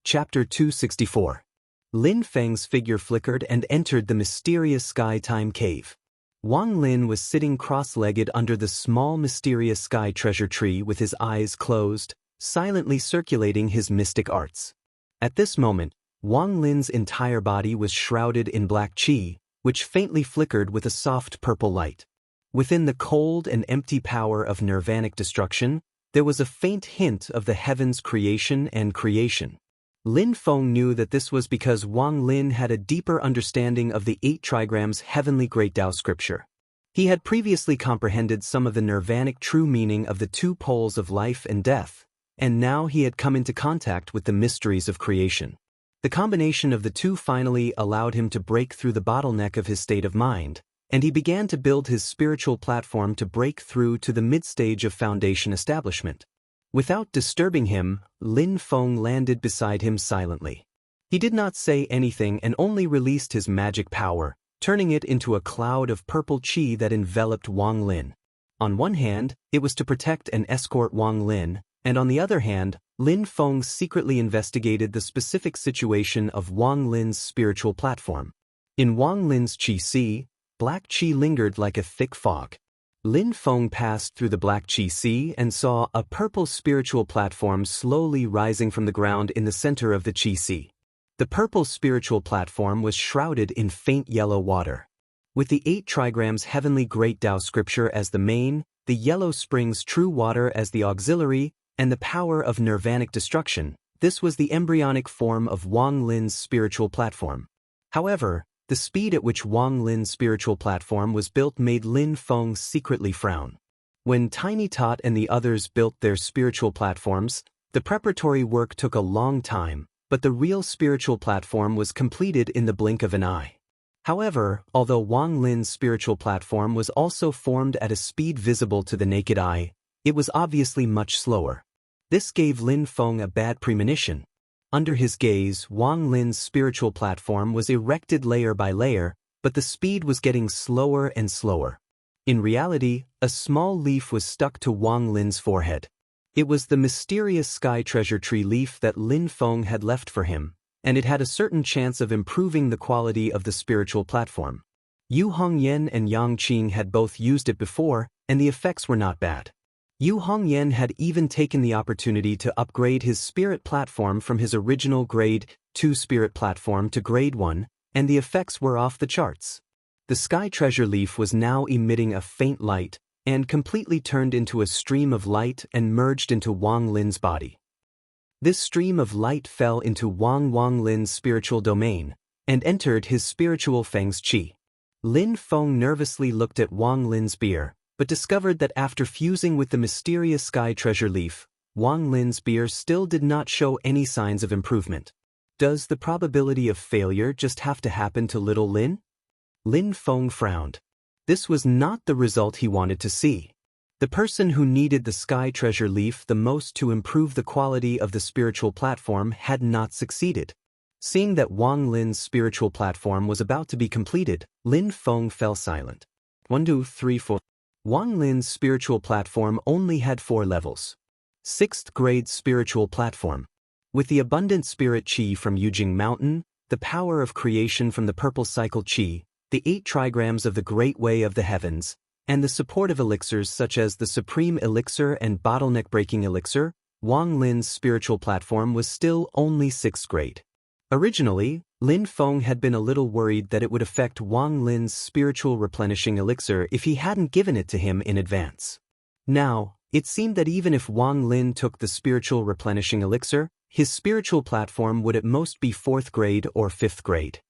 Chapter 264. Lin Feng's figure flickered and entered the mysterious Sky Time Cave. Wang Lin was sitting cross-legged under the small mysterious sky treasure tree with his eyes closed, silently circulating his mystic arts. At this moment, Wang Lin's entire body was shrouded in black qi, which faintly flickered with a soft purple light. Within the cold and empty power of nirvanic destruction, there was a faint hint of the heavens' creation and creation. Lin Feng knew that this was because Wang Lin had a deeper understanding of the 8 trigrams heavenly Great Tao scripture. He had previously comprehended some of the nirvanic true meaning of the 2 poles of life and death, and now he had come into contact with the mysteries of creation. The combination of the 2 finally allowed him to break through the bottleneck of his state of mind, and he began to build his spiritual platform to break through to the mid-stage of foundation establishment. Without disturbing him, Lin Feng landed beside him silently. He did not say anything and only released his magic power, turning it into a cloud of purple qi that enveloped Wang Lin. On one hand, it was to protect and escort Wang Lin, and on the other hand, Lin Feng secretly investigated the specific situation of Wang Lin's spiritual platform. In Wang Lin's qi sea, black qi lingered like a thick fog. Lin Feng passed through the black qi sea and saw a purple spiritual platform slowly rising from the ground in the center of the qi sea. The purple spiritual platform was shrouded in faint yellow water. With the 8 trigrams heavenly Great Tao scripture as the main, the yellow springs true water as the auxiliary, and the power of nirvanic destruction, this was the embryonic form of Wang Lin's spiritual platform. However, the speed at which Wang Lin's spiritual platform was built made Lin Feng secretly frown. When Tiny Tot and the others built their spiritual platforms, the preparatory work took a long time, but the real spiritual platform was completed in the blink of an eye. However, although Wang Lin's spiritual platform was also formed at a speed visible to the naked eye, it was obviously much slower. This gave Lin Feng a bad premonition. Under his gaze, Wang Lin's spiritual platform was erected layer by layer, but the speed was getting slower and slower. In reality, a small leaf was stuck to Wang Lin's forehead. It was the mysterious sky treasure tree leaf that Lin Feng had left for him, and it had a certain chance of improving the quality of the spiritual platform. Yu Hongyan and Yang Qing had both used it before, and the effects were not bad. Yu Hongyan had even taken the opportunity to upgrade his spirit platform from his original grade 2 spirit platform to grade 1, and the effects were off the charts. The sky treasure leaf was now emitting a faint light, and completely turned into a stream of light and merged into Wang Lin's body. This stream of light fell into Wang Lin's spiritual domain, and entered his spiritual Feng's qi. Lin Feng nervously looked at Wang Lin's beer, but discovered that after fusing with the mysterious sky treasure leaf, Wang Lin's beer still did not show any signs of improvement. Does the probability of failure just have to happen to little Lin? Lin Feng frowned. This was not the result he wanted to see. The person who needed the sky treasure leaf the most to improve the quality of the spiritual platform had not succeeded. Seeing that Wang Lin's spiritual platform was about to be completed, Lin Feng fell silent. 1, 2, 3, 4. Wang Lin's spiritual platform only had 4 levels. 6th grade spiritual platform. With the abundant spirit qi from Yujing Mountain, the power of creation from the purple cycle qi, the 8 trigrams of the Great Way of the Heavens, and the supportive elixirs such as the Supreme Elixir and Bottleneck Breaking Elixir, Wang Lin's spiritual platform was still only 6th grade. Originally, Lin Feng had been a little worried that it would affect Wang Lin's spiritual replenishing elixir if he hadn't given it to him in advance. Now, it seemed that even if Wang Lin took the spiritual replenishing elixir, his spiritual platform would at most be 4th grade or 5th grade.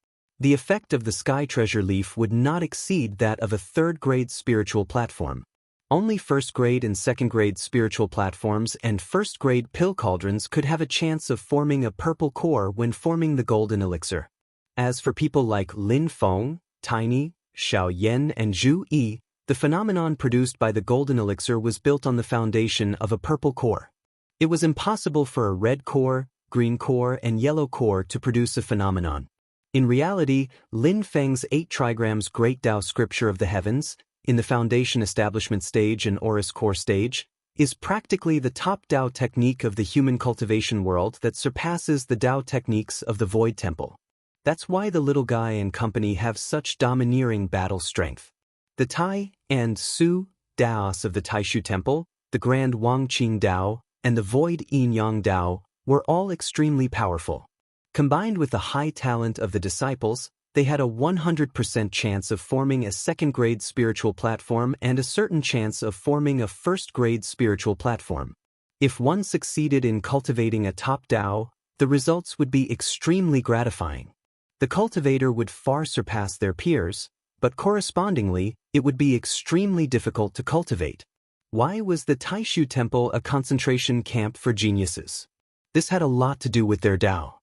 The effect of the sky treasure leaf would not exceed that of a 3rd grade spiritual platform. Only 1st grade and 2nd grade spiritual platforms and 1st grade pill cauldrons could have a chance of forming a purple core when forming the golden elixir. As for people like Lin Feng, Tiny, Xiao Yan and Zhu Yi, the phenomenon produced by the golden elixir was built on the foundation of a purple core. It was impossible for a red core, green core and yellow core to produce a phenomenon. In reality, Lin Feng's 8 trigrams Great Tao scripture of the heavens, in the foundation establishment stage and Aurus core stage, is practically the top Tao technique of the human cultivation world that surpasses the Tao techniques of the Void Temple. That's why the little guy and company have such domineering battle strength. The Tai and Su Daos of the Taishu Temple, the Grand Wangqing Dao, and the Void Yin Yang Dao were all extremely powerful. Combined with the high talent of the disciples, they had a 100% chance of forming a second-grade spiritual platform and a certain chance of forming a first-grade spiritual platform. If one succeeded in cultivating a top Tao, the results would be extremely gratifying. The cultivator would far surpass their peers, but correspondingly, it would be extremely difficult to cultivate. Why was the Taishu Temple a concentration camp for geniuses? This had a lot to do with their Tao.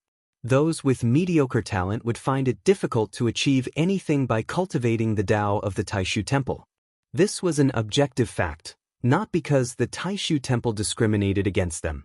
Those with mediocre talent would find it difficult to achieve anything by cultivating the Tao of the Taishu Temple. This was an objective fact, not because the Taishu Temple discriminated against them.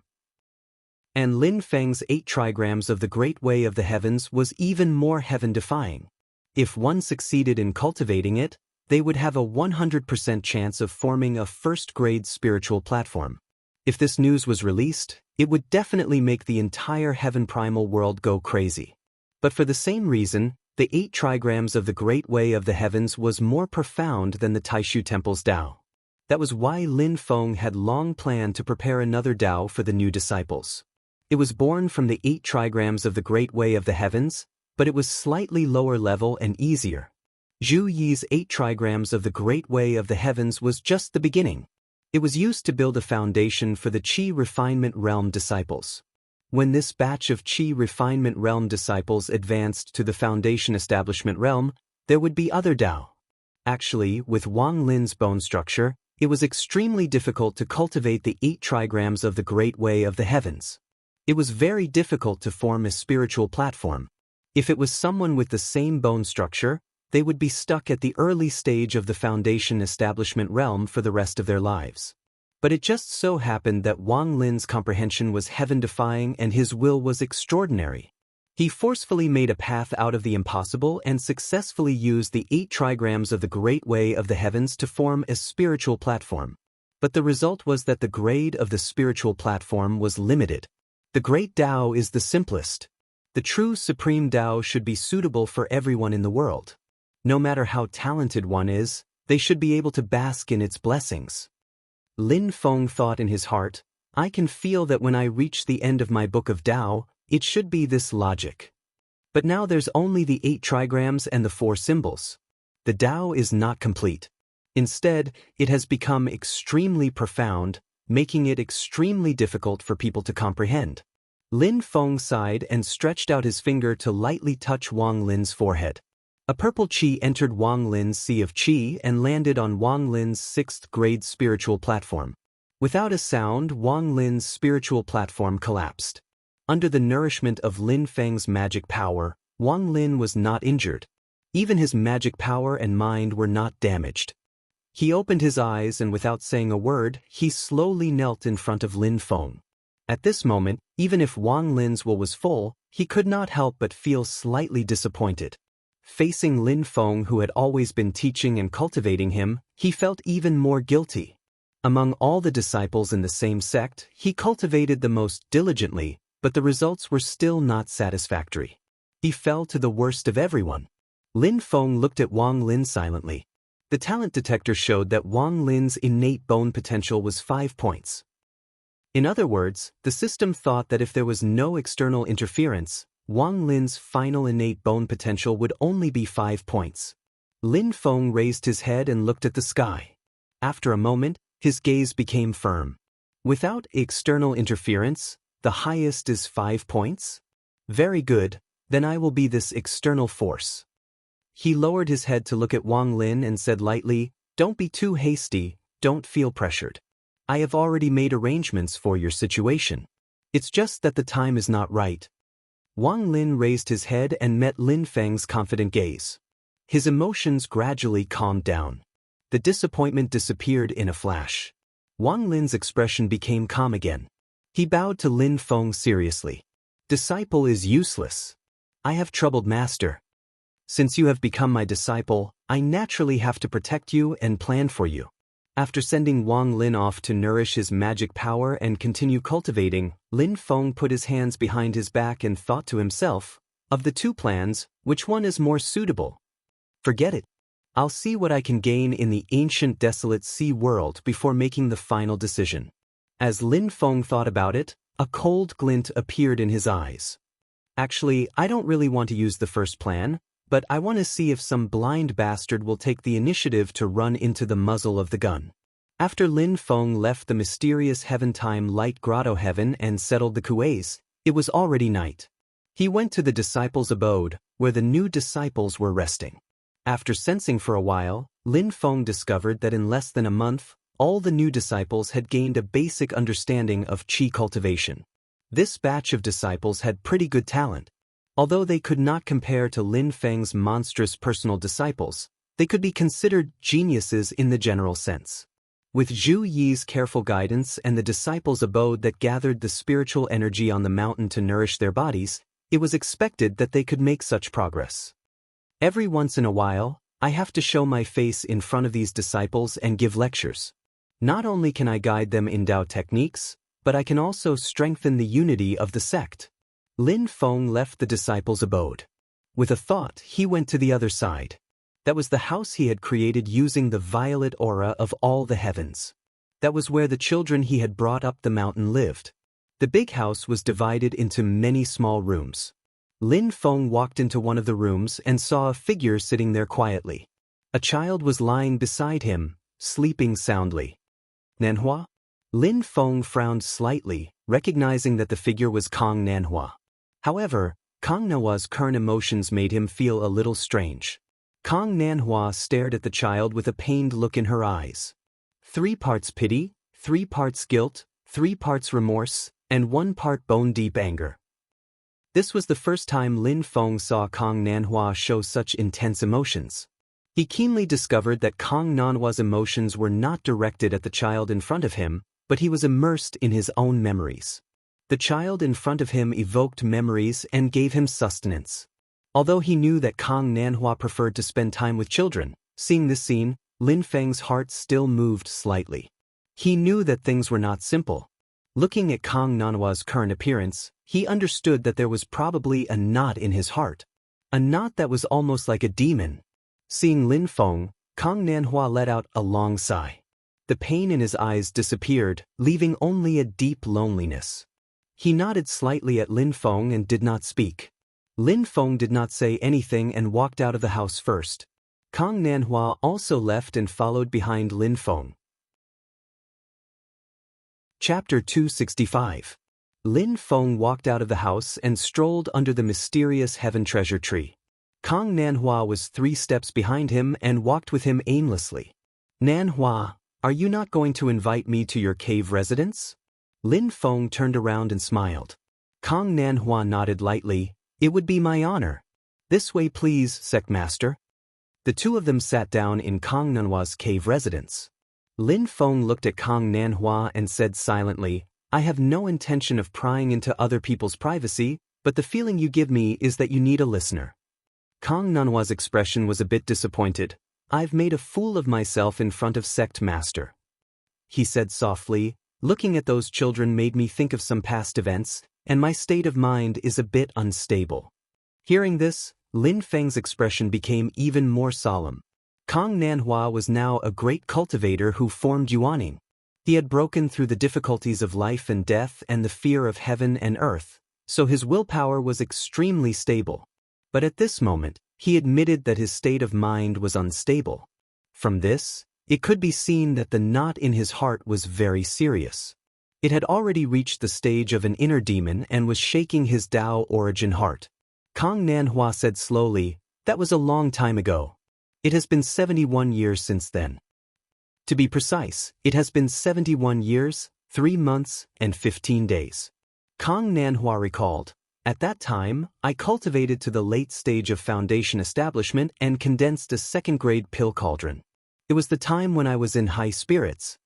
And Lin Feng's 8 trigrams of the Great Way of the Heavens was even more heaven-defying. If one succeeded in cultivating it, they would have a 100% chance of forming a first-grade spiritual platform. If this news was released, it would definitely make the entire heaven primal world go crazy. But for the same reason, the 8 trigrams of the Great Way of the Heavens was more profound than the Taishu Temple's Tao. That was why Lin Feng had long planned to prepare another Tao for the new disciples. It was born from the 8 trigrams of the Great Way of the Heavens, but it was slightly lower level and easier. Zhu Yi's 8 trigrams of the Great Way of the Heavens was just the beginning. It was used to build a foundation for the Qi Refinement Realm disciples. When this batch of Qi Refinement Realm disciples advanced to the Foundation Establishment Realm, there would be other Tao. Actually, with Wang Lin's bone structure, it was extremely difficult to cultivate the 8 trigrams of the Great Way of the Heavens. It was very difficult to form a spiritual platform. If it was someone with the same bone structure, they would be stuck at the early stage of the Foundation Establishment Realm for the rest of their lives. But it just so happened that Wang Lin's comprehension was heaven-defying and his will was extraordinary. He forcefully made a path out of the impossible and successfully used the 8 trigrams of the Great Way of the Heavens to form a spiritual platform. But the result was that the grade of the spiritual platform was limited. The Great Tao is the simplest. The true Supreme Tao should be suitable for everyone in the world. No matter how talented one is, they should be able to bask in its blessings. Lin Feng thought in his heart, I can feel that when I reach the end of my book of Tao, it should be this logic. But now there's only the 8 trigrams and the 4 symbols. The Tao is not complete. Instead, it has become extremely profound, making it extremely difficult for people to comprehend. Lin Feng sighed and stretched out his finger to lightly touch Wang Lin's forehead. A purple qi entered Wang Lin's sea of qi and landed on Wang Lin's 6th grade spiritual platform. Without a sound, Wang Lin's spiritual platform collapsed. Under the nourishment of Lin Feng's magic power, Wang Lin was not injured. Even his magic power and mind were not damaged. He opened his eyes and without saying a word, he slowly knelt in front of Lin Feng. At this moment, even if Wang Lin's will was full, he could not help but feel slightly disappointed. Facing Lin Feng, who had always been teaching and cultivating him, he felt even more guilty. Among all the disciples in the same sect, he cultivated the most diligently, but the results were still not satisfactory. He fell to the worst of everyone. Lin Feng looked at Wang Lin silently. The talent detector showed that Wang Lin's innate bone potential was 5 points. In other words, the system thought that if there was no external interference, Wang Lin's final innate bone potential would only be 5 points. Lin Feng raised his head and looked at the sky. After a moment, his gaze became firm. Without external interference, the highest is 5 points? Very good, then I will be this external force. He lowered his head to look at Wang Lin and said lightly, Don't be too hasty, don't feel pressured. I have already made arrangements for your situation. It's just that the time is not right. Wang Lin raised his head and met Lin Feng's confident gaze. His emotions gradually calmed down. The disappointment disappeared in a flash. Wang Lin's expression became calm again. He bowed to Lin Feng seriously. Disciple is useless. I have troubled master. Since you have become my disciple, I naturally have to protect you and plan for you. After sending Wang Lin off to nourish his magic power and continue cultivating, Lin Feng put his hands behind his back and thought to himself, of the two plans, which one is more suitable? Forget it. I'll see what I can gain in the ancient desolate sea world before making the final decision. As Lin Feng thought about it, a cold glint appeared in his eyes. Actually, I don't really want to use the first plan, but I want to see if some blind bastard will take the initiative to run into the muzzle of the gun. After Lin Feng left the mysterious heaven-time light grotto heaven and settled the kueis, it was already night. He went to the disciples' abode, where the new disciples were resting. After sensing for a while, Lin Feng discovered that in less than a month, all the new disciples had gained a basic understanding of qi cultivation. This batch of disciples had pretty good talent. Although they could not compare to Lin Feng's monstrous personal disciples, they could be considered geniuses in the general sense. With Zhu Yi's careful guidance and the disciples' abode that gathered the spiritual energy on the mountain to nourish their bodies, it was expected that they could make such progress. Every once in a while, I have to show my face in front of these disciples and give lectures. Not only can I guide them in Dao techniques, but I can also strengthen the unity of the sect. Lin Feng left the disciples' abode. With a thought, he went to the other side. That was the house he had created using the violet aura of all the heavens. That was where the children he had brought up the mountain lived. The big house was divided into many small rooms. Lin Feng walked into one of the rooms and saw a figure sitting there quietly. A child was lying beside him, sleeping soundly. Nanhua? Lin Feng frowned slightly, recognizing that the figure was Kong Nanhua. However, Kong Nanhua's current emotions made him feel a little strange. Kong Nanhua stared at the child with a pained look in her eyes. 3 parts pity, 3 parts guilt, 3 parts remorse, and 1 part bone-deep anger. This was the first time Lin Feng saw Kong Nanhua show such intense emotions. He keenly discovered that Kong Nanhua's emotions were not directed at the child in front of him, but he was immersed in his own memories. The child in front of him evoked memories and gave him sustenance. Although he knew that Kong Nanhua preferred to spend time with children, seeing this scene, Lin Feng's heart still moved slightly. He knew that things were not simple. Looking at Kong Nanhua's current appearance, he understood that there was probably a knot in his heart. A knot that was almost like a demon. Seeing Lin Feng, Kong Nanhua let out a long sigh. The pain in his eyes disappeared, leaving only a deep loneliness. He nodded slightly at Lin Feng and did not speak. Lin Feng did not say anything and walked out of the house first. Kong Nanhua also left and followed behind Lin Feng. Chapter 265. Lin Feng walked out of the house and strolled under the mysterious heaven treasure tree. Kong Nanhua was 3 steps behind him and walked with him aimlessly. Nanhua, are you not going to invite me to your cave residence? Lin Feng turned around and smiled. Kong Nanhua nodded lightly. It would be my honor. This way please, sect master. The two of them sat down in Kong Nanhua's cave residence. Lin Feng looked at Kong Nanhua and said silently, I have no intention of prying into other people's privacy, but the feeling you give me is that you need a listener. Kong Nanhua's expression was a bit disappointed. I've made a fool of myself in front of sect master. He said softly, looking at those children made me think of some past events, and my state of mind is a bit unstable. Hearing this, Lin Feng's expression became even more solemn. Kong Nanhua was now a great cultivator who formed Yuaning. He had broken through the difficulties of life and death and the fear of heaven and earth, so his willpower was extremely stable. But at this moment, he admitted that his state of mind was unstable. From this, it could be seen that the knot in his heart was very serious. It had already reached the stage of an inner demon and was shaking his Tao origin heart. Kong Nanhua said slowly, that was a long time ago. It has been 71 years since then. To be precise, it has been 71 years, 3 months, and 15 days. Kong Nanhua recalled, at that time, I cultivated to the late stage of foundation establishment and condensed a 2nd-grade pill cauldron. It was the time when I was in high spirits.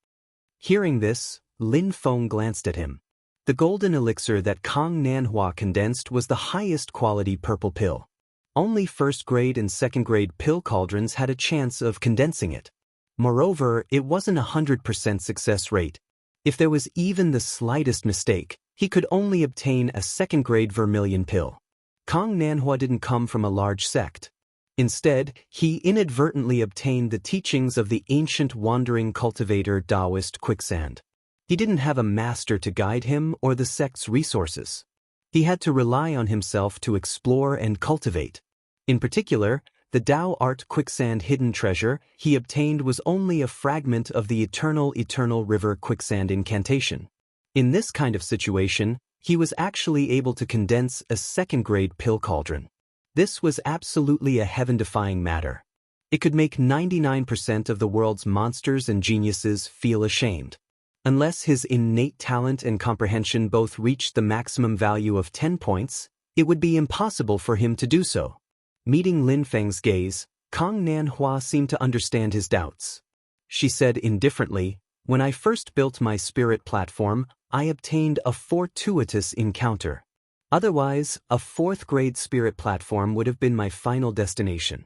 Hearing this, Lin Feng glanced at him. The golden elixir that Kong Nanhua condensed was the highest quality purple pill. Only 1st-grade and 2nd-grade pill cauldrons had a chance of condensing it. Moreover, it wasn't 100% success rate. If there was even the slightest mistake, he could only obtain a second-grade vermilion pill. Kong Nanhua didn't come from a large sect. Instead, he inadvertently obtained the teachings of the ancient wandering cultivator Taoist Quicksand. He didn't have a master to guide him or the sect's resources. He had to rely on himself to explore and cultivate. In particular, the Tao Art Quicksand hidden treasure he obtained was only a fragment of the eternal river quicksand incantation. In this kind of situation, he was actually able to condense a second-grade pill cauldron. This was absolutely a heaven-defying matter. It could make 99% of the world's monsters and geniuses feel ashamed. Unless his innate talent and comprehension both reached the maximum value of 10 points, it would be impossible for him to do so. Meeting Lin Feng's gaze, Kong Nanhua seemed to understand his doubts. She said indifferently, "When I first built my spirit platform, I obtained a fortuitous encounter. Otherwise, a fourth-grade spirit platform would have been my final destination."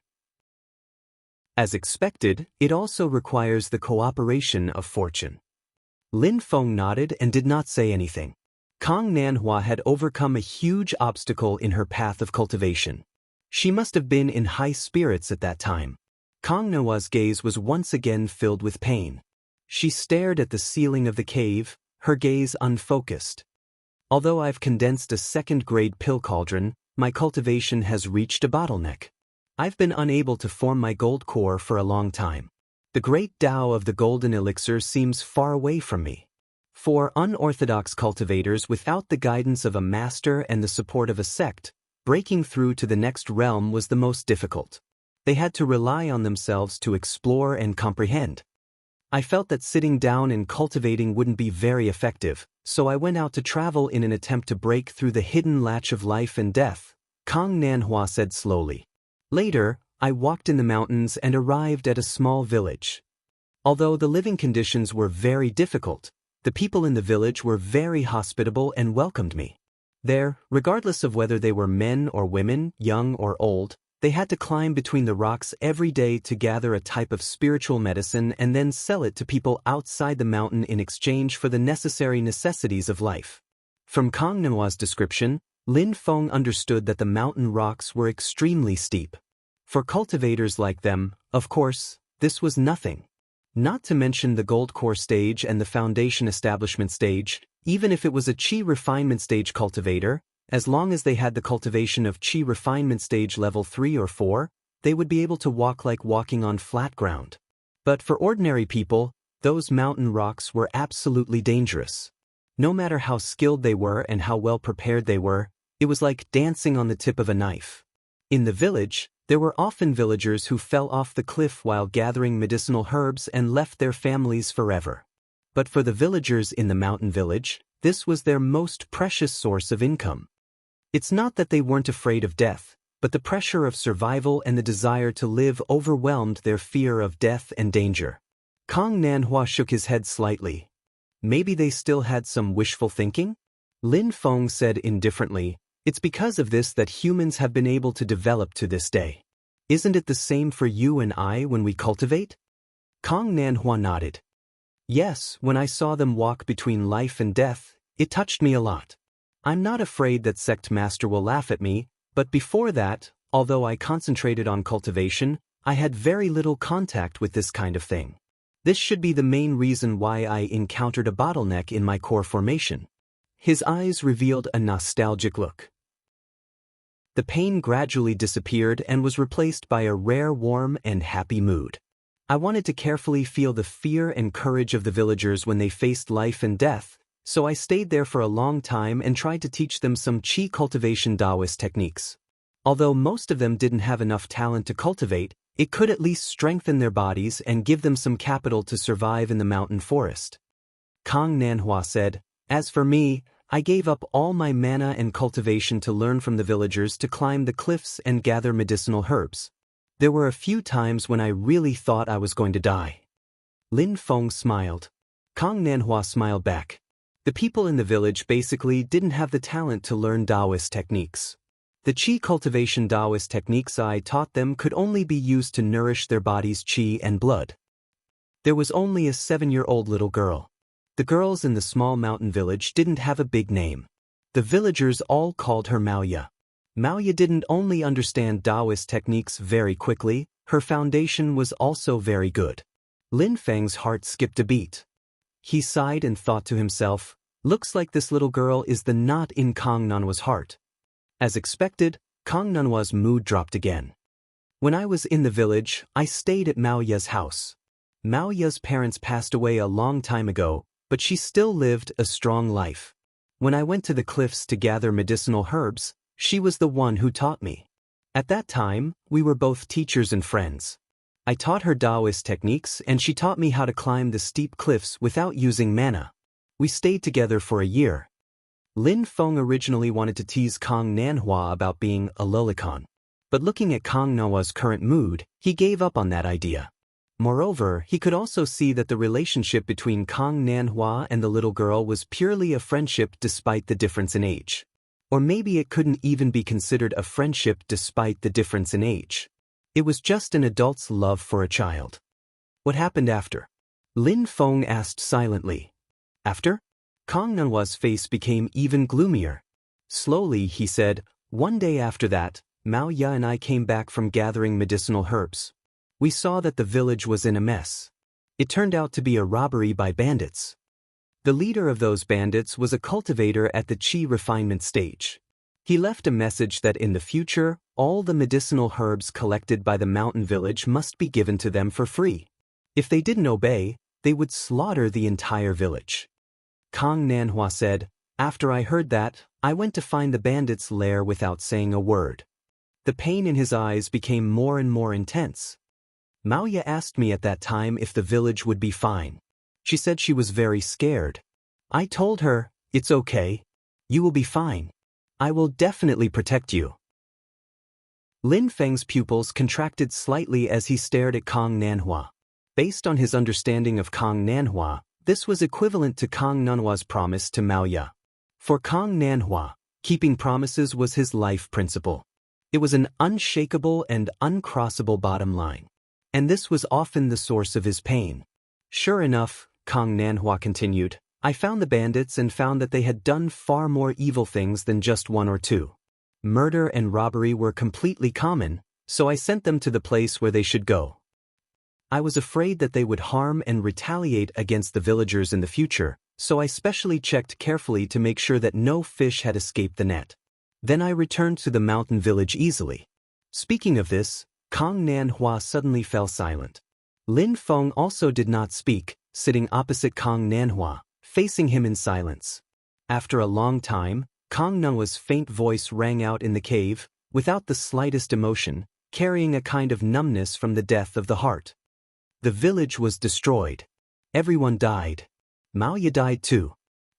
As expected, it also requires the cooperation of fortune. Lin Feng nodded and did not say anything. Kong Nanhua had overcome a huge obstacle in her path of cultivation. She must have been in high spirits at that time. Kong Nanhua's gaze was once again filled with pain. She stared at the ceiling of the cave, her gaze unfocused. "Although I've condensed a second-grade pill cauldron, my cultivation has reached a bottleneck. I've been unable to form my gold core for a long time. The great Tao of the golden elixir seems far away from me. For unorthodox cultivators without the guidance of a master and the support of a sect, breaking through to the next realm was the most difficult. They had to rely on themselves to explore and comprehend. I felt that sitting down and cultivating wouldn't be very effective, so I went out to travel in an attempt to break through the hidden latch of life and death," Kong Nanhua said slowly. "Later, I walked in the mountains and arrived at a small village. Although the living conditions were very difficult, the people in the village were very hospitable and welcomed me. There, regardless of whether they were men or women, young or old, they had to climb between the rocks every day to gather a type of spiritual medicine and then sell it to people outside the mountain in exchange for the necessary necessities of life." From Kong Nanhua's description, Lin Feng understood that the mountain rocks were extremely steep. For cultivators like them, of course, this was nothing. Not to mention the gold core stage and the foundation establishment stage. Even if it was a Qi refinement stage cultivator, as long as they had the cultivation of Qi refinement stage level 3 or 4, they would be able to walk like walking on flat ground. But for ordinary people, those mountain rocks were absolutely dangerous. No matter how skilled they were and how well prepared they were, it was like dancing on the tip of a knife. In the village, there were often villagers who fell off the cliff while gathering medicinal herbs and left their families forever. But for the villagers in the mountain village, this was their most precious source of income. It's not that they weren't afraid of death, but the pressure of survival and the desire to live overwhelmed their fear of death and danger. Kong Nanhua shook his head slightly. Maybe they still had some wishful thinking? Lin Feng said indifferently, "It's because of this that humans have been able to develop to this day. Isn't it the same for you and I when we cultivate?" Kong Nanhua nodded. "Yes, when I saw them walk between life and death, it touched me a lot. I'm not afraid that Sect Master will laugh at me, but before that, although I concentrated on cultivation, I had very little contact with this kind of thing. This should be the main reason why I encountered a bottleneck in my core formation." His eyes revealed a nostalgic look. The pain gradually disappeared and was replaced by a rare warm and happy mood. "I wanted to carefully feel the fear and courage of the villagers when they faced life and death, so I stayed there for a long time and tried to teach them some Qi cultivation Taoist techniques. Although most of them didn't have enough talent to cultivate, it could at least strengthen their bodies and give them some capital to survive in the mountain forest." Kong Nanhua said, "As for me, I gave up all my mana and cultivation to learn from the villagers to climb the cliffs and gather medicinal herbs. There were a few times when I really thought I was going to die." Lin Feng smiled. Kong Nanhua smiled back. The people in the village basically didn't have the talent to learn Taoist techniques. The Qi cultivation Taoist techniques I taught them could only be used to nourish their body's Qi and blood. There was only a 7-year-old little girl. The girls in the small mountain village didn't have a big name. The villagers all called her Maoya. Maoya didn't only understand Taoist techniques very quickly, her foundation was also very good. Lin Feng's heart skipped a beat. He sighed and thought to himself, looks like this little girl is the knot in Kong Nanhua's heart. As expected, Kong Nanhua's mood dropped again. When I was in the village, I stayed at Maoya's house. Maoya's parents passed away a long time ago, but she still lived a strong life. When I went to the cliffs to gather medicinal herbs, she was the one who taught me. At that time, we were both teachers and friends. I taught her Taoist techniques and she taught me how to climb the steep cliffs without using mana. We stayed together for a year. Lin Feng originally wanted to tease Kong Nanhua about being a lolicon. But looking at Kong Nanhua's current mood, he gave up on that idea. Moreover, he could also see that the relationship between Kong Nanhua and the little girl was purely a friendship despite the difference in age. Or maybe it couldn't even be considered a friendship despite the difference in age. It was just an adult's love for a child. What happened after? Lin Feng asked silently. After? Kong Nanhua's face became even gloomier. Slowly, he said, one day after that, Maoya and I came back from gathering medicinal herbs. We saw that the village was in a mess. It turned out to be a robbery by bandits. The leader of those bandits was a cultivator at the qi refinement stage. He left a message that in the future, all the medicinal herbs collected by the mountain village must be given to them for free. If they didn't obey, they would slaughter the entire village. Kong Nanhua said, after I heard that, I went to find the bandits' lair without saying a word. The pain in his eyes became more and more intense. Maoya asked me at that time if the village would be fine. She said she was very scared. I told her, it's okay. You will be fine. I will definitely protect you. Lin Feng's pupils contracted slightly as he stared at Kong Nanhua. Based on his understanding of Kong Nanhua, this was equivalent to Kong Nanhua's promise to Maoya. For Kong Nanhua, keeping promises was his life principle. It was an unshakable and uncrossable bottom line. And this was often the source of his pain. Sure enough, Kong Nanhua continued, I found the bandits and found that they had done far more evil things than just one or two. Murder and robbery were completely common, so I sent them to the place where they should go. I was afraid that they would harm and retaliate against the villagers in the future, so I specially checked carefully to make sure that no fish had escaped the net. Then I returned to the mountain village easily. Speaking of this, Kong Nanhua suddenly fell silent. Lin Feng also did not speak, sitting opposite Kong Nanhua, facing him in silence. After a long time, Kong Nanhua's faint voice rang out in the cave, without the slightest emotion, carrying a kind of numbness from the death of the heart. The village was destroyed. Everyone died. Maoya died too.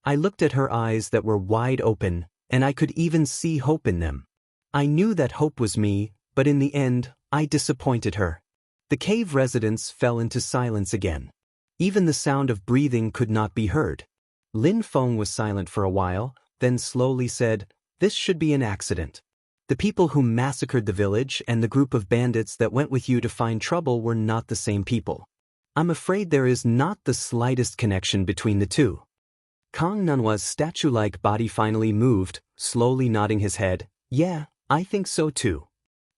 I looked at her eyes that were wide open, and I could even see hope in them. I knew that hope was me, but in the end, I disappointed her. The cave residents fell into silence again. Even the sound of breathing could not be heard. Lin Feng was silent for a while, then slowly said, this should be an accident. The people who massacred the village and the group of bandits that went with you to find trouble were not the same people. I'm afraid there is not the slightest connection between the two. Kong Nanhua's statue-like body finally moved, slowly nodding his head. Yeah, I think so too.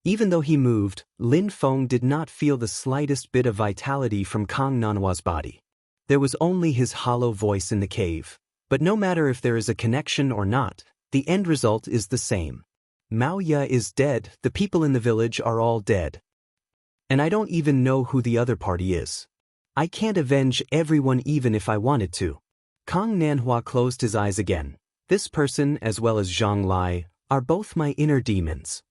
Even though he moved, Lin Feng did not feel the slightest bit of vitality from Kong Nanhua's body. There was only his hollow voice in the cave. But no matter if there is a connection or not, the end result is the same. Maoya is dead, the people in the village are all dead. And I don't even know who the other party is. I can't avenge everyone even if I wanted to. Kong Nanhua closed his eyes again. This person, as well as Zhang Lai, are both my inner demons.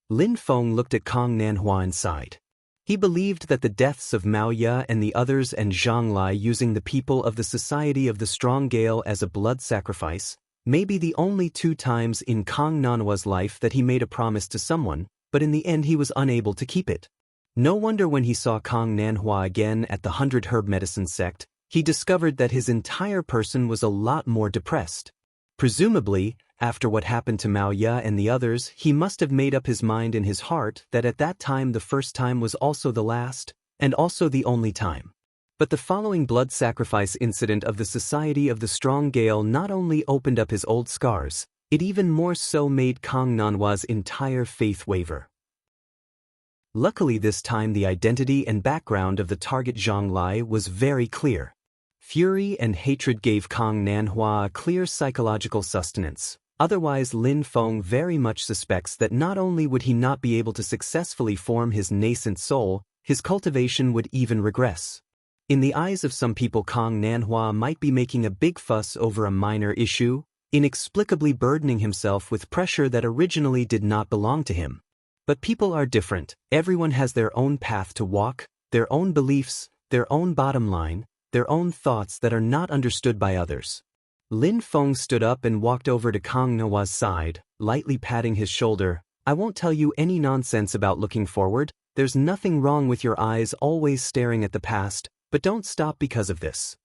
Lin Feng looked at Kong Nanhua and sighed. He believed that the deaths of Maoya and the others and Zhang Lai using the people of the Society of the Strong Gale as a blood sacrifice may be the only 2 times in Kong Nanhua's life that he made a promise to someone, but in the end he was unable to keep it. No wonder when he saw Kong Nanhua again at the 100 Herb Medicine sect, he discovered that his entire person was a lot more depressed. Presumably, after what happened to Maoya and the others, he must have made up his mind in his heart that at that time the first time was also the last, and also the only time. But the following blood sacrifice incident of the Society of the Strong Gale not only opened up his old scars, it even more so made Kang Nanhua's entire faith waver. Luckily this time the identity and background of the target Zhang Lai was very clear. Fury and hatred gave Kang Nanhua a clear psychological sustenance. Otherwise Lin Feng very much suspects that not only would he not be able to successfully form his nascent soul, his cultivation would even regress. In the eyes of some people Kang Nanhua might be making a big fuss over a minor issue, inexplicably burdening himself with pressure that originally did not belong to him. But people are different, everyone has their own path to walk, their own beliefs, their own bottom line, their own thoughts that are not understood by others. Lin Feng stood up and walked over to Kang Nanhua's side, lightly patting his shoulder. I won't tell you any nonsense about looking forward, there's nothing wrong with your eyes always staring at the past, but don't stop because of this.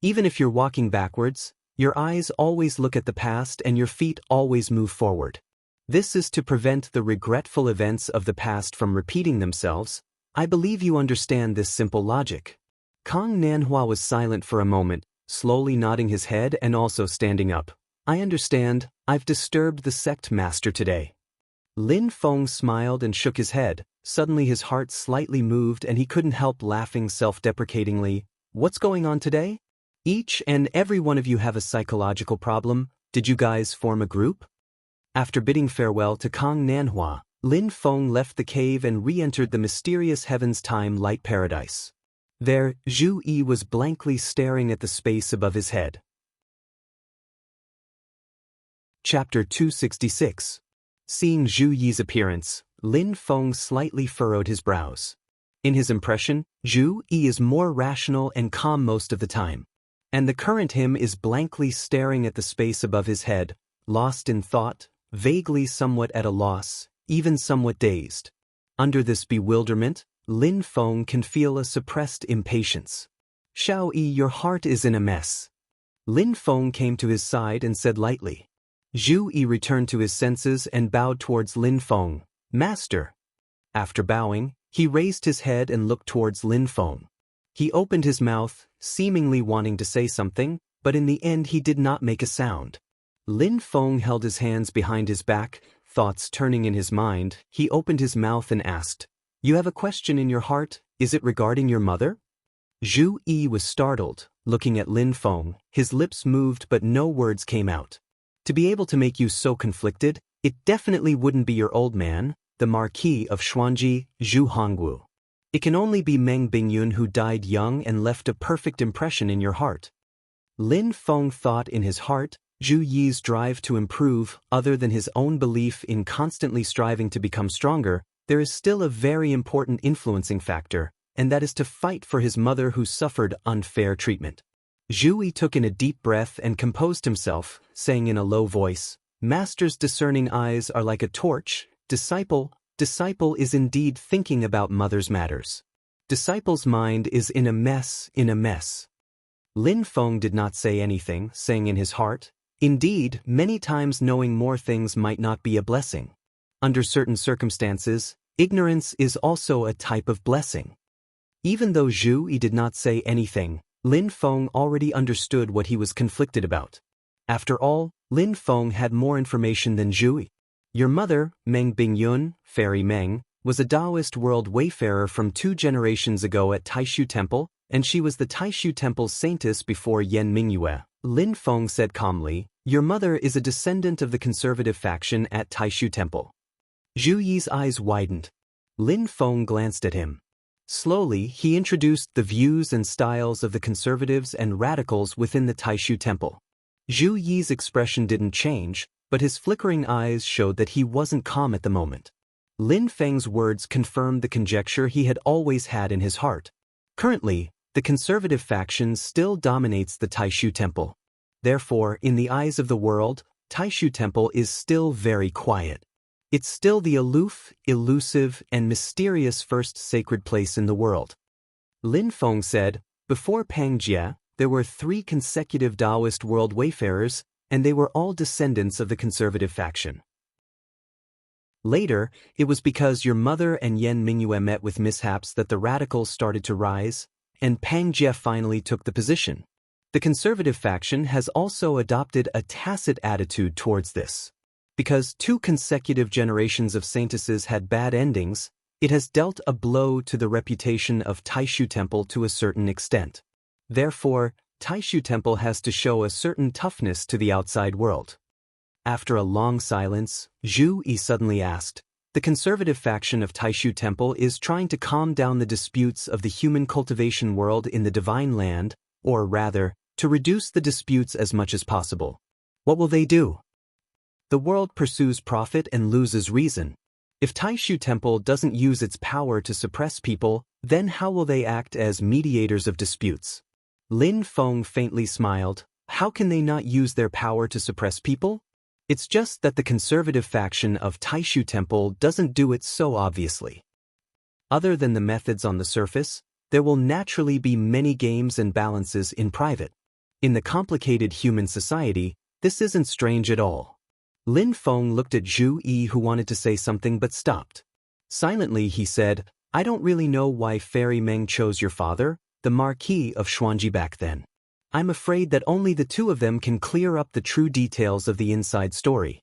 Even if you're walking backwards, your eyes always look at the past and your feet always move forward. This is to prevent the regretful events of the past from repeating themselves. I believe you understand this simple logic. Kang Nanhua was silent for a moment, slowly nodding his head and also standing up. I understand, I've disturbed the sect master today. Lin Feng smiled and shook his head. Suddenly his heart slightly moved and he couldn't help laughing self-deprecatingly. What's going on today? Each and every one of you have a psychological problem. Did you guys form a group? After bidding farewell to Kang Nanhua, Lin Feng left the cave and re-entered the mysterious Heaven's Time Light Paradise. There, Zhu Yi was blankly staring at the space above his head. Chapter 266. Seeing Zhu Yi's appearance, Lin Feng slightly furrowed his brows. In his impression, Zhu Yi is more rational and calm most of the time. And the current him is blankly staring at the space above his head, lost in thought, vaguely somewhat at a loss, even somewhat dazed. Under this bewilderment, Lin Feng can feel a suppressed impatience. Xiao Yi, your heart is in a mess. Lin Feng came to his side and said lightly. Zhu Yi returned to his senses and bowed towards Lin Feng. Master. After bowing, he raised his head and looked towards Lin Feng. He opened his mouth, seemingly wanting to say something, but in the end he did not make a sound. Lin Feng held his hands behind his back, thoughts turning in his mind. He opened his mouth and asked, You have a question in your heart, is it regarding your mother? Zhu Yi was startled, looking at Lin Feng. His lips moved but no words came out. To be able to make you so conflicted, it definitely wouldn't be your old man, the Marquis of Xuanji, Zhu Hongwu. It can only be Meng Bingyun who died young and left a perfect impression in your heart. Lin Feng thought in his heart, Zhu Yi's drive to improve, other than his own belief in constantly striving to become stronger, there is still a very important influencing factor, and that is to fight for his mother who suffered unfair treatment. Zhu Yi took in a deep breath and composed himself, saying in a low voice, Master's discerning eyes are like a torch. Disciple is indeed thinking about mother's matters. Disciple's mind is in a mess. Lin Feng did not say anything, saying in his heart, Indeed, many times knowing more things might not be a blessing. Under certain circumstances, ignorance is also a type of blessing. Even though Zhu Yi did not say anything, Lin Feng already understood what he was conflicted about. After all, Lin Feng had more information than Zhu Yi. Your mother, Meng Bingyun, Fairy Meng, was a Taoist world wayfarer from 2 generations ago at Taishu Temple, and she was the Taishu Temple's saintess before Yan Mingyue. Lin Feng said calmly, Your mother is a descendant of the conservative faction at Taishu Temple. Zhu Yi's eyes widened. Lin Feng glanced at him. Slowly, he introduced the views and styles of the conservatives and radicals within the Taishu Temple. Zhu Yi's expression didn't change, but his flickering eyes showed that he wasn't calm at the moment. Lin Feng's words confirmed the conjecture he had always had in his heart. Currently, the conservative faction still dominates the Taishu Temple. Therefore, in the eyes of the world, Taishu Temple is still very quiet. It's still the aloof, elusive, and mysterious first sacred place in the world. Lin Feng said, Before Pangjie, there were 3 consecutive Taoist world wayfarers, and they were all descendants of the conservative faction. Later, it was because your mother and Yan Mingyue met with mishaps that the radicals started to rise, and Pang Jie finally took the position. The conservative faction has also adopted a tacit attitude towards this. Because 2 consecutive generations of saintesses had bad endings, it has dealt a blow to the reputation of Taishu Temple to a certain extent. Therefore, Taishu Temple has to show a certain toughness to the outside world. After a long silence, Zhu Yi suddenly asked, "The conservative faction of Taishu Temple is trying to calm down the disputes of the human cultivation world in the Divine Land, or rather, to reduce the disputes as much as possible. What will they do? The world pursues profit and loses reason. If Taishu Temple doesn't use its power to suppress people, then how will they act as mediators of disputes?" Lin Feng faintly smiled. "How can they not use their power to suppress people? It's just that the conservative faction of Taishu Temple doesn't do it so obviously. Other than the methods on the surface, there will naturally be many games and balances in private. In the complicated human society, this isn't strange at all." Lin Feng looked at Zhu Yi, who wanted to say something but stopped. Silently he said, "I don't really know why Fairy Meng chose your father, the Marquis of Xuanji back then. I'm afraid that only the 2 of them can clear up the true details of the inside story.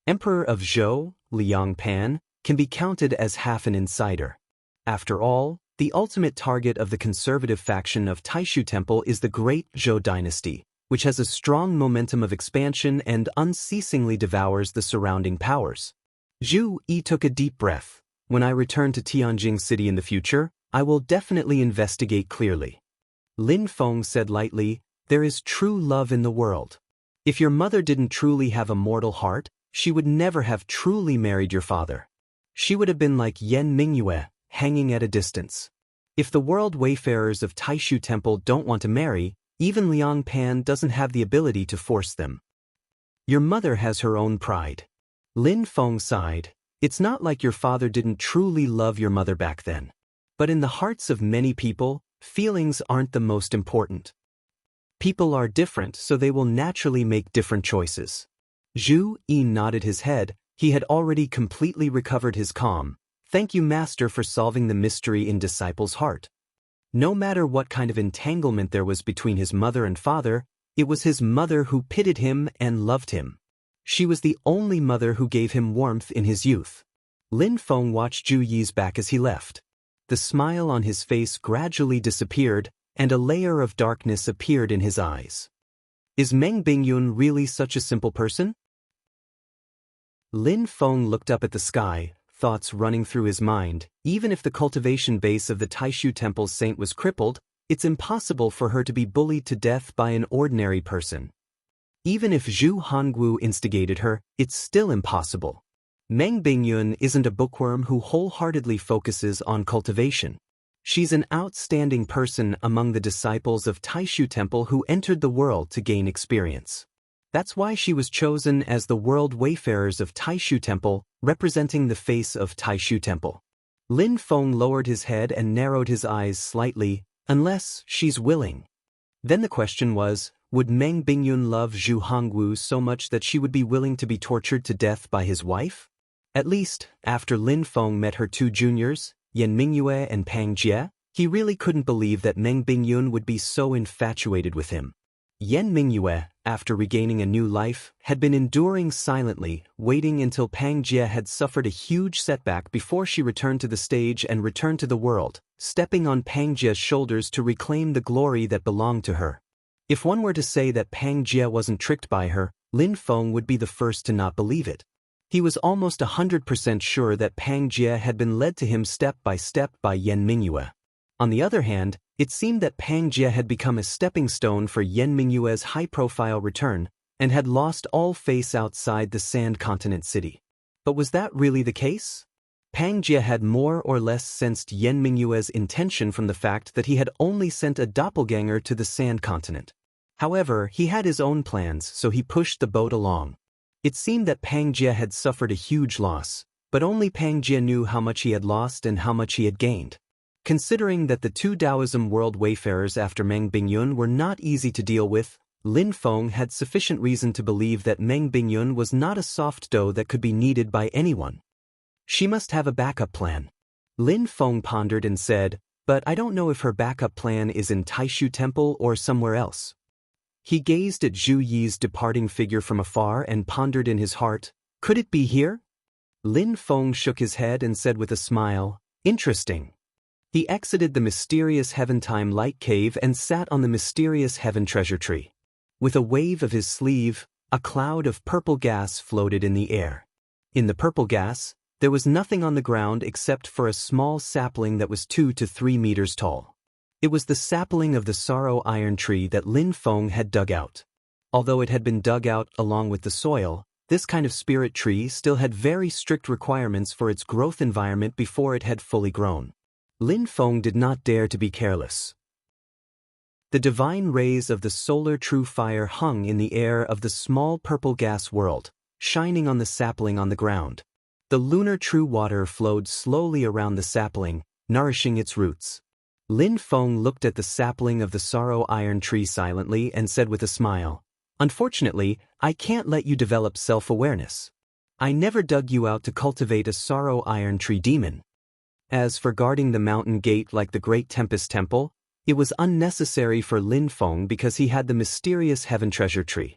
Emperor of Zhou, Liang Pan, can be counted as half an insider. After all, the ultimate target of the conservative faction of Taishu Temple is the great Zhou dynasty, which has a strong momentum of expansion and unceasingly devours the surrounding powers." Zhu Yi took a deep breath. "When I return to Tianjing City in the future, I will definitely investigate clearly." Lin Feng said lightly, "There is true love in the world. If your mother didn't truly have a mortal heart, she would never have truly married your father. She would have been like Yan Mingyue, hanging at a distance. If the world wayfarers of Taishu Temple don't want to marry, even Liang Pan doesn't have the ability to force them. Your mother has her own pride." Lin Feng sighed. "It's not like your father didn't truly love your mother back then. But in the hearts of many people, feelings aren't the most important. People are different, so they will naturally make different choices." Zhu Yi nodded his head. He had already completely recovered his calm. "Thank you, Master, for solving the mystery in Disciple's heart." No matter what kind of entanglement there was between his mother and father, it was his mother who pitied him and loved him. She was the only mother who gave him warmth in his youth. Lin Feng watched Zhu Yi's back as he left. The smile on his face gradually disappeared, and a layer of darkness appeared in his eyes. Is Meng Bingyun really such a simple person? Lin Feng looked up at the sky, thoughts running through his mind. Even if the cultivation base of the Taishu Temple's saint was crippled, it's impossible for her to be bullied to death by an ordinary person. Even if Zhu Hongwu instigated her, it's still impossible. Meng Bingyun isn't a bookworm who wholeheartedly focuses on cultivation. She's an outstanding person among the disciples of Taishu Temple who entered the world to gain experience. That's why she was chosen as the world wayfarers of Taishu Temple, representing the face of Taishu Temple. Lin Feng lowered his head and narrowed his eyes slightly. Unless she's willing. Then the question was, would Meng Bingyun love Zhu Hongwu so much that she would be willing to be tortured to death by his wife? At least, after Lin Feng met her 2 juniors, Yan Mingyue and Pang Jie, he really couldn't believe that Meng Bingyun would be so infatuated with him. Yan Mingyue, after regaining a new life, had been enduring silently, waiting until Pang Jie had suffered a huge setback before she returned to the stage and returned to the world, stepping on Pang Jie's shoulders to reclaim the glory that belonged to her. If one were to say that Pang Jie wasn't tricked by her, Lin Feng would be the first to not believe it. He was almost 100% sure that Pang Jie had been led to him step by Yan Mingyue. On the other hand, it seemed that Pang Jie had become a stepping stone for Yan Mingyue's high-profile return, and had lost all face outside the Sand Continent city. But was that really the case? Pang Jie had more or less sensed Yan Mingyue's intention from the fact that he had only sent a doppelganger to the Sand Continent. However, he had his own plans, so he pushed the boat along. It seemed that Pang Jie had suffered a huge loss, but only Pang Jie knew how much he had lost and how much he had gained. Considering that the 2 Taoism world wayfarers after Meng Bingyun were not easy to deal with, Lin Feng had sufficient reason to believe that Meng Bingyun was not a soft dough that could be kneaded by anyone. She must have a backup plan. Lin Feng pondered and said, but I don't know if her backup plan is in Taishu Temple or somewhere else. He gazed at Zhu Yi's departing figure from afar and pondered in his heart, could it be here? Lin Feng shook his head and said with a smile, interesting. He exited the mysterious Heaven-Time Light Cave and sat on the mysterious Heaven Treasure Tree. With a wave of his sleeve, a cloud of purple gas floated in the air. In the purple gas, there was nothing on the ground except for a small sapling that was 2 to 3 meters tall. It was the sapling of the sorrow iron tree that Lin Feng had dug out. Although it had been dug out along with the soil, this kind of spirit tree still had very strict requirements for its growth environment before it had fully grown. Lin Feng did not dare to be careless. The divine rays of the solar true fire hung in the air of the small purple gas world, shining on the sapling on the ground. The lunar true water flowed slowly around the sapling, nourishing its roots. Lin Feng looked at the sapling of the sorrow iron tree silently and said with a smile, unfortunately, I can't let you develop self-awareness. I never dug you out to cultivate a sorrow iron tree demon. As for guarding the mountain gate like the Great Tempest Temple, it was unnecessary for Lin Feng because he had the mysterious Heaven Treasure Tree.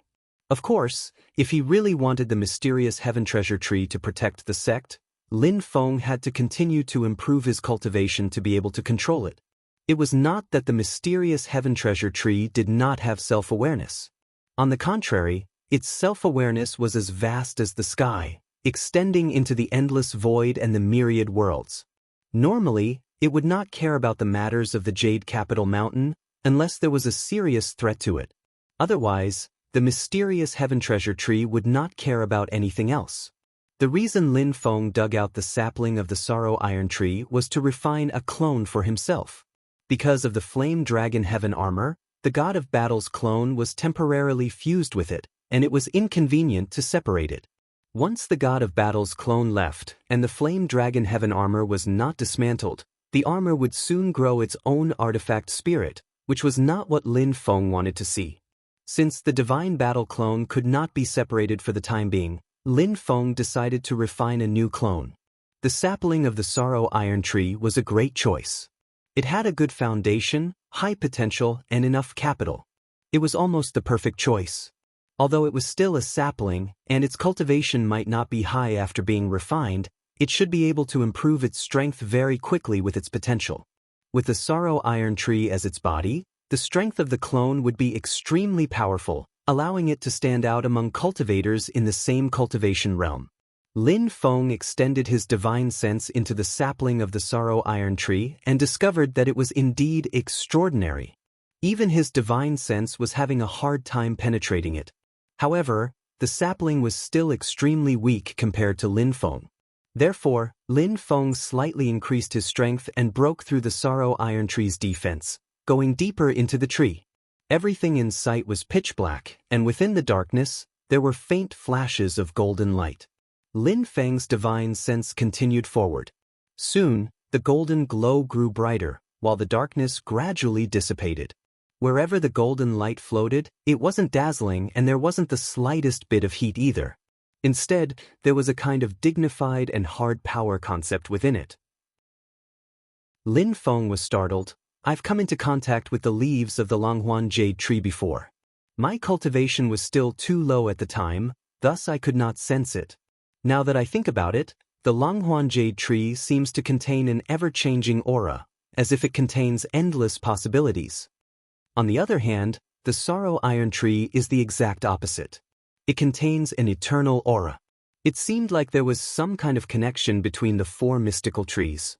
Of course, if he really wanted the mysterious Heaven Treasure Tree to protect the sect, Lin Feng had to continue to improve his cultivation to be able to control it. It was not that the mysterious Heaven Treasure Tree did not have self-awareness. On the contrary, its self-awareness was as vast as the sky, extending into the endless void and the myriad worlds. Normally, it would not care about the matters of the Jade Capital Mountain unless there was a serious threat to it. Otherwise, the mysterious Heaven Treasure Tree would not care about anything else. The reason Lin Feng dug out the sapling of the Sorrow Iron Tree was to refine a clone for himself. Because of the Flame Dragon Heaven armor, the God of Battle's clone was temporarily fused with it, and it was inconvenient to separate it. Once the God of Battle's clone left, and the Flame Dragon Heaven armor was not dismantled, the armor would soon grow its own artifact spirit, which was not what Lin Feng wanted to see. Since the Divine Battle clone could not be separated for the time being, Lin Feng decided to refine a new clone. The sapling of the Sorrow Iron Tree was a great choice. It had a good foundation, high potential, and enough capital. It was almost the perfect choice. Although it was still a sapling, and its cultivation might not be high after being refined, it should be able to improve its strength very quickly with its potential. With the Sorrow Iron Tree as its body, the strength of the clone would be extremely powerful, allowing it to stand out among cultivators in the same cultivation realm. Lin Feng extended his divine sense into the sapling of the Sorrow Iron Tree and discovered that it was indeed extraordinary. Even his divine sense was having a hard time penetrating it. However, the sapling was still extremely weak compared to Lin Feng. Therefore, Lin Feng slightly increased his strength and broke through the Sorrow Iron Tree's defense, going deeper into the tree. Everything in sight was pitch black, and within the darkness, there were faint flashes of golden light. Lin Feng's divine sense continued forward. Soon, the golden glow grew brighter, while the darkness gradually dissipated. Wherever the golden light floated, it wasn't dazzling and there wasn't the slightest bit of heat either. Instead, there was a kind of dignified and hard power concept within it. Lin Feng was startled. I've come into contact with the leaves of the Longhuan Jade tree before. My cultivation was still too low at the time, thus I could not sense it. Now that I think about it, the Longhuan Jade tree seems to contain an ever-changing aura, as if it contains endless possibilities. On the other hand, the Sorrow Iron Tree is the exact opposite. It contains an eternal aura. It seemed like there was some kind of connection between the four mystical trees.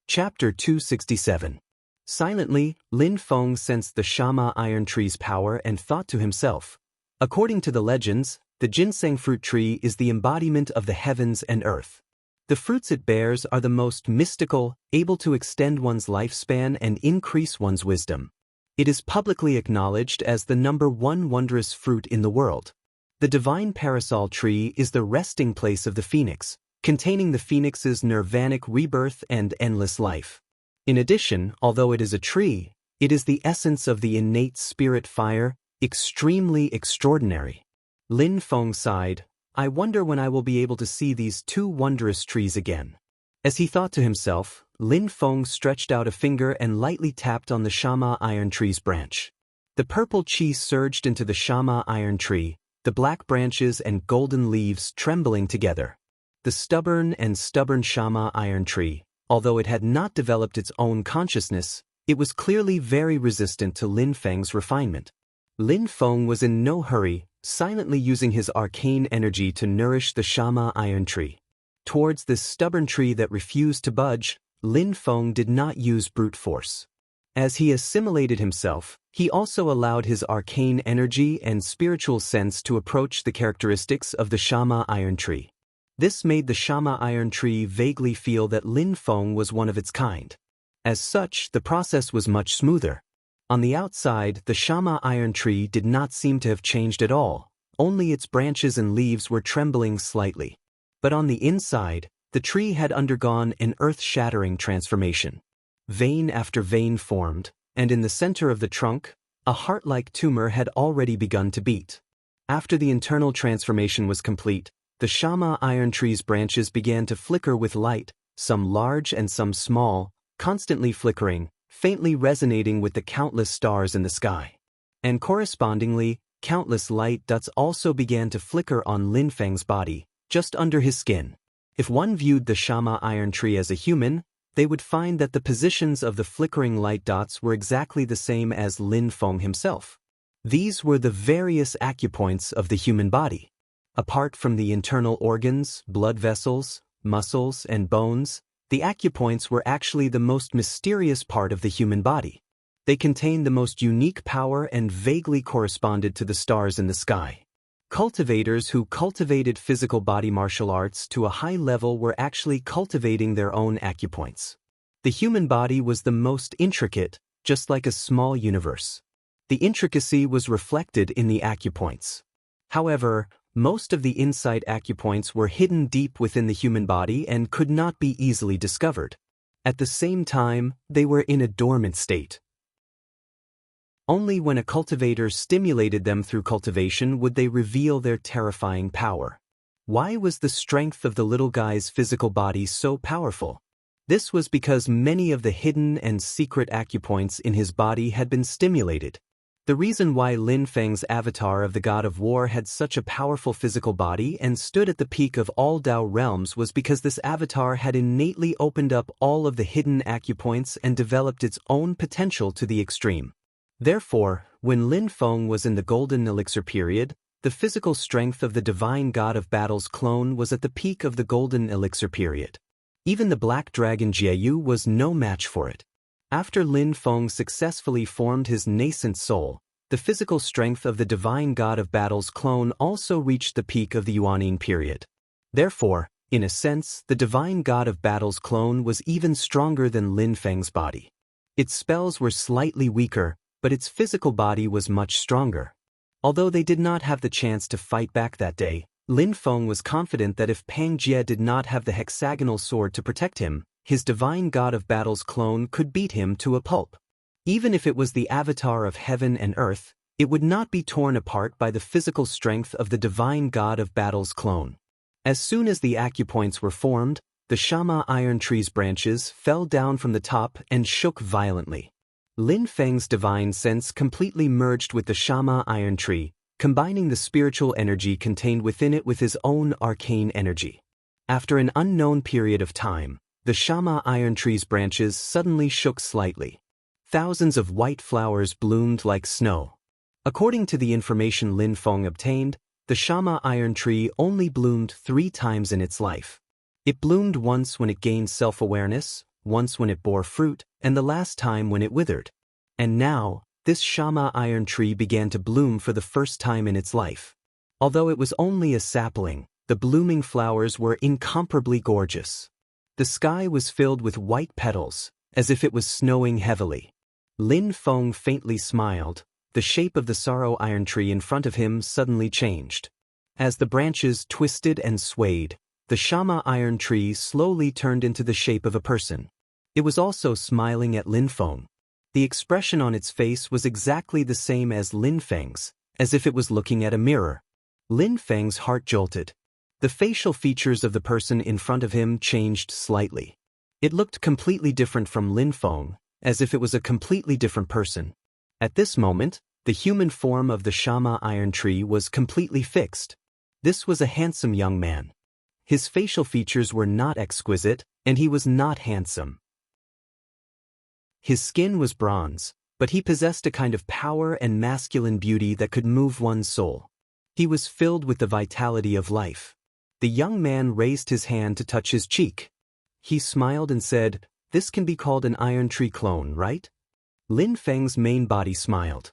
Chapter 267. Silently, Lin Feng sensed the Shama Iron Tree's power and thought to himself, according to the legends, the ginseng fruit tree is the embodiment of the heavens and earth. The fruits it bears are the most mystical, able to extend one's lifespan and increase one's wisdom. It is publicly acknowledged as the #1 wondrous fruit in the world. The divine parasol tree is the resting place of the phoenix, containing the phoenix's nirvanic rebirth and endless life. In addition, although it is a tree, it is the essence of the innate spirit fire, extremely extraordinary. Lin Feng sighed, I wonder when I will be able to see these two wondrous trees again. As he thought to himself, Lin Feng stretched out a finger and lightly tapped on the Shama iron tree's branch. The purple chi surged into the Shama iron tree, the black branches and golden leaves trembling together. The stubborn Shama iron tree, although it had not developed its own consciousness, it was clearly very resistant to Lin Feng's refinement. Lin Feng was in no hurry, silently using his arcane energy to nourish the Shama iron tree. Towards this stubborn tree that refused to budge, Lin Feng did not use brute force. As he assimilated himself, he also allowed his arcane energy and spiritual sense to approach the characteristics of the Shama iron tree. This made the Shama iron tree vaguely feel that Lin Feng was one of its kind. As such, the process was much smoother. On the outside, the Shama iron tree did not seem to have changed at all, only its branches and leaves were trembling slightly. But on the inside, the tree had undergone an earth-shattering transformation. Vein after vein formed, and in the center of the trunk, a heart-like tumor had already begun to beat. After the internal transformation was complete, the Shama iron tree's branches began to flicker with light, some large and some small, constantly flickering, faintly resonating with the countless stars in the sky. And correspondingly, countless light dots also began to flicker on Lin Feng's body, just under his skin. If one viewed the Shama iron tree as a human, they would find that the positions of the flickering light dots were exactly the same as Lin Feng himself. These were the various acupoints of the human body. Apart from the internal organs, blood vessels, muscles, and bones, the acupoints were actually the most mysterious part of the human body. They contained the most unique power and vaguely corresponded to the stars in the sky. Cultivators who cultivated physical body martial arts to a high level were actually cultivating their own acupoints. The human body was the most intricate, just like a small universe. The intricacy was reflected in the acupoints. However, most of the inside acupoints were hidden deep within the human body and could not be easily discovered. At the same time, they were in a dormant state. Only when a cultivator stimulated them through cultivation would they reveal their terrifying power. Why was the strength of the little guy's physical body so powerful? This was because many of the hidden and secret acupoints in his body had been stimulated. The reason why Lin Feng's avatar of the god of war had such a powerful physical body and stood at the peak of all Dao realms was because this avatar had innately opened up all of the hidden acupoints and developed its own potential to the extreme. Therefore, when Lin Feng was in the golden elixir period, the physical strength of the divine god of battle's clone was at the peak of the golden elixir period. Even the black dragon Jieyu was no match for it. After Lin Feng successfully formed his nascent soul, the physical strength of the divine god of battle's clone also reached the peak of the Yuanyin period. Therefore, in a sense, the divine god of battle's clone was even stronger than Lin Feng's body. Its spells were slightly weaker, but its physical body was much stronger. Although they did not have the chance to fight back that day, Lin Feng was confident that if Pang Jie did not have the hexagonal sword to protect him, his divine god of battle's clone could beat him to a pulp. Even if it was the avatar of heaven and earth, it would not be torn apart by the physical strength of the divine god of battle's clone. As soon as the acupoints were formed, the Shama iron tree's branches fell down from the top and shook violently. Lin Feng's divine sense completely merged with the Shama iron tree, combining the spiritual energy contained within it with his own arcane energy. After an unknown period of time, the Shama iron tree's branches suddenly shook slightly. Thousands of white flowers bloomed like snow. According to the information Lin Feng obtained, the Shama iron tree only bloomed 3 times in its life. It bloomed once when it gained self-awareness, once when it bore fruit, and the last time when it withered. And now, this Shama iron tree began to bloom for the first time in its life. Although it was only a sapling, the blooming flowers were incomparably gorgeous. The sky was filled with white petals, as if it was snowing heavily. Lin Feng faintly smiled. The shape of the sorrow iron tree in front of him suddenly changed. As the branches twisted and swayed, the Shama iron tree slowly turned into the shape of a person. It was also smiling at Lin Feng. The expression on its face was exactly the same as Lin Feng's, as if it was looking at a mirror. Lin Feng's heart jolted. The facial features of the person in front of him changed slightly. It looked completely different from Lin Feng, as if it was a completely different person. At this moment, the human form of the Shama iron tree was completely fixed. This was a handsome young man. His facial features were not exquisite, and he was not handsome. His skin was bronze, but he possessed a kind of power and masculine beauty that could move one's soul. He was filled with the vitality of life. The young man raised his hand to touch his cheek. He smiled and said, "This can be called an iron tree clone, right?" Lin Feng's main body smiled.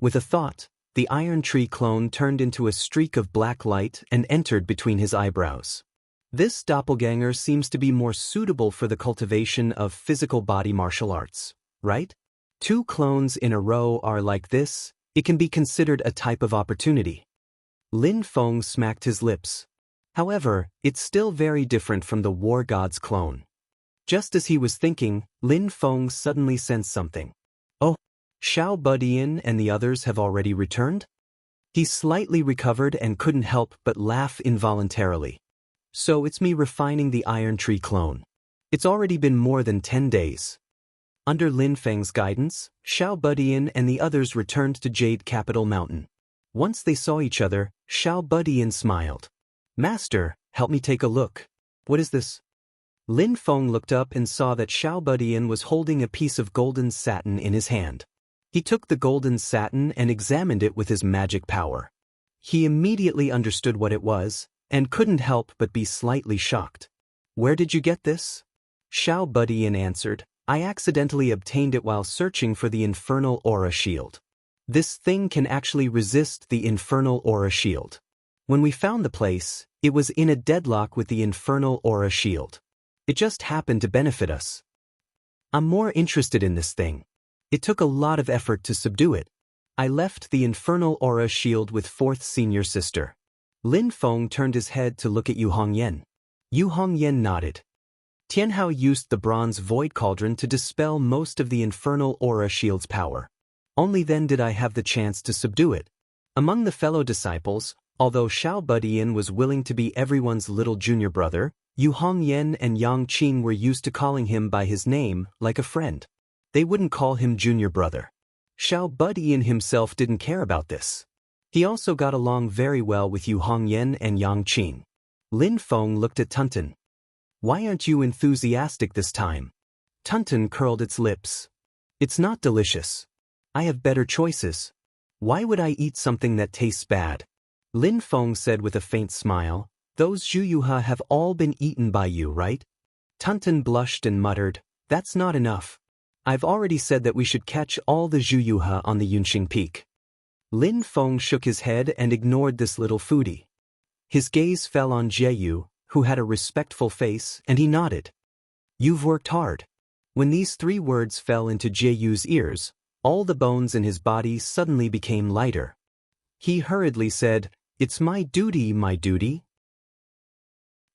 With a thought, the iron tree clone turned into a streak of black light and entered between his eyebrows. This doppelganger seems to be more suitable for the cultivation of physical body martial arts, right? 2 clones in a row are like this, it can be considered a type of opportunity. Lin Feng smacked his lips. However, it's still very different from the war god's clone. Just as he was thinking, Lin Feng suddenly sensed something. Oh, Xiao Budian and the others have already returned? He slightly recovered and couldn't help but laugh involuntarily. So it's me refining the iron tree clone. It's already been more than 10 days. Under Lin Feng's guidance, Xiao Budian and the others returned to Jade Capital Mountain. Once they saw each other, Xiao Budian smiled. "Master, help me take a look. What is this?" Lin Feng looked up and saw that Xiao Budian was holding a piece of golden satin in his hand. He took the golden satin and examined it with his magic power. He immediately understood what it was, and couldn't help but be slightly shocked. "Where did you get this?" Xiao Budian answered, "I accidentally obtained it while searching for the infernal aura shield. This thing can actually resist the infernal aura shield. When we found the place, it was in a deadlock with the infernal aura shield. It just happened to benefit us. I'm more interested in this thing. It took a lot of effort to subdue it. I left the infernal aura shield with 4th senior sister." Lin Feng turned his head to look at Yu Hongyan. Yu Hongyan nodded. "Tianhao used the bronze void cauldron to dispel most of the infernal aura shield's power. Only then did I have the chance to subdue it." Among the fellow disciples, although Xiao Budian was willing to be everyone's little junior brother, Yu Hongyan and Yang Qing were used to calling him by his name, like a friend. They wouldn't call him junior brother. Xiao Budian himself didn't care about this. He also got along very well with Yu Hongyan and Yang Qing. Lin Feng looked at Tunten. "Why aren't you enthusiastic this time?" Tunten curled its lips. "It's not delicious. I have better choices. Why would I eat something that tastes bad?" Lin Feng said with a faint smile, "Those Zhuyuha have all been eaten by you, right?" Tunten blushed and muttered, "That's not enough. I've already said that we should catch all the Zhuyuha on the Yunxing Peak." Lin Feng shook his head and ignored this little foodie. His gaze fell on Jieyu, who had a respectful face, and he nodded. "You've worked hard." When these 3 words fell into Jieyu's ears, all the bones in his body suddenly became lighter. He hurriedly said, "It's my duty, my duty."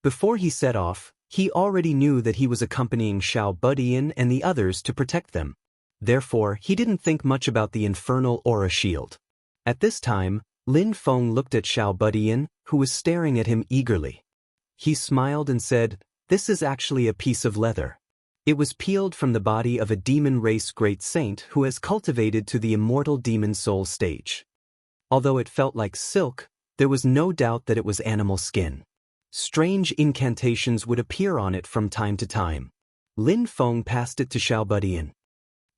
Before he set off, he already knew that he was accompanying Xiao Budian and the others to protect them. Therefore, he didn't think much about the infernal aura shield. At this time, Lin Feng looked at Xiao Budian, who was staring at him eagerly. He smiled and said, "This is actually a piece of leather. It was peeled from the body of a demon race great saint who has cultivated to the immortal demon soul stage. Although it felt like silk, there was no doubt that it was animal skin. Strange incantations would appear on it from time to time." Lin Feng passed it to Xiao Budian.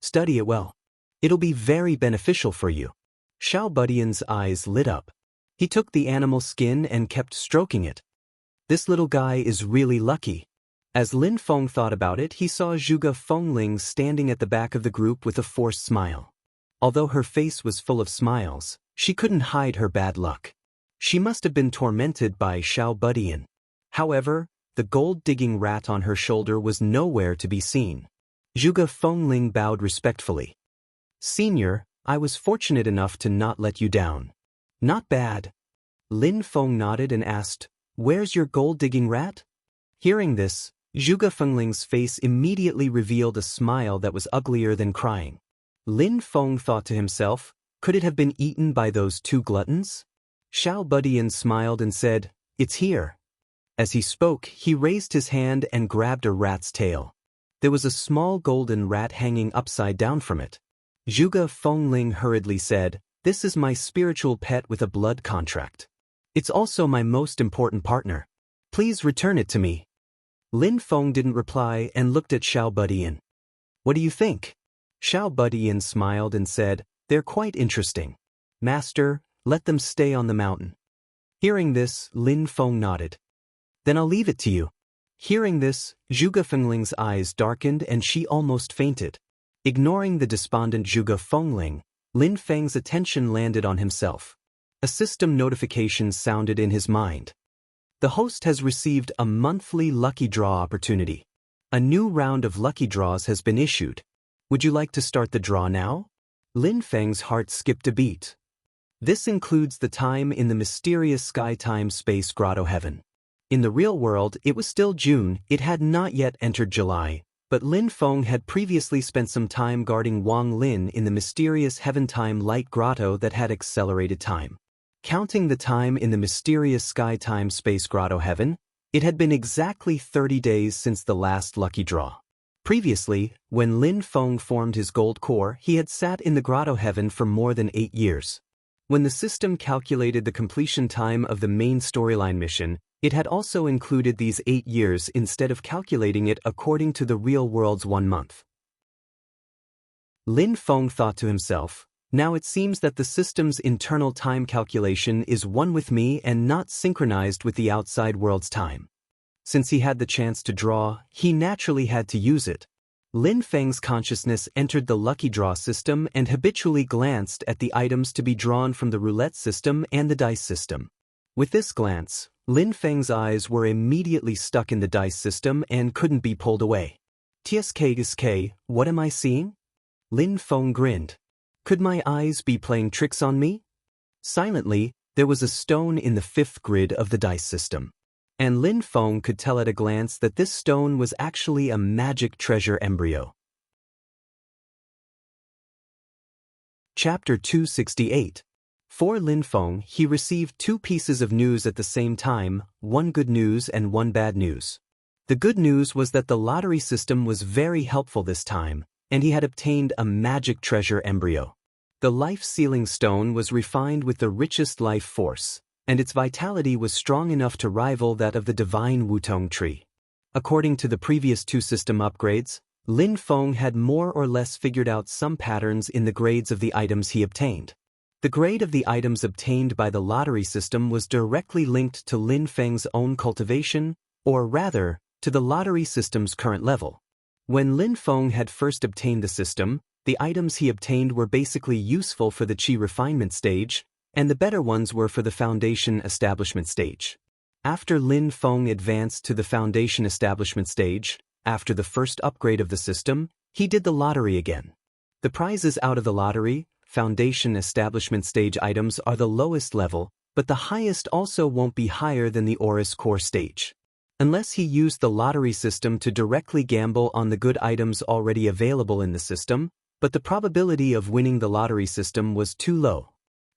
"Study it well. It'll be very beneficial for you." Xiao Budian's eyes lit up. He took the animal skin and kept stroking it. This little guy is really lucky. As Lin Feng thought about it, he saw Zhuge Fengling standing at the back of the group with a forced smile. Although her face was full of smiles, she couldn't hide her bad luck. She must have been tormented by Xiao Budian. However, the gold-digging rat on her shoulder was nowhere to be seen. Zhuge Fengling bowed respectfully. "Senior, I was fortunate enough to not let you down." "Not bad." Lin Feng nodded and asked, "Where's your gold-digging rat?" Hearing this, Zhuge Fengling's face immediately revealed a smile that was uglier than crying. Lin Feng thought to himself, could it have been eaten by those 2 gluttons? Xiao Budian smiled and said, "It's here." As he spoke, he raised his hand and grabbed a rat's tail. There was a small golden rat hanging upside down from it. Zhuge Fengling hurriedly said, "This is my spiritual pet with a blood contract. It's also my most important partner. Please return it to me." Lin Feng didn't reply and looked at Xiao Budian. "What do you think?" Xiao Budian smiled and said, "They're quite interesting. Master, let them stay on the mountain." Hearing this, Lin Feng nodded. "Then I'll leave it to you." Hearing this, Zhuge Fengling's eyes darkened and she almost fainted. Ignoring the despondent Zhuge Fengling, Lin Feng's attention landed on himself. A system notification sounded in his mind. The host has received a monthly lucky draw opportunity. A new round of lucky draws has been issued. Would you like to start the draw now? Lin Feng's heart skipped a beat. This includes the time in the mysterious sky-time-space grotto heaven. In the real world, it was still June, it had not yet entered July, but Lin Feng had previously spent some time guarding Wang Lin in the mysterious heaven-time light grotto that had accelerated time. Counting the time in the mysterious sky-time-space grotto heaven, it had been exactly 30 days since the last lucky draw. Previously, when Lin Feng formed his gold core, he had sat in the grotto heaven for more than 8 years. When the system calculated the completion time of the main storyline mission, it had also included these 8 years instead of calculating it according to the real world's 1 month. Lin Feng thought to himself, "Now it seems that the system's internal time calculation is one with me and not synchronized with the outside world's time." Since he had the chance to draw, he naturally had to use it. Lin Feng's consciousness entered the lucky draw system and habitually glanced at the items to be drawn from the roulette system and the dice system. With this glance, Lin Feng's eyes were immediately stuck in the dice system and couldn't be pulled away. "TSK, what am I seeing?" Lin Feng grinned. "Could my eyes be playing tricks on me?" Silently, there was a stone in the 5th grid of the dice system. And Lin Feng could tell at a glance that this stone was actually a magic treasure embryo. Chapter 268. For Lin Feng, he received 2 pieces of news at the same time, one good news and one bad news. The good news was that the lottery system was very helpful this time, and he had obtained a magic treasure embryo. The life-sealing stone was refined with the richest life force, and its vitality was strong enough to rival that of the divine Wutong tree. According to the previous 2 system upgrades, Lin Feng had more or less figured out some patterns in the grades of the items he obtained. The grade of the items obtained by the lottery system was directly linked to Lin Feng's own cultivation, or rather, to the lottery system's current level. When Lin Feng had first obtained the system, the items he obtained were basically useful for the qi refinement stage, and the better ones were for the foundation establishment stage. After Lin Feng advanced to the foundation establishment stage, after the first upgrade of the system, he did the lottery again. The prizes out of the lottery, foundation establishment stage items are the lowest level, but the highest also won't be higher than the Oris core stage. Unless he used the lottery system to directly gamble on the good items already available in the system, but the probability of winning the lottery system was too low.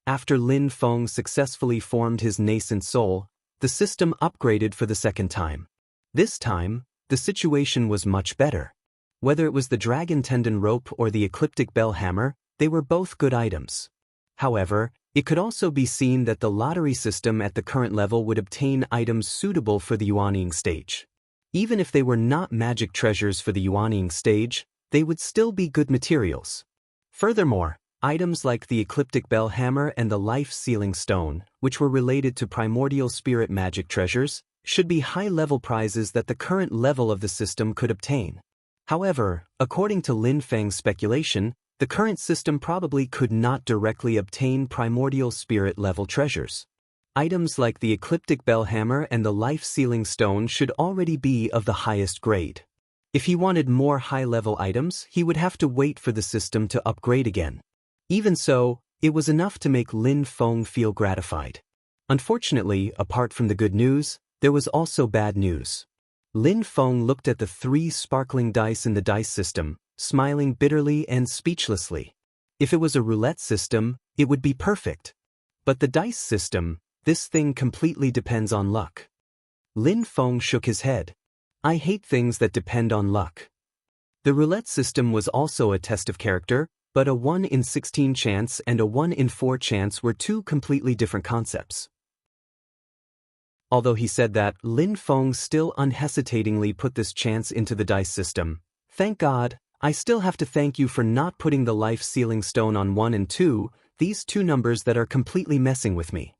After Lin Feng successfully formed his nascent soul, the system upgraded for the 2nd time. This time, the situation was much better. Whether it was the dragon tendon rope or the ecliptic bell hammer, they were both good items. However, it could also be seen that the lottery system at the current level would obtain items suitable for the Yuanying stage. Even if they were not magic treasures for the Yuanying stage, they would still be good materials. Furthermore, items like the ecliptic bell hammer and the life-sealing stone, which were related to primordial spirit magic treasures, should be high-level prizes that the current level of the system could obtain. However, according to Lin Feng's speculation, the current system probably could not directly obtain primordial spirit-level treasures. Items like the ecliptic bell hammer and the life-sealing stone should already be of the highest grade. If he wanted more high-level items, he would have to wait for the system to upgrade again. Even so, it was enough to make Lin Feng feel gratified. Unfortunately, apart from the good news, there was also bad news. Lin Feng looked at the 3 sparkling dice in the dice system, smiling bitterly and speechlessly. If it was a roulette system, it would be perfect. But the dice system, this thing completely depends on luck. Lin Feng shook his head. I hate things that depend on luck. The roulette system was also a test of character, but a 1 in 16 chance and a 1 in 4 chance were two completely different concepts. Although he said that, Lin Feng still unhesitatingly put this chance into the dice system. Thank God, I still have to thank you for not putting the life sealing stone on 1 and 2, these two numbers that are completely messing with me.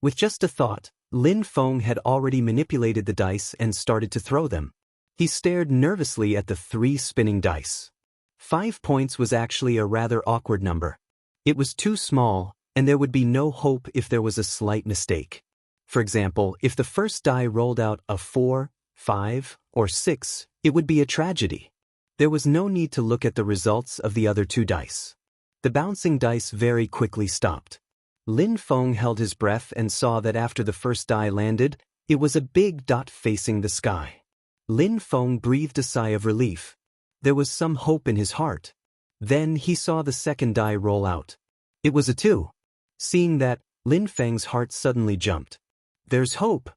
With just a thought, Lin Feng had already manipulated the dice and started to throw them. He stared nervously at the 3 spinning dice. 5 points was actually a rather awkward number. It was too small, and there would be no hope if there was a slight mistake. For example, if the first die rolled out a 4, 5, or 6, it would be a tragedy. There was no need to look at the results of the other 2 dice. The bouncing dice very quickly stopped. Lin Feng held his breath and saw that after the first die landed, it was a big dot facing the sky. Lin Feng breathed a sigh of relief. There was some hope in his heart. Then he saw the second die roll out. It was a 2. Seeing that, Lin Feng's heart suddenly jumped. There's hope.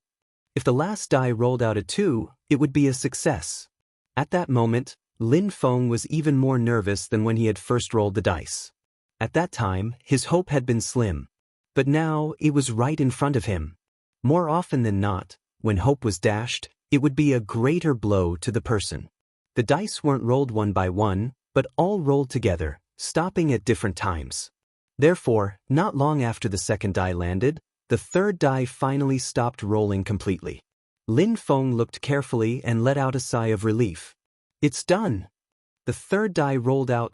If the last die rolled out a 2, it would be a success. At that moment, Lin Feng was even more nervous than when he had first rolled the dice. At that time, his hope had been slim. But now, it was right in front of him. More often than not, when hope was dashed, it would be a greater blow to the person. The dice weren't rolled one by one, but all rolled together, stopping at different times. Therefore, not long after the second die landed, the third die finally stopped rolling completely. Lin Feng looked carefully and let out a sigh of relief. It's done. The third die rolled out.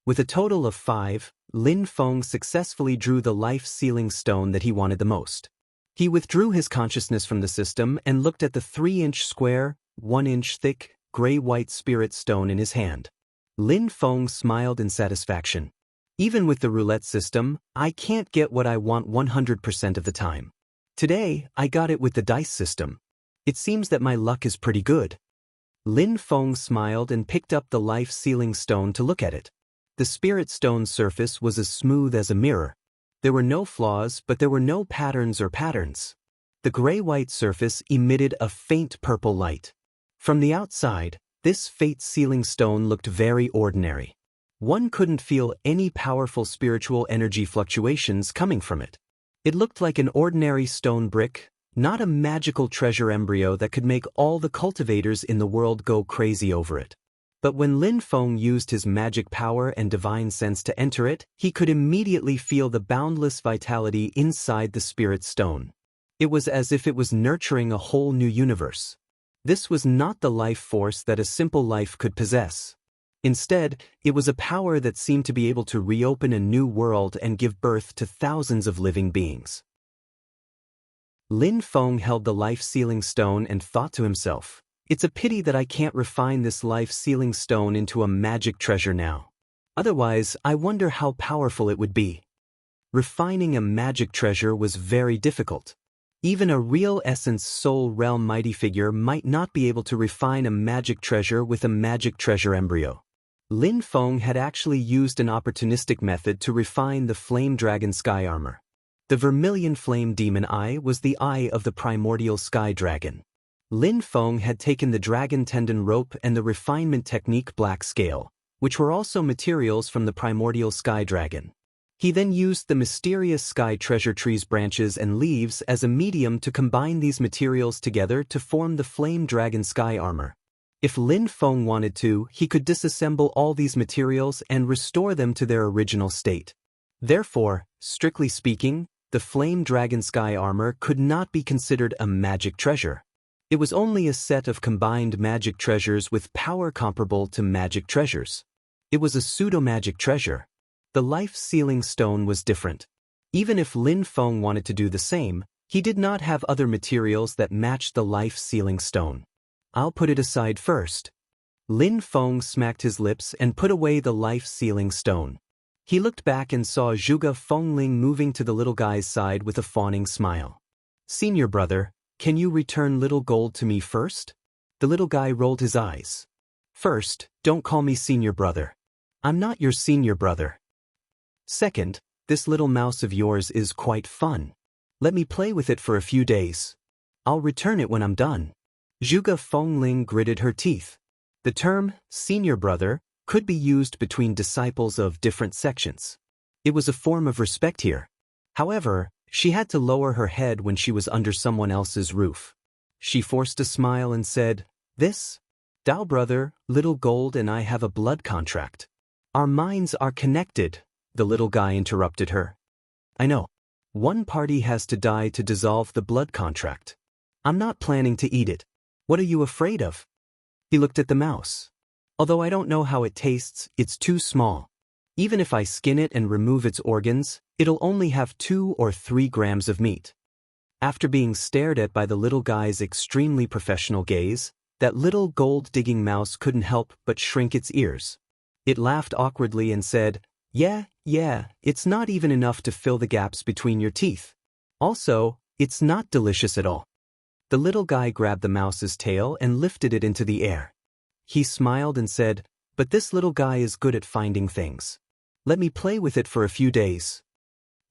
With a total of 5, Lin Feng successfully drew the life-sealing stone that he wanted the most. He withdrew his consciousness from the system and looked at the 3-inch square, 1-inch thick, gray-white spirit stone in his hand. Lin Feng smiled in satisfaction. Even with the roulette system, I can't get what I want 100% of the time. Today, I got it with the dice system. It seems that my luck is pretty good. Lin Feng smiled and picked up the life-sealing stone to look at it. The spirit stone's surface was as smooth as a mirror. There were no flaws, but there were no patterns or patterns. The gray-white surface emitted a faint purple light. From the outside, this fate-sealing stone looked very ordinary. One couldn't feel any powerful spiritual energy fluctuations coming from it. It looked like an ordinary stone brick, not a magical treasure embryo that could make all the cultivators in the world go crazy over it. But when Lin Feng used his magic power and divine sense to enter it, he could immediately feel the boundless vitality inside the spirit stone. It was as if it was nurturing a whole new universe. This was not the life force that a simple life could possess. Instead, it was a power that seemed to be able to reopen a new world and give birth to thousands of living beings. Lin Feng held the life-sealing stone and thought to himself, it's a pity that I can't refine this life-sealing stone into a magic treasure now. Otherwise, I wonder how powerful it would be. Refining a magic treasure was very difficult. Even a real essence soul realm mighty figure might not be able to refine a magic treasure with a magic treasure embryo. Lin Feng had actually used an opportunistic method to refine the flame dragon sky armor. The vermilion flame demon eye was the eye of the primordial sky dragon. Lin Feng had taken the dragon tendon rope and the refinement technique black scale, which were also materials from the primordial sky dragon. He then used the mysterious sky treasure tree's branches and leaves as a medium to combine these materials together to form the flame dragon sky armor. If Lin Feng wanted to, he could disassemble all these materials and restore them to their original state. Therefore, strictly speaking, the flame dragon sky armor could not be considered a magic treasure. It was only a set of combined magic treasures with power comparable to magic treasures. It was a pseudo-magic treasure. The life-sealing stone was different. Even if Lin Feng wanted to do the same, he did not have other materials that matched the life-sealing stone. I'll put it aside first. Lin Feng smacked his lips and put away the life-sealing stone. He looked back and saw Zhuge Fengling moving to the little guy's side with a fawning smile. Senior brother, can you return little gold to me first? The little guy rolled his eyes. First, don't call me senior brother. I'm not your senior brother. Second, this little mouse of yours is quite fun. Let me play with it for a few days. I'll return it when I'm done. Zhuge Fengling gritted her teeth. The term, senior brother, could be used between disciples of different sections. It was a form of respect here. However, she had to lower her head when she was under someone else's roof. She forced a smile and said, "This? Dao brother, Little Gold and I have a blood contract." "Our minds are connected," the little guy interrupted her. "I know. One party has to die to dissolve the blood contract. I'm not planning to eat it. What are you afraid of?" He looked at the mouse. "Although I don't know how it tastes, it's too small. Even if I skin it and remove its organs, it'll only have 2 or 3 grams of meat." After being stared at by the little guy's extremely professional gaze, that little gold-digging mouse couldn't help but shrink its ears. It laughed awkwardly and said, Yeah, it's not even enough to fill the gaps between your teeth. Also, it's not delicious at all." The little guy grabbed the mouse's tail and lifted it into the air. He smiled and said, "But this little guy is good at finding things. Let me play with it for a few days."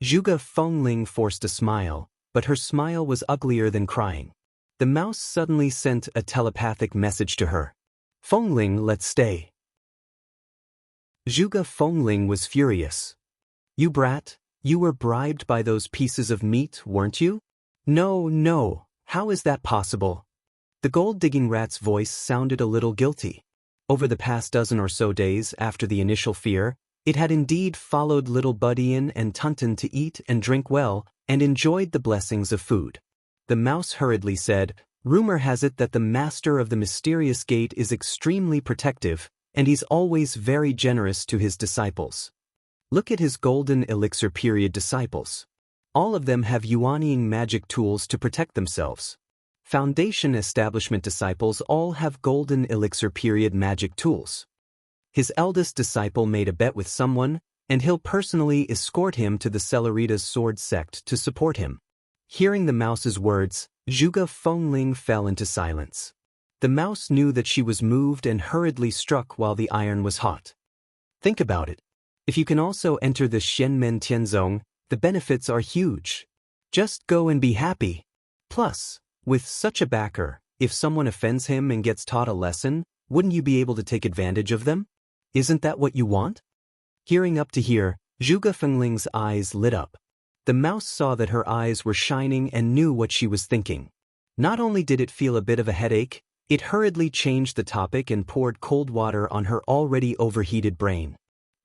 Zhuge Fengling forced a smile, but her smile was uglier than crying. The mouse suddenly sent a telepathic message to her. "Fengling, let's stay." Zhuge Fengling was furious. "You brat, you were bribed by those pieces of meat, weren't you?" No, how is that possible?" The gold-digging rat's voice sounded a little guilty. Over the past dozen or so days after the initial fear, it had indeed followed little Budian and Tunton to eat and drink well, and enjoyed the blessings of food. The mouse hurriedly said, "Rumor has it that the master of the mysterious gate is extremely protective, and he's always very generous to his disciples. Look at his golden elixir period disciples. All of them have yuanying magic tools to protect themselves. Foundation establishment disciples all have golden elixir period magic tools. His eldest disciple made a bet with someone, and he'll personally escort him to the Celeritas sword sect to support him." Hearing the mouse's words, Zhuge Fengling fell into silence. The mouse knew that she was moved and hurriedly struck while the iron was hot. Think about it. If you can also enter the Shenmen Tianzong, the benefits are huge. Just go and be happy. Plus, with such a backer, if someone offends him and gets taught a lesson, wouldn't you be able to take advantage of them? Isn't that what you want? Hearing up to here, Zhuge Fengling's eyes lit up. The mouse saw that her eyes were shining and knew what she was thinking. Not only did it feel a bit of a headache, it hurriedly changed the topic and poured cold water on her already overheated brain.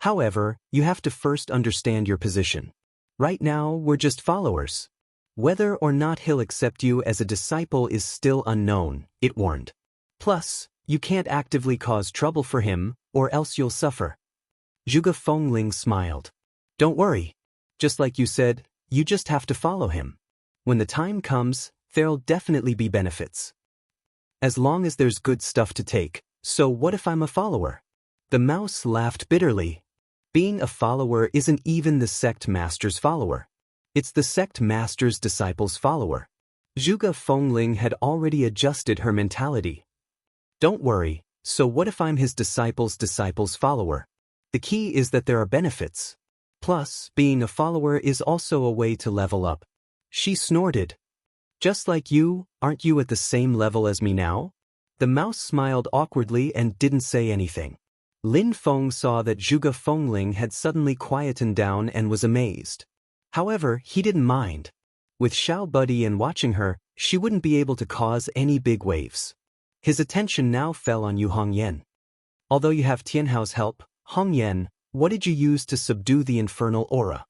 "However, you have to first understand your position. Right now, we're just followers. Whether or not he'll accept you as a disciple is still unknown," it warned. "Plus, you can't actively cause trouble for him, or else you'll suffer." Zhuge Fengling smiled. "Don't worry. Just like you said, you just have to follow him. When the time comes, there'll definitely be benefits. As long as there's good stuff to take, so what if I'm a follower?" The mouse laughed bitterly. Being a follower isn't even the sect master's follower. It's the sect master's disciple's follower. Zhuge Fengling had already adjusted her mentality. "Don't worry, so what if I'm his disciple's follower? The key is that there are benefits. Plus, being a follower is also a way to level up." She snorted. "Just like you, aren't you at the same level as me now?" The mouse smiled awkwardly and didn't say anything. Lin Feng saw that Zhuge Fengling had suddenly quietened down and was amazed. However, he didn't mind. With Xiao Budian watching her, she wouldn't be able to cause any big waves. His attention now fell on Yu Hongyan. "Although you have Tianhao's help, Hongyan, what did you use to subdue the infernal aura?"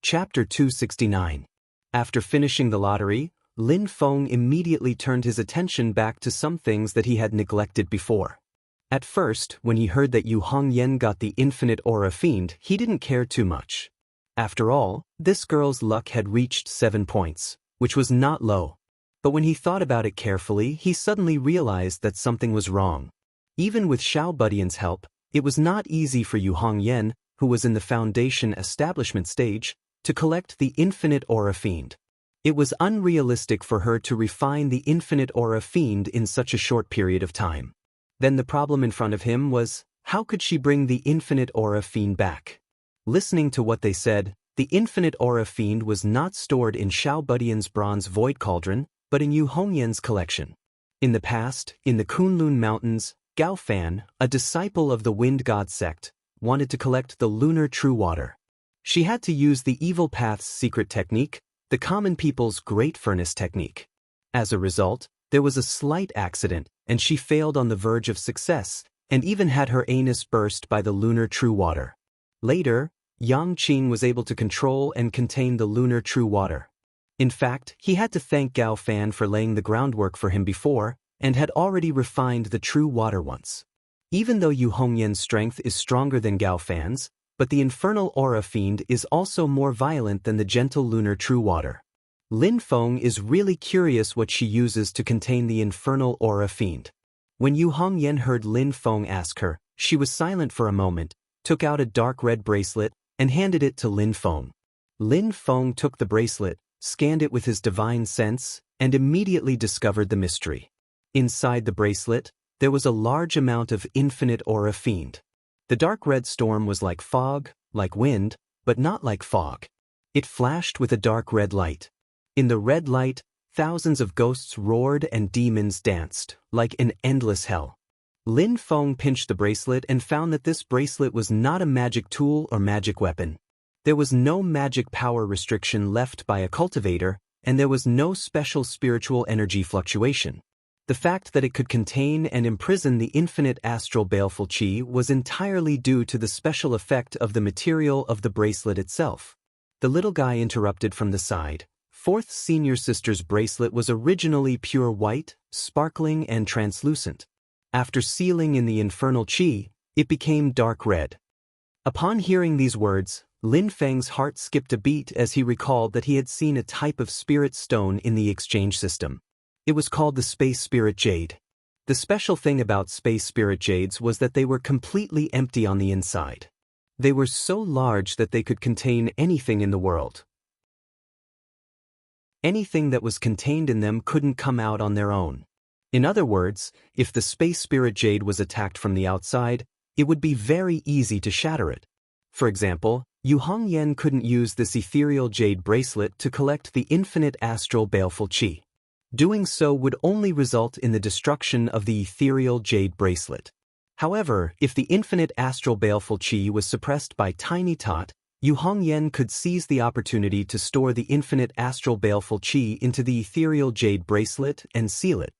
Chapter 269. After finishing the lottery, Lin Feng immediately turned his attention back to some things that he had neglected before. At first, when he heard that Yu Hongyan got the infinite aura fiend, he didn't care too much. After all, this girl's luck had reached 7 points, which was not low. But when he thought about it carefully, he suddenly realized that something was wrong. Even with Xiao Budian's help, it was not easy for Yu Hongyan, who was in the foundation establishment stage, to collect the infinite aura fiend. It was unrealistic for her to refine the infinite aura fiend in such a short period of time. Then the problem in front of him was, how could she bring the infinite aura fiend back? Listening to what they said, The infinite aura fiend was not stored in Xiao Budian's bronze void cauldron, but in Yu Hongyan's collection. In the past, in the Kunlun Mountains, Gao Fan, a disciple of the Wind God sect, wanted to collect the lunar true water. She had to use the evil path's secret technique, the common people's great furnace technique. As a result, there was a slight accident, and she failed on the verge of success, and even had her anus burst by the lunar true water. Later, Yang Qing was able to control and contain the lunar true water. In fact, he had to thank Gao Fan for laying the groundwork for him before, and had already refined the true water once. Even though Yu Hongyan's strength is stronger than Gao Fan's, but the infernal aura fiend is also more violent than the gentle lunar true water. Lin Feng is really curious what she uses to contain the infernal aura fiend. When Yu Hongyan heard Lin Feng ask her, she was silent for a moment, took out a dark red bracelet, and handed it to Lin Feng. Lin Feng took the bracelet, scanned it with his divine sense, and immediately discovered the mystery. Inside the bracelet, there was a large amount of infinite aura fiend. The dark red storm was like fog, like wind, but not like fog. It flashed with a dark red light. In the red light, thousands of ghosts roared and demons danced, like an endless hell. Lin Feng pinched the bracelet and found that this bracelet was not a magic tool or magic weapon. There was no magic power restriction left by a cultivator, and there was no special spiritual energy fluctuation. The fact that it could contain and imprison the infinite astral baleful qi was entirely due to the special effect of the material of the bracelet itself. The little guy interrupted from the side. Fourth senior sister's bracelet was originally pure white, sparkling and translucent. After sealing in the infernal qi, it became dark red. Upon hearing these words, Lin Feng's heart skipped a beat as he recalled that he had seen a type of spirit stone in the exchange system. It was called the Space Spirit Jade. The special thing about Space Spirit Jades was that they were completely empty on the inside. They were so large that they could contain anything in the world. Anything that was contained in them couldn't come out on their own. In other words, if the Space Spirit Jade was attacked from the outside, it would be very easy to shatter it. For example, Yu Hongyan couldn't use this ethereal jade bracelet to collect the infinite astral baleful qi. Doing so would only result in the destruction of the ethereal jade bracelet. However, if the infinite astral baleful qi was suppressed by Tiny Tot, Yu Hongyan could seize the opportunity to store the infinite astral baleful qi into the ethereal jade bracelet and seal it.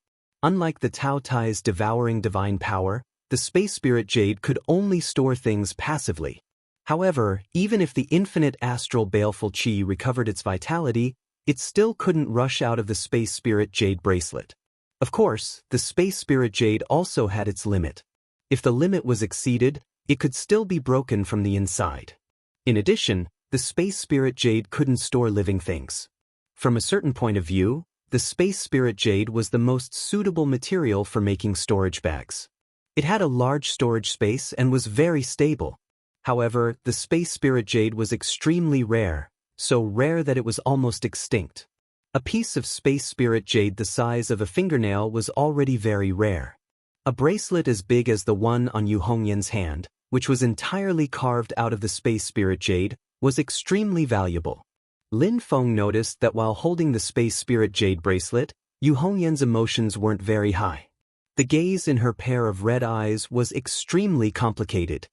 Unlike the Tao Tai's devouring divine power, the Space Spirit Jade could only store things passively. However, even if the infinite astral baleful qi recovered its vitality, it still couldn't rush out of the Space Spirit Jade bracelet. Of course, the Space Spirit Jade also had its limit. If the limit was exceeded, it could still be broken from the inside. In addition, the Space Spirit Jade couldn't store living things. From a certain point of view, the Space Spirit Jade was the most suitable material for making storage bags. It had a large storage space and was very stable. However, the Space Spirit Jade was extremely rare, so rare that it was almost extinct. A piece of Space Spirit Jade the size of a fingernail was already very rare. A bracelet as big as the one on Yu Hongyan's hand, which was entirely carved out of the Space Spirit Jade, was extremely valuable. Lin Feng noticed that while holding the Space Spirit Jade bracelet, Yu Hongyan's emotions weren't very high. The gaze in her pair of red eyes was extremely complicated.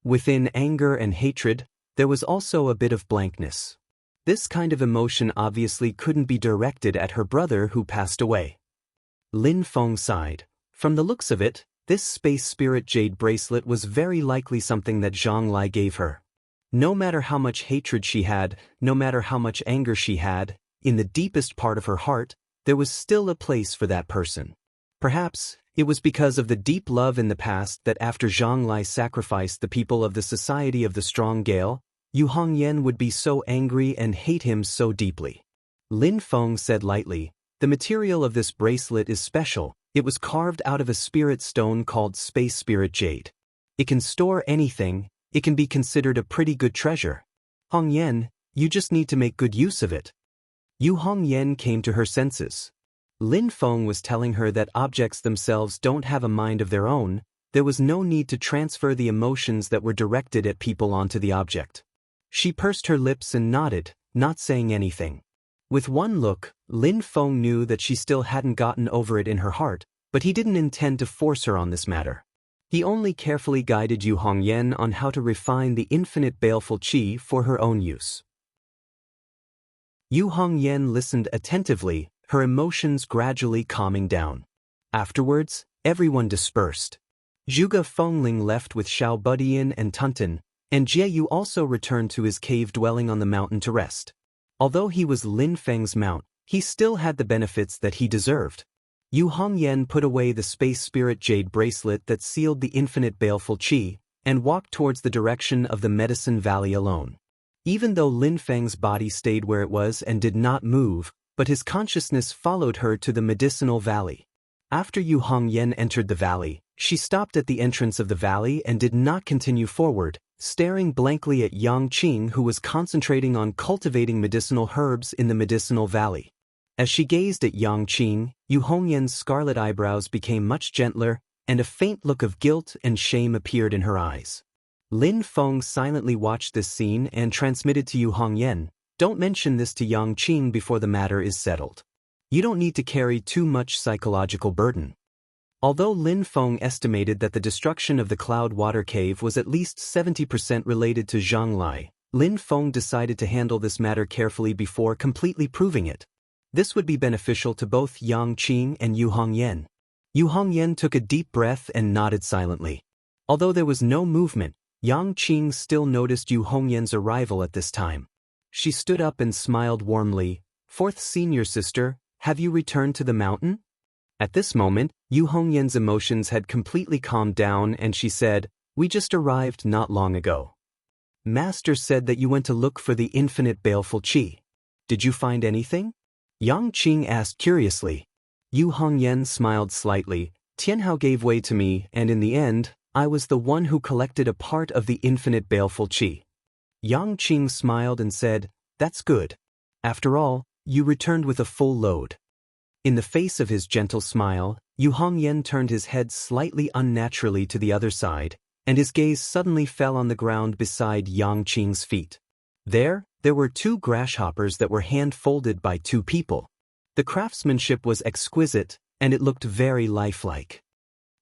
Within anger and hatred, there was also a bit of blankness. This kind of emotion obviously couldn't be directed at her brother who passed away. Lin Feng sighed. From the looks of it, this Space Spirit Jade bracelet was very likely something that Zhang Lai gave her. No matter how much hatred she had, no matter how much anger she had, in the deepest part of her heart, there was still a place for that person. Perhaps, it was because of the deep love in the past that after Zhang Lai sacrificed the people of the Society of the Strong Gale, Yu Hongyan would be so angry and hate him so deeply. Lin Feng said lightly, "The material of this bracelet is special. It was carved out of a spirit stone called Space Spirit Jade. It can store anything. It can be considered a pretty good treasure. Hongyan, you just need to make good use of it." Yu Hongyan came to her senses. Lin Feng was telling her that objects themselves don't have a mind of their own. There was no need to transfer the emotions that were directed at people onto the object. She pursed her lips and nodded, not saying anything. With one look, Lin Feng knew that she still hadn't gotten over it in her heart, but he didn't intend to force her on this matter. He only carefully guided Yu Hongyan on how to refine the infinite baleful qi for her own use. Yu Hongyan listened attentively, her emotions gradually calming down. Afterwards, everyone dispersed. Zhuge Fengling left with Xiao Budian and Tunten, and Jie Yu also returned to his cave dwelling on the mountain to rest. Although he was Lin Feng's mount, he still had the benefits that he deserved. Yu Hongyan put away the space spirit jade bracelet that sealed the infinite baleful qi, and walked towards the direction of the Medicine Valley alone. Even though Lin Feng's body stayed where it was and did not move, but his consciousness followed her to the Medicinal Valley. After Yu Hongyan entered the valley, she stopped at the entrance of the valley and did not continue forward, staring blankly at Yang Qing, who was concentrating on cultivating medicinal herbs in the Medicinal Valley. As she gazed at Yang Qing, Yu Hongyan's scarlet eyebrows became much gentler, and a faint look of guilt and shame appeared in her eyes. Lin Feng silently watched this scene and transmitted to Yu Hongyan, "Don't mention this to Yang Qing before the matter is settled. You don't need to carry too much psychological burden." Although Lin Feng estimated that the destruction of the Cloud Water Cave was at least 70% related to Zhang Lai, Lin Feng decided to handle this matter carefully before completely proving it. This would be beneficial to both Yang Qing and Yu Hongyan. Yu Hongyan took a deep breath and nodded silently. Although there was no movement, Yang Qing still noticed Yu Hongyan's arrival at this time. She stood up and smiled warmly. "Fourth senior sister, have you returned to the mountain?" At this moment, Yu Hongyan's emotions had completely calmed down and she said, "We just arrived not long ago. Master said that you went to look for the infinite baleful qi. Did you find anything?" Yang Qing asked curiously. Yu Hongyan smiled slightly. "Tianhao gave way to me, and in the end, I was the one who collected a part of the infinite baleful qi." Yang Qing smiled and said, "That's good. After all, you returned with a full load." In the face of his gentle smile, Yu Hongyan turned his head slightly unnaturally to the other side, and his gaze suddenly fell on the ground beside Yang Qing's feet. There were two grasshoppers that were hand-folded by two people. The craftsmanship was exquisite, and it looked very lifelike.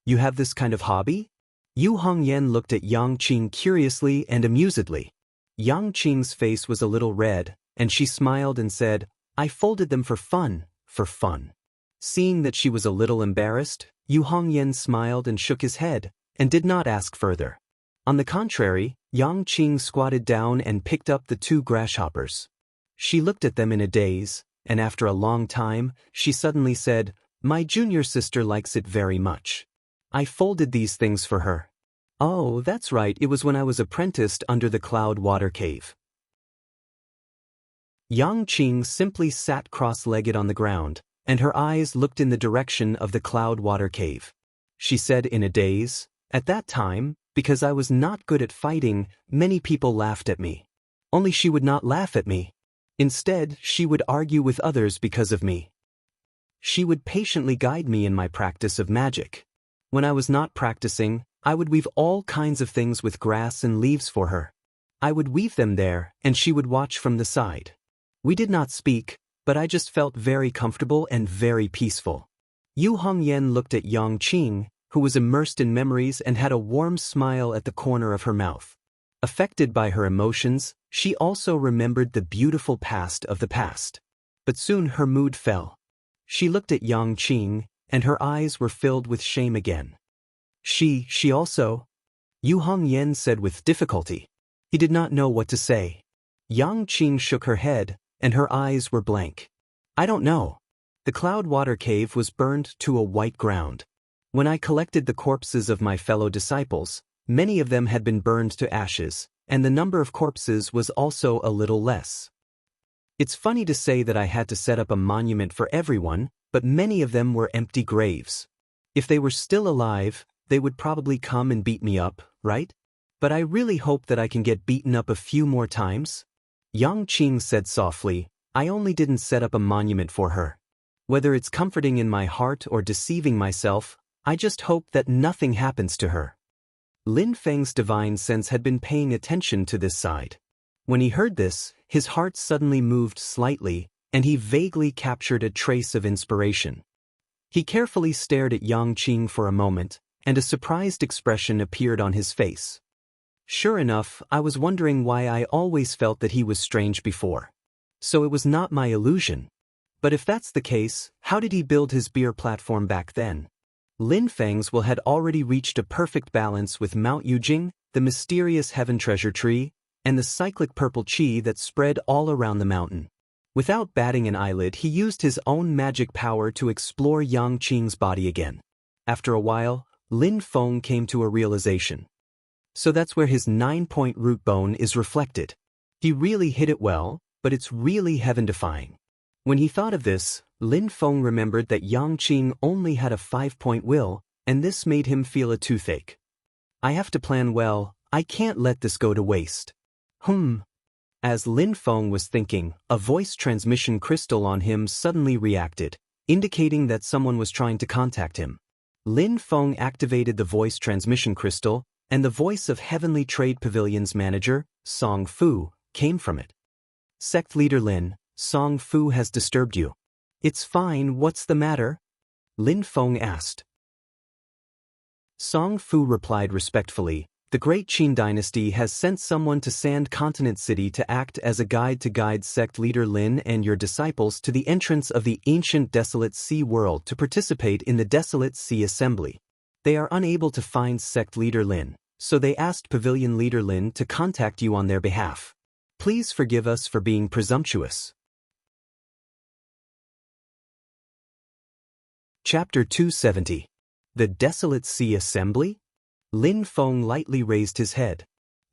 "You have this kind of hobby?" Yu Hongyan looked at Yang Qing curiously and amusedly. Yang Qing's face was a little red, and she smiled and said, "I folded them for fun. Seeing that she was a little embarrassed, Yu Hongyan smiled and shook his head, and did not ask further. On the contrary, Yang Qing squatted down and picked up the two grasshoppers. She looked at them in a daze, and after a long time, she suddenly said, "My junior sister likes it very much. I folded these things for her." "Oh, that's right, it was when I was apprenticed under the Cloud Water Cave." Yang Qing simply sat cross-legged on the ground, and her eyes looked in the direction of the Cloud Water Cave. She said in a daze, "At that time, because I was not good at fighting, many people laughed at me. Only she would not laugh at me. Instead, she would argue with others because of me. She would patiently guide me in my practice of magic. When I was not practicing, I would weave all kinds of things with grass and leaves for her. I would weave them there, and she would watch from the side. We did not speak, but I just felt very comfortable and very peaceful." Yu Hongyan looked at Yang Qing, who was immersed in memories and had a warm smile at the corner of her mouth. Affected by her emotions, she also remembered the beautiful past of the past. But soon her mood fell. She looked at Yang Qing, and her eyes were filled with shame again. She also?" Yu Hongyan said with difficulty. He did not know what to say. Yang Qing shook her head, and her eyes were blank. "I don't know. The Cloud Water Cave was burned to a white ground. When I collected the corpses of my fellow disciples, many of them had been burned to ashes, and the number of corpses was also a little less. It's funny to say that I had to set up a monument for everyone, but many of them were empty graves. If they were still alive, they would probably come and beat me up, right? But I really hope that I can get beaten up a few more times." Yang Qing said softly, "I only didn't set up a monument for her. Whether it's comforting in my heart or deceiving myself, I just hope that nothing happens to her." Lin Feng's divine sense had been paying attention to this side. When he heard this, his heart suddenly moved slightly, and he vaguely captured a trace of inspiration. He carefully stared at Yang Qing for a moment, and a surprised expression appeared on his face. Sure enough, I was wondering why I always felt that he was strange before. So it was not my illusion. But if that's the case, how did he build his beer platform back then? Lin Feng's will had already reached a perfect balance with Mount Yujing, the mysterious heaven treasure tree, and the cyclic purple qi that spread all around the mountain. Without batting an eyelid, he used his own magic power to explore Yang Qing's body again. After a while, Lin Feng came to a realization. So that's where his 9-point root bone is reflected. He really hit it well, but it's really heaven-defying. When he thought of this, Lin Feng remembered that Yang Qing only had a 5-point will, and this made him feel a toothache. I have to plan well, I can't let this go to waste. As Lin Feng was thinking, a voice transmission crystal on him suddenly reacted, indicating that someone was trying to contact him. Lin Feng activated the voice transmission crystal, and the voice of Heavenly Trade Pavilion's manager, Song Fu, came from it. Sect Leader Lin, Song Fu has disturbed you. It's fine, what's the matter? Lin Feng asked. Song Fu replied respectfully, the Great Qin Dynasty has sent someone to Sand Continent City to act as a guide to guide Sect Leader Lin and your disciples to the entrance of the ancient Desolate Sea world to participate in the Desolate Sea Assembly. They are unable to find Sect Leader Lin, so they asked Pavilion Leader Lin to contact you on their behalf. Please forgive us for being presumptuous. Chapter 270. The Desolate Sea Assembly? Lin Feng lightly raised his head.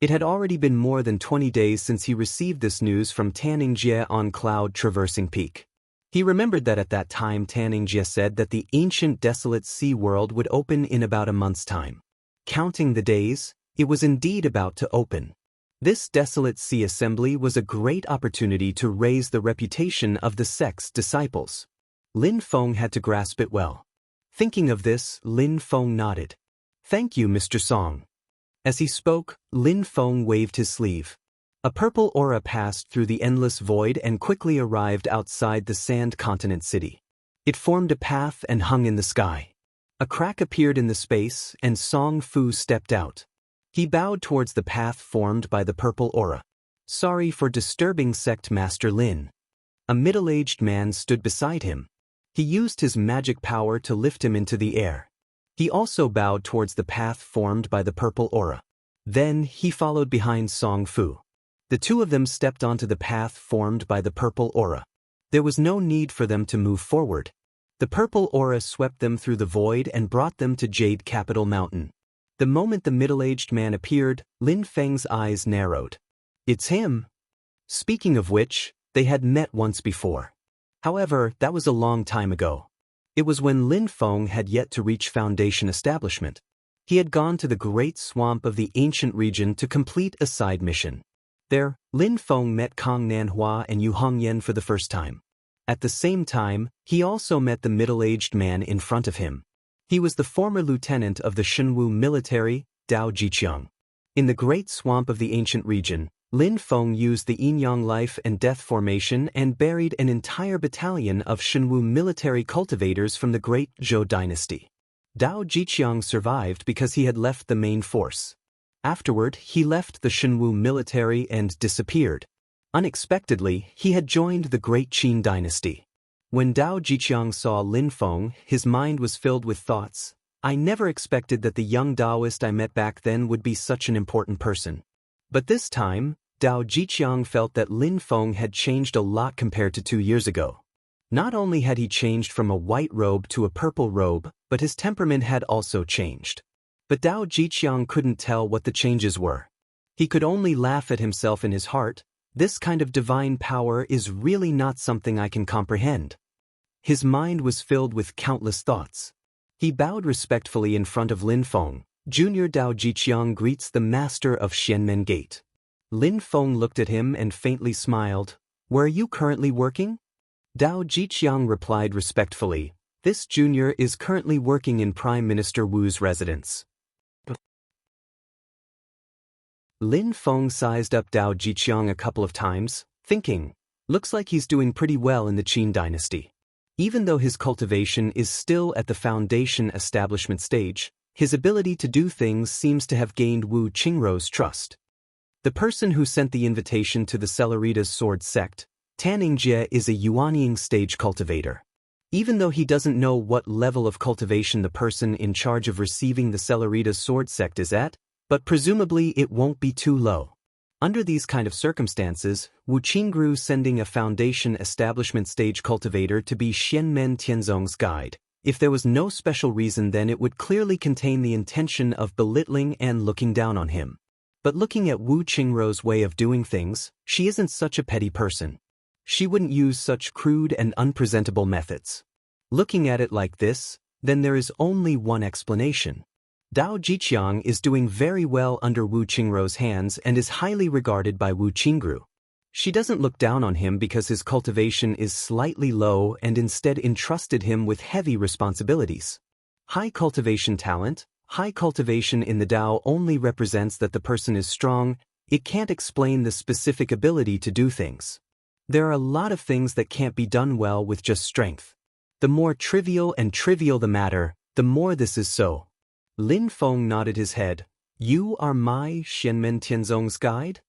It had already been more than 20 days since he received this news from Tanningjie on Cloud Traversing Peak. He remembered that at that time Tanningjie said that the ancient Desolate Sea world would open in about a month's time. Counting the days, it was indeed about to open. This Desolate Sea Assembly was a great opportunity to raise the reputation of the sect's disciples. Lin Feng had to grasp it well. Thinking of this, Lin Feng nodded. Thank you, Mr. Song. As he spoke, Lin Feng waved his sleeve. A purple aura passed through the endless void and quickly arrived outside the Sand Continent City. It formed a path and hung in the sky. A crack appeared in the space, and Song Fu stepped out. He bowed towards the path formed by the purple aura. Sorry for disturbing Sect Master Lin. A middle-aged man stood beside him. He used his magic power to lift him into the air. He also bowed towards the path formed by the purple aura. Then he followed behind Song Fu. The two of them stepped onto the path formed by the purple aura. There was no need for them to move forward. The purple aura swept them through the void and brought them to Jade Capital Mountain. The moment the middle-aged man appeared, Lin Feng's eyes narrowed. It's him. Speaking of which, they had met once before. However, that was a long time ago. It was when Lin Feng had yet to reach Foundation Establishment. He had gone to the Great Swamp of the ancient region to complete a side mission. There, Lin Feng met Kong Nanhua and Yu Hongyan for the first time. At the same time, he also met the middle-aged man in front of him. He was the former lieutenant of the Shenwu military, Dao Jiqiang. In the Great Swamp of the ancient region, Lin Feng used the yin-yang life and death formation and buried an entire battalion of Shenwu military cultivators from the Great Zhou dynasty. Dao Jiqiang survived because he had left the main force. Afterward, he left the Shenwu military and disappeared. Unexpectedly, he had joined the Great Qin dynasty. When Dao Jiqiang saw Lin Feng, his mind was filled with thoughts. I never expected that the young Taoist I met back then would be such an important person. But this time, Dao Jiqiang felt that Lin Feng had changed a lot compared to 2 years ago. Not only had he changed from a white robe to a purple robe, but his temperament had also changed. But Dao Jiqiang couldn't tell what the changes were. He could only laugh at himself in his heart. This kind of divine power is really not something I can comprehend. His mind was filled with countless thoughts. He bowed respectfully in front of Lin Feng. Junior Dao Jiqiang greets the master of Xianmen Gate. Lin Feng looked at him and faintly smiled. Where are you currently working? Dao Jiqiang replied respectfully. This junior is currently working in Prime Minister Wu's residence. Lin Feng sized up Dao Jiqiang a couple of times, thinking, looks like he's doing pretty well in the Qin dynasty. Even though his cultivation is still at the foundation establishment stage, his ability to do things seems to have gained Wu Qingrou's trust. The person who sent the invitation to the Celeritas sword sect, Tanning Jie, is a Yuanying stage cultivator. Even though he doesn't know what level of cultivation the person in charge of receiving the Celeritas sword sect is at, but presumably it won't be too low. Under these kind of circumstances, Wu Qingrou sending a foundation establishment stage cultivator to be Xianmen Tianzong's guide. If there was no special reason, then it would clearly contain the intention of belittling and looking down on him. But looking at Wu Qingrou's way of doing things, she isn't such a petty person. She wouldn't use such crude and unpresentable methods. Looking at it like this, then there is only one explanation. Dao Jiqiang is doing very well under Wu Qingrou's hands and is highly regarded by Wu Qingrou. She doesn't look down on him because his cultivation is slightly low and instead entrusted him with heavy responsibilities. High cultivation talent, high cultivation in the Dao only represents that the person is strong. It can't explain the specific ability to do things. There are a lot of things that can't be done well with just strength. The more trivial the matter, the more this is so. Lin Feng nodded his head. You are my Xianmen Tianzong's guide?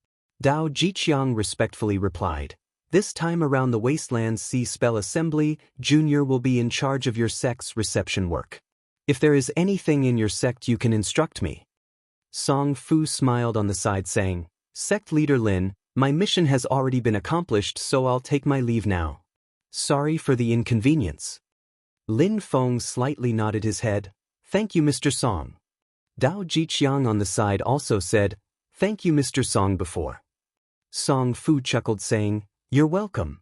Dao Jiqiang respectfully replied. This time around the Wasteland Sea Spell Assembly, Junior will be in charge of your sect's reception work. If there is anything in your sect you can instruct me. Song Fu smiled on the side saying, Sect Leader Lin, my mission has already been accomplished, so I'll take my leave now. Sorry for the inconvenience. Lin Feng slightly nodded his head. Thank you, Mr. Song. Dao Jiqiang on the side also said, Thank you, Mr. Song before. Song Fu chuckled saying, You're welcome.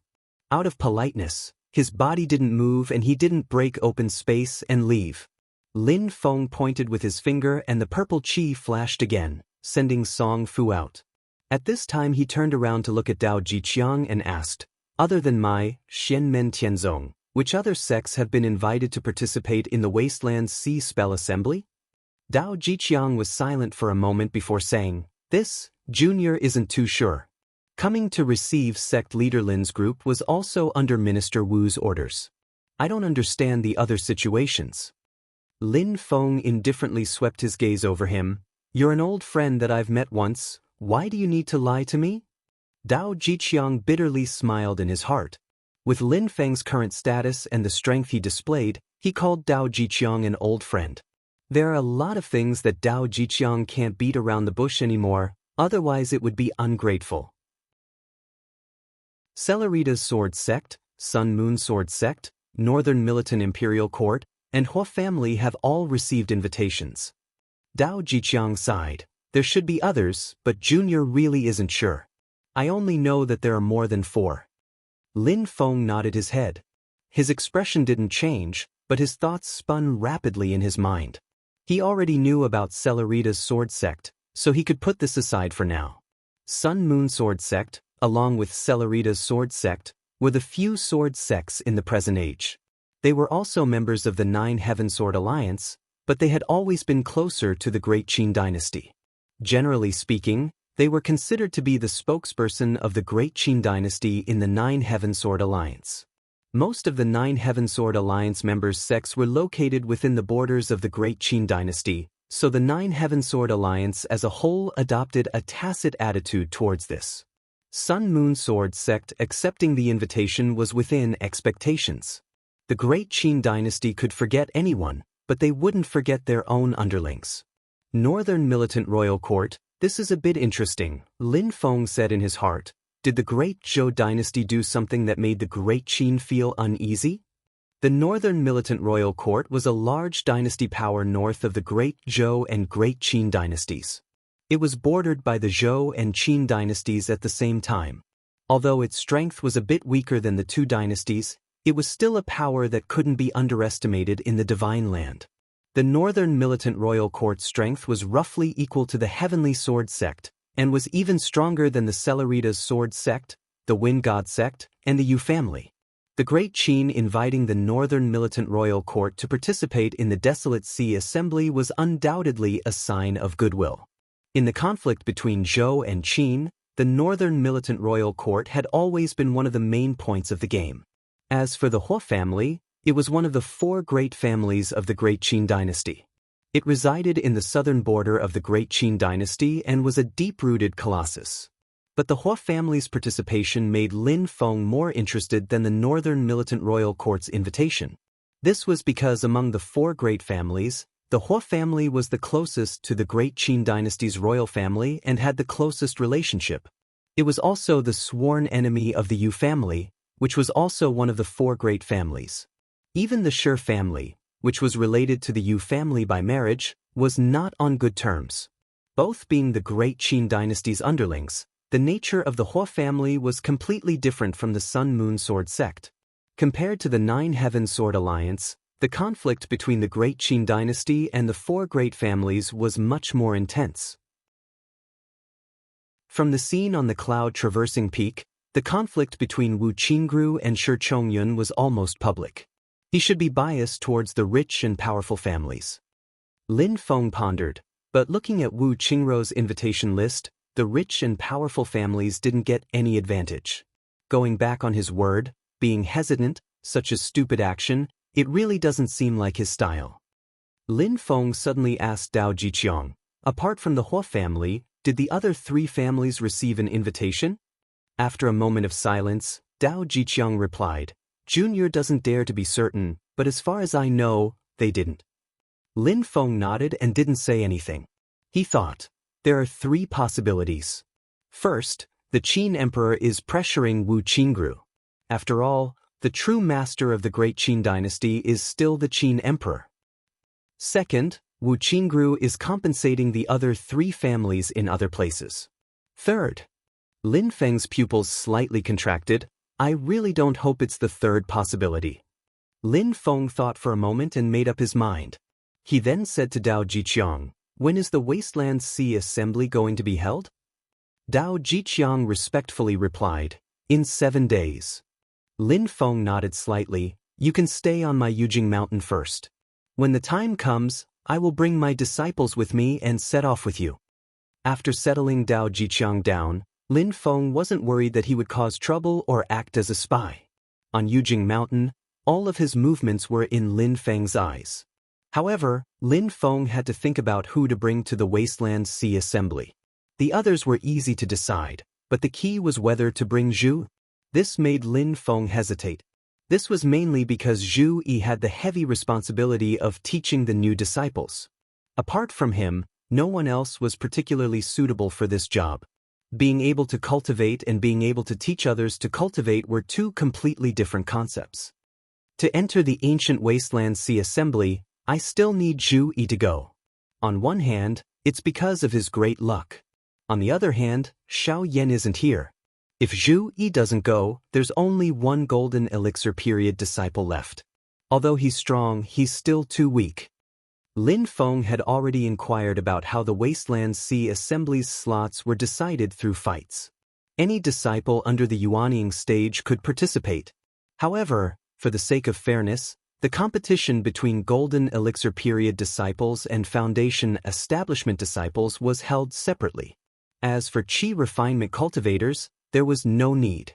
Out of politeness, his body didn't move and he didn't break open space and leave. Lin Feng pointed with his finger and the purple chi flashed again, sending Song Fu out. At this time he turned around to look at Dao Jiqiang and asked, Other than my Xianmen Tianzong, which other sects have been invited to participate in the Wasteland Sea Spell Assembly? Dao Jiqiang was silent for a moment before saying, This, Junior isn't too sure. Coming to receive sect leader Lin's group was also under Minister Wu's orders. I don't understand the other situations. Lin Feng indifferently swept his gaze over him. You're an old friend that I've met once, why do you need to lie to me? Dao Jiqiang bitterly smiled in his heart. With Lin Feng's current status and the strength he displayed, he called Dao Jiqiang an old friend. There are a lot of things that Dao Jiqiang can't beat around the bush anymore, otherwise it would be ungrateful. Celerita's Sword Sect, Sun Moon Sword Sect, Northern Militant Imperial Court, and Hua family have all received invitations. Dao Jiqiang sighed. There should be others, but Junior really isn't sure. I only know that there are more than 4. Lin Feng nodded his head. His expression didn't change, but his thoughts spun rapidly in his mind. He already knew about Celerita's Sword Sect, so he could put this aside for now. Sun Moon Sword Sect, along with Celerita's Sword Sect, were the few sword sects in the present age. They were also members of the 9 Heaven Sword Alliance, but they had always been closer to the Great Qin dynasty. Generally speaking, they were considered to be the spokesperson of the Great Qin dynasty in the 9 Heaven Sword Alliance. Most of the 9 Heaven Sword Alliance members' sects were located within the borders of the Great Qin dynasty, so the 9 Heaven Sword Alliance as a whole adopted a tacit attitude towards this. Sun Moon Sword Sect accepting the invitation was within expectations. The Great Qin dynasty could forget anyone, but they wouldn't forget their own underlings. Northern Militant Royal Court, this is a bit interesting, Lin Feng said in his heart. Did the Great Zhou dynasty do something that made the Great Qin feel uneasy? The Northern Militant Royal Court was a large dynasty power north of the Great Zhou and Great Qin dynasties. It was bordered by the Zhou and Qin dynasties at the same time. Although its strength was a bit weaker than the 2 dynasties, it was still a power that couldn't be underestimated in the Divine Land. The Northern Militant Royal Court's strength was roughly equal to the Heavenly Sword Sect, and was even stronger than the Celerita's Sword Sect, the Wind God Sect, and the Yu family. The Great Qin inviting the Northern Militant Royal Court to participate in the Desolate Sea Assembly was undoubtedly a sign of goodwill. In the conflict between Zhou and Qin, the northern militant royal court had always been one of the main points of the game. As for the Hua family, it was one of the four great families of the Great Qin dynasty. It resided in the southern border of the Great Qin dynasty and was a deep-rooted colossus. But the Hua family's participation made Lin Feng more interested than the northern militant royal court's invitation. This was because among the four great families, the Hua family was the closest to the Great Qin dynasty's royal family and had the closest relationship. It was also the sworn enemy of the Yu family, which was also one of the four great families. Even the Shi family, which was related to the Yu family by marriage, was not on good terms. Both being the Great Qin dynasty's underlings, the nature of the Hua family was completely different from the Sun-Moon Sword sect. Compared to the Nine Heaven Sword alliance, the conflict between the Great Qin dynasty and the four great families was much more intense. From the scene on the cloud-traversing peak, the conflict between Wu Qingru and Shi Chongyun was almost public. He should be biased towards the rich and powerful families. Lin Feng pondered, but looking at Wu Qingru's invitation list, the rich and powerful families didn't get any advantage. Going back on his word, being hesitant, such a stupid action, it really doesn't seem like his style. Lin Feng suddenly asked Dao Jiqiang, apart from the Hua family, did the other three families receive an invitation? After a moment of silence, Dao Jiqiang replied, Junior doesn't dare to be certain, but as far as I know, they didn't. Lin Feng nodded and didn't say anything. He thought, there are three possibilities. First, the Qin emperor is pressuring Wu Qingru. After all, the true master of the Great Qin dynasty is still the Qin emperor. Second, Wu Qingru is compensating the other three families in other places. Third, Lin Feng's pupils slightly contracted. I really don't hope it's the third possibility. Lin Feng thought for a moment and made up his mind. He then said to Dao Jiqiang, when is the Wasteland Sea Assembly going to be held? Dao Jiqiang respectfully replied, in 7 days. Lin Feng nodded slightly, you can stay on my Yujing mountain first. When the time comes, I will bring my disciples with me and set off with you. After settling Dao Jiqiang down, Lin Feng wasn't worried that he would cause trouble or act as a spy. On Yujing mountain, all of his movements were in Lin Feng's eyes. However, Lin Feng had to think about who to bring to the Wasteland Sea Assembly. The others were easy to decide, but the key was whether to bring Zhu. This made Lin Feng hesitate. This was mainly because Zhu Yi had the heavy responsibility of teaching the new disciples. Apart from him, no one else was particularly suitable for this job. Being able to cultivate and being able to teach others to cultivate were two completely different concepts. To enter the ancient Wasteland Sea Assembly, I still need Zhu Yi to go. On one hand, it's because of his great luck. On the other hand, Xiao Yan isn't here. If Zhu Yi doesn't go, there's only one golden elixir period disciple left. Although he's strong, he's still too weak. Lin Feng had already inquired about how the Wasteland Sea Assembly's slots were decided through fights. Any disciple under the Yuanying stage could participate. However, for the sake of fairness, the competition between Golden Elixir Period disciples and Foundation Establishment disciples was held separately. As for Qi refinement cultivators, there was no need.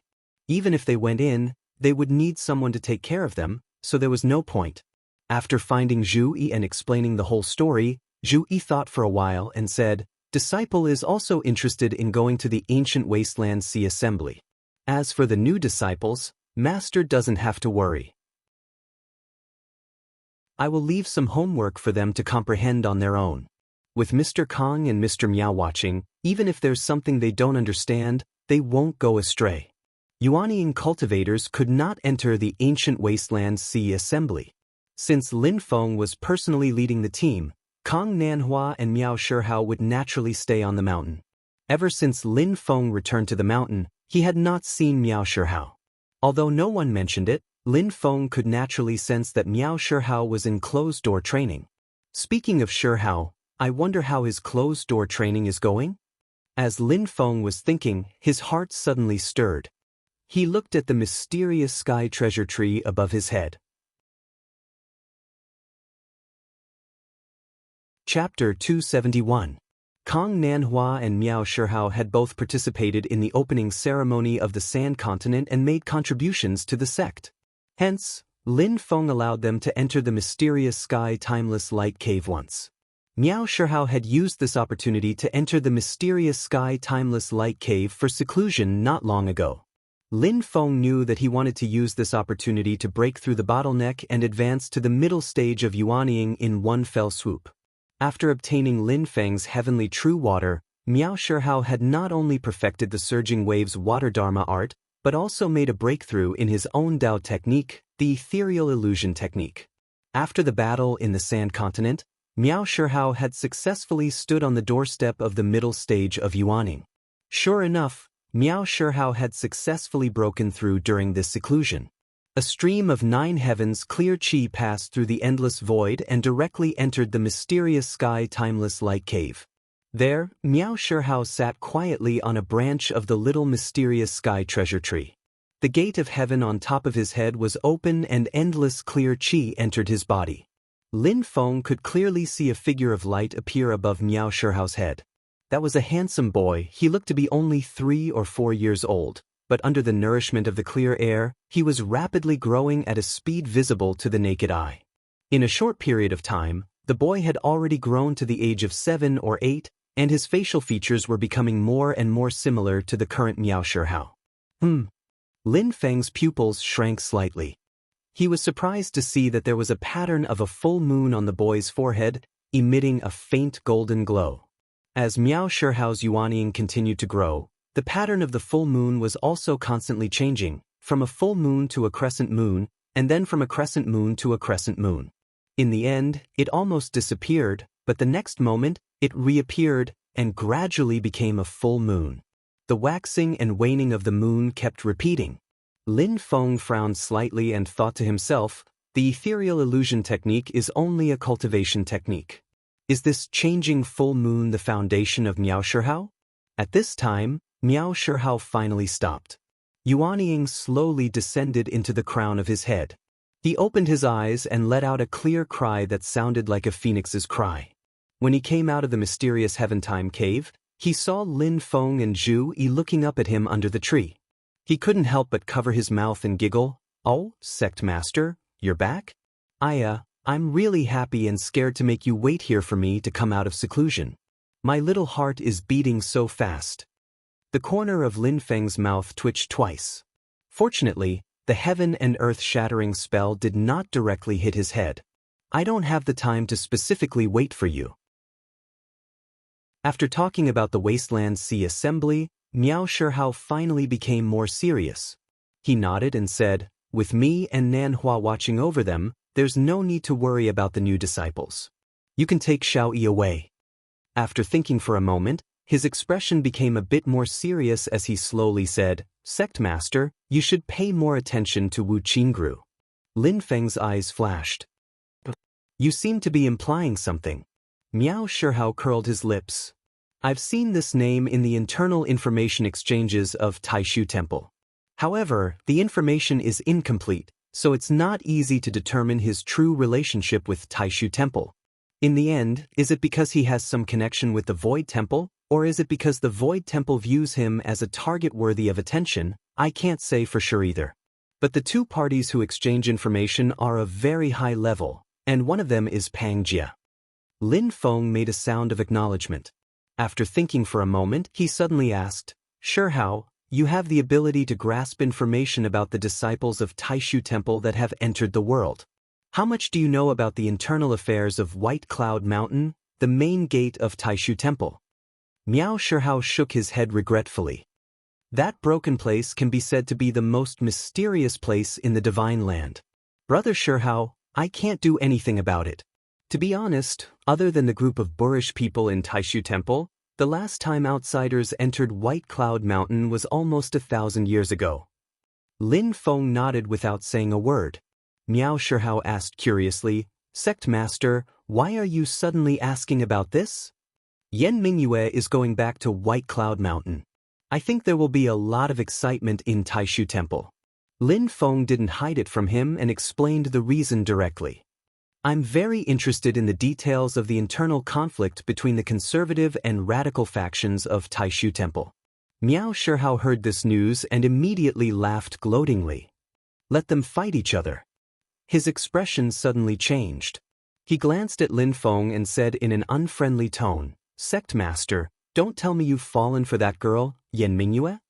Even if they went in, they would need someone to take care of them, so there was no point. After finding Zhu Yi and explaining the whole story, Zhu Yi thought for a while and said, Disciple is also interested in going to the ancient Wasteland Sea Assembly. As for the new disciples, Master doesn't have to worry. I will leave some homework for them to comprehend on their own. With Mr. Kong and Mr. Miao watching, even if there's something they don't understand, they won't go astray. Yuanying cultivators could not enter the ancient Wasteland Sea Assembly. Since Lin Feng was personally leading the team, Kong Nanhua and Miao Shihao would naturally stay on the mountain. Ever since Lin Feng returned to the mountain, he had not seen Miao Shihao. Although no one mentioned it, Lin Feng could naturally sense that Miao Shihao was in closed-door training. Speaking of Shihao, I wonder how his closed-door training is going? As Lin Feng was thinking, his heart suddenly stirred. He looked at the mysterious sky treasure tree above his head. Chapter 271. Kong Nanhua and Miao Shihao had both participated in the opening ceremony of the Sand Continent and made contributions to the sect. Hence, Lin Feng allowed them to enter the mysterious sky timeless light cave once. Miao Shihao had used this opportunity to enter the mysterious sky timeless light cave for seclusion not long ago. Lin Feng knew that he wanted to use this opportunity to break through the bottleneck and advance to the middle stage of Yuanying in one fell swoop. After obtaining Lin Feng's heavenly true water, Miao Shihao had not only perfected the surging waves water dharma art, but also made a breakthrough in his own Dao technique, the ethereal illusion technique. After the battle in the Sand Continent, Miao Shihao had successfully stood on the doorstep of the middle stage of Yuanying. Sure enough, Miao Shihao had successfully broken through during this seclusion. A stream of 9 heavens clear chi passed through the endless void and directly entered the mysterious sky timeless light cave. There, Miao Shihao sat quietly on a branch of the little mysterious sky treasure tree. The gate of heaven on top of his head was open and endless clear chi entered his body. Lin Feng could clearly see a figure of light appear above Miao Shihao's head. That was a handsome boy. He looked to be only 3 or 4 years old. But under the nourishment of the clear air, he was rapidly growing at a speed visible to the naked eye. In a short period of time, the boy had already grown to the age of 7 or 8, and his facial features were becoming more and more similar to the current Miao Shihao. Lin Feng's pupils shrank slightly. He was surprised to see that there was a pattern of a full moon on the boy's forehead, emitting a faint golden glow. As Miao Shihao's Yuanying continued to grow, the pattern of the full moon was also constantly changing, from a full moon to a crescent moon, and then from a crescent moon to a crescent moon. In the end, it almost disappeared, but the next moment, it reappeared and gradually became a full moon. The waxing and waning of the moon kept repeating. Lin Feng frowned slightly and thought to himself, the ethereal illusion technique is only a cultivation technique. Is this changing full moon the foundation of Miao Shihao? At this time, Miao Shihao finally stopped. Yuanying slowly descended into the crown of his head. He opened his eyes and let out a clear cry that sounded like a phoenix's cry. When he came out of the mysterious heaven-time cave, he saw Lin Feng and Zhu Yi looking up at him under the tree. He couldn't help but cover his mouth and giggle. "Oh, sect master, you're back? I'm really happy and scared to make you wait here for me to come out of seclusion. My little heart is beating so fast." The corner of Lin Feng's mouth twitched twice. Fortunately, the heaven and earth shattering spell did not directly hit his head. "I don't have the time to specifically wait for you." After talking about the Wasteland Sea Assembly, Miao Shihao finally became more serious. He nodded and said, "With me and Nanhua watching over them, there's no need to worry about the new disciples. You can take Xiao Yi away." After thinking for a moment, his expression became a bit more serious as he slowly said, "Sect Master, you should pay more attention to Wu Qingru." Lin Feng's eyes flashed. "You seem to be implying something." Miao Shihao curled his lips. "I've seen this name in the internal information exchanges of Taishu Temple. However, the information is incomplete, so it's not easy to determine his true relationship with Taishu Temple. In the end, is it because he has some connection with the Void Temple, or is it because the Void Temple views him as a target worthy of attention? I can't say for sure either. But the two parties who exchange information are of very high level, and one of them is Pang Jia." Lin Feng made a sound of acknowledgement. After thinking for a moment, he suddenly asked, "Shihao, you have the ability to grasp information about the disciples of Taishu Temple that have entered the world. How much do you know about the internal affairs of White Cloud Mountain, the main gate of Taishu Temple?" Miao Shihao shook his head regretfully. "That broken place can be said to be the most mysterious place in the Divine Land. Brother Shihao, I can't do anything about it. To be honest, other than the group of boorish people in Taishu Temple, the last time outsiders entered White Cloud Mountain was almost 1,000 years ago." Lin Feng nodded without saying a word. Miao Shihao asked curiously, "Sect Master, why are you suddenly asking about this?" "Yan Mingyue is going back to White Cloud Mountain. I think there will be a lot of excitement in Taishu Temple." Lin Feng didn't hide it from him and explained the reason directly. I'm very interested in the details of the internal conflict between the conservative and radical factions of Taishu Temple. Miao Shihao heard this news and immediately laughed gloatingly. Let them fight each other. His expression suddenly changed. He glanced at Lin Feng and said in an unfriendly tone, "Sect Master, don't tell me you've fallen for that girl, Yan Mingyue?"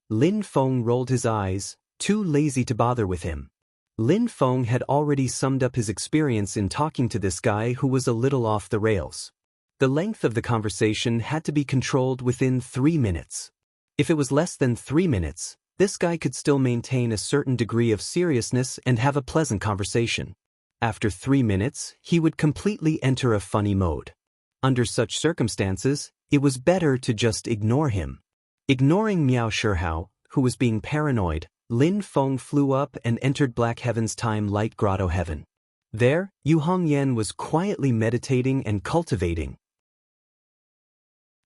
Lin Feng rolled his eyes, too lazy to bother with him. Lin Feng had already summed up his experience in talking to this guy who was a little off the rails. The length of the conversation had to be controlled within 3 minutes. If it was less than 3 minutes, this guy could still maintain a certain degree of seriousness and have a pleasant conversation. After 3 minutes, he would completely enter a funny mode. Under such circumstances, it was better to just ignore him. Ignoring Miao Shihao, who was being paranoid, Lin Feng flew up and entered Black Heaven's Time Light Grotto Heaven. There, Yu Hongyan was quietly meditating and cultivating.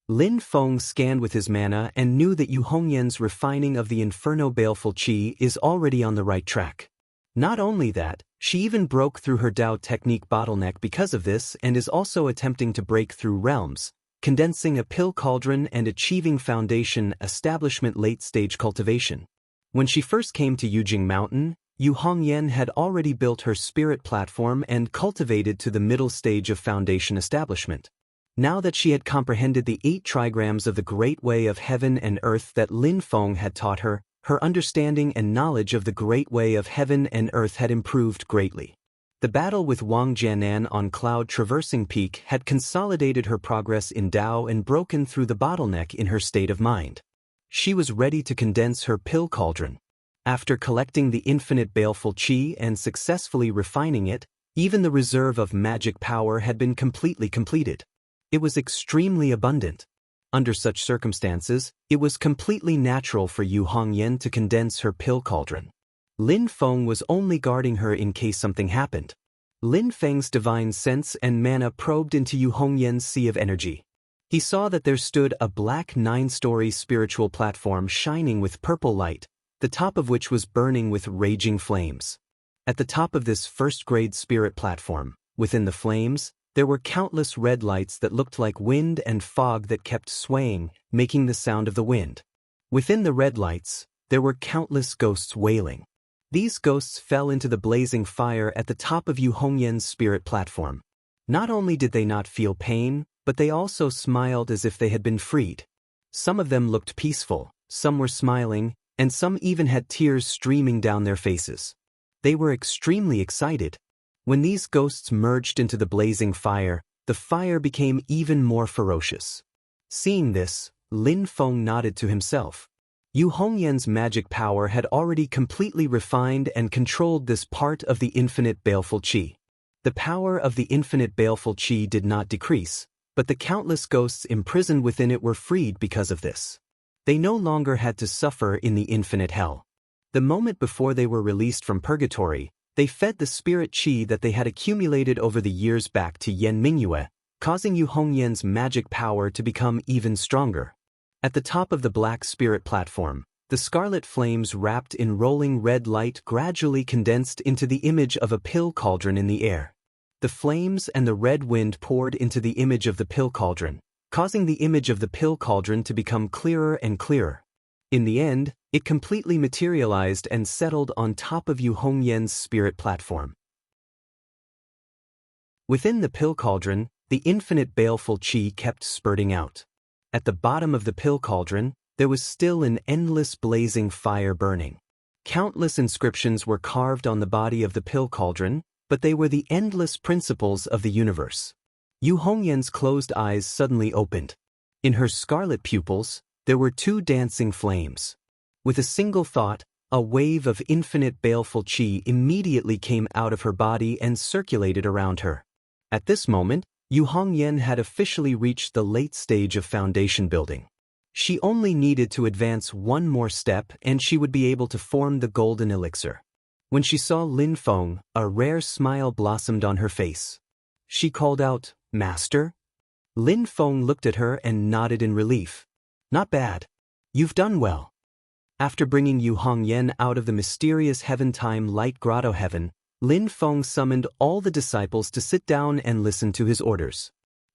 Lin Feng scanned with his mana and knew that Yu Hongyan's refining of the Inferno Baleful Qi is already on the right track. Not only that, she even broke through her Dao technique bottleneck because of this and is also attempting to break through realms, condensing a pill cauldron and achieving foundation establishment late-stage cultivation. When she first came to Yujing Mountain, Yu Hongyan had already built her spirit platform and cultivated to the middle stage of foundation establishment. Now that she had comprehended the 8 trigrams of the Great Way of Heaven and Earth that Lin Feng had taught her, her understanding and knowledge of the Great Way of Heaven and Earth had improved greatly. The battle with Wang Jianan on Cloud Traversing Peak had consolidated her progress in Dao and broken through the bottleneck in her state of mind. She was ready to condense her pill cauldron. After collecting the infinite baleful qi and successfully refining it, even the reserve of magic power had been completely completed. It was extremely abundant. Under such circumstances, it was completely natural for Yu Hongyan to condense her pill cauldron. Lin Feng was only guarding her in case something happened. Lin Feng's divine sense and mana probed into Yu Hongyan's sea of energy. He saw that there stood a black 9-story spiritual platform shining with purple light, the top of which was burning with raging flames. At the top of this first-grade spirit platform, within the flames, there were countless red lights that looked like wind and fog that kept swaying, making the sound of the wind. Within the red lights, there were countless ghosts wailing. These ghosts fell into the blazing fire at the top of Yu Hongyan's spirit platform. Not only did they not feel pain, but they also smiled as if they had been freed. Some of them looked peaceful, some were smiling, and some even had tears streaming down their faces. They were extremely excited. When these ghosts merged into the blazing fire, the fire became even more ferocious. Seeing this, Lin Feng nodded to himself. Yu Hongyan's magic power had already completely refined and controlled this part of the infinite baleful qi. The power of the infinite baleful qi did not decrease, but the countless ghosts imprisoned within it were freed because of this. They no longer had to suffer in the infinite hell. The moment before they were released from purgatory, they fed the spirit qi that they had accumulated over the years back to Yan Mingyue, causing Yu Hongyan's magic power to become even stronger. At the top of the black spirit platform, the scarlet flames wrapped in rolling red light gradually condensed into the image of a pill cauldron in the air. The flames and the red wind poured into the image of the pill cauldron, causing the image of the pill cauldron to become clearer and clearer. In the end, it completely materialized and settled on top of Yu Hongyan's spirit platform. Within the pill cauldron, the infinite baleful qi kept spurting out. At the bottom of the pill cauldron, there was still an endless blazing fire burning. Countless inscriptions were carved on the body of the pill cauldron, but they were the endless principles of the universe. Yu Hongyan's closed eyes suddenly opened. In her scarlet pupils, there were 2 dancing flames. With a single thought, a wave of infinite baleful qi immediately came out of her body and circulated around her. At this moment, Yu Hongyan had officially reached the late stage of foundation building. She only needed to advance one more step and she would be able to form the golden elixir. When she saw Lin Feng, a rare smile blossomed on her face. She called out, "Master?" Lin Feng looked at her and nodded in relief. "Not bad. You've done well." After bringing Yu Hongyan out of the mysterious heaven-time light grotto heaven, Lin Feng summoned all the disciples to sit down and listen to his orders.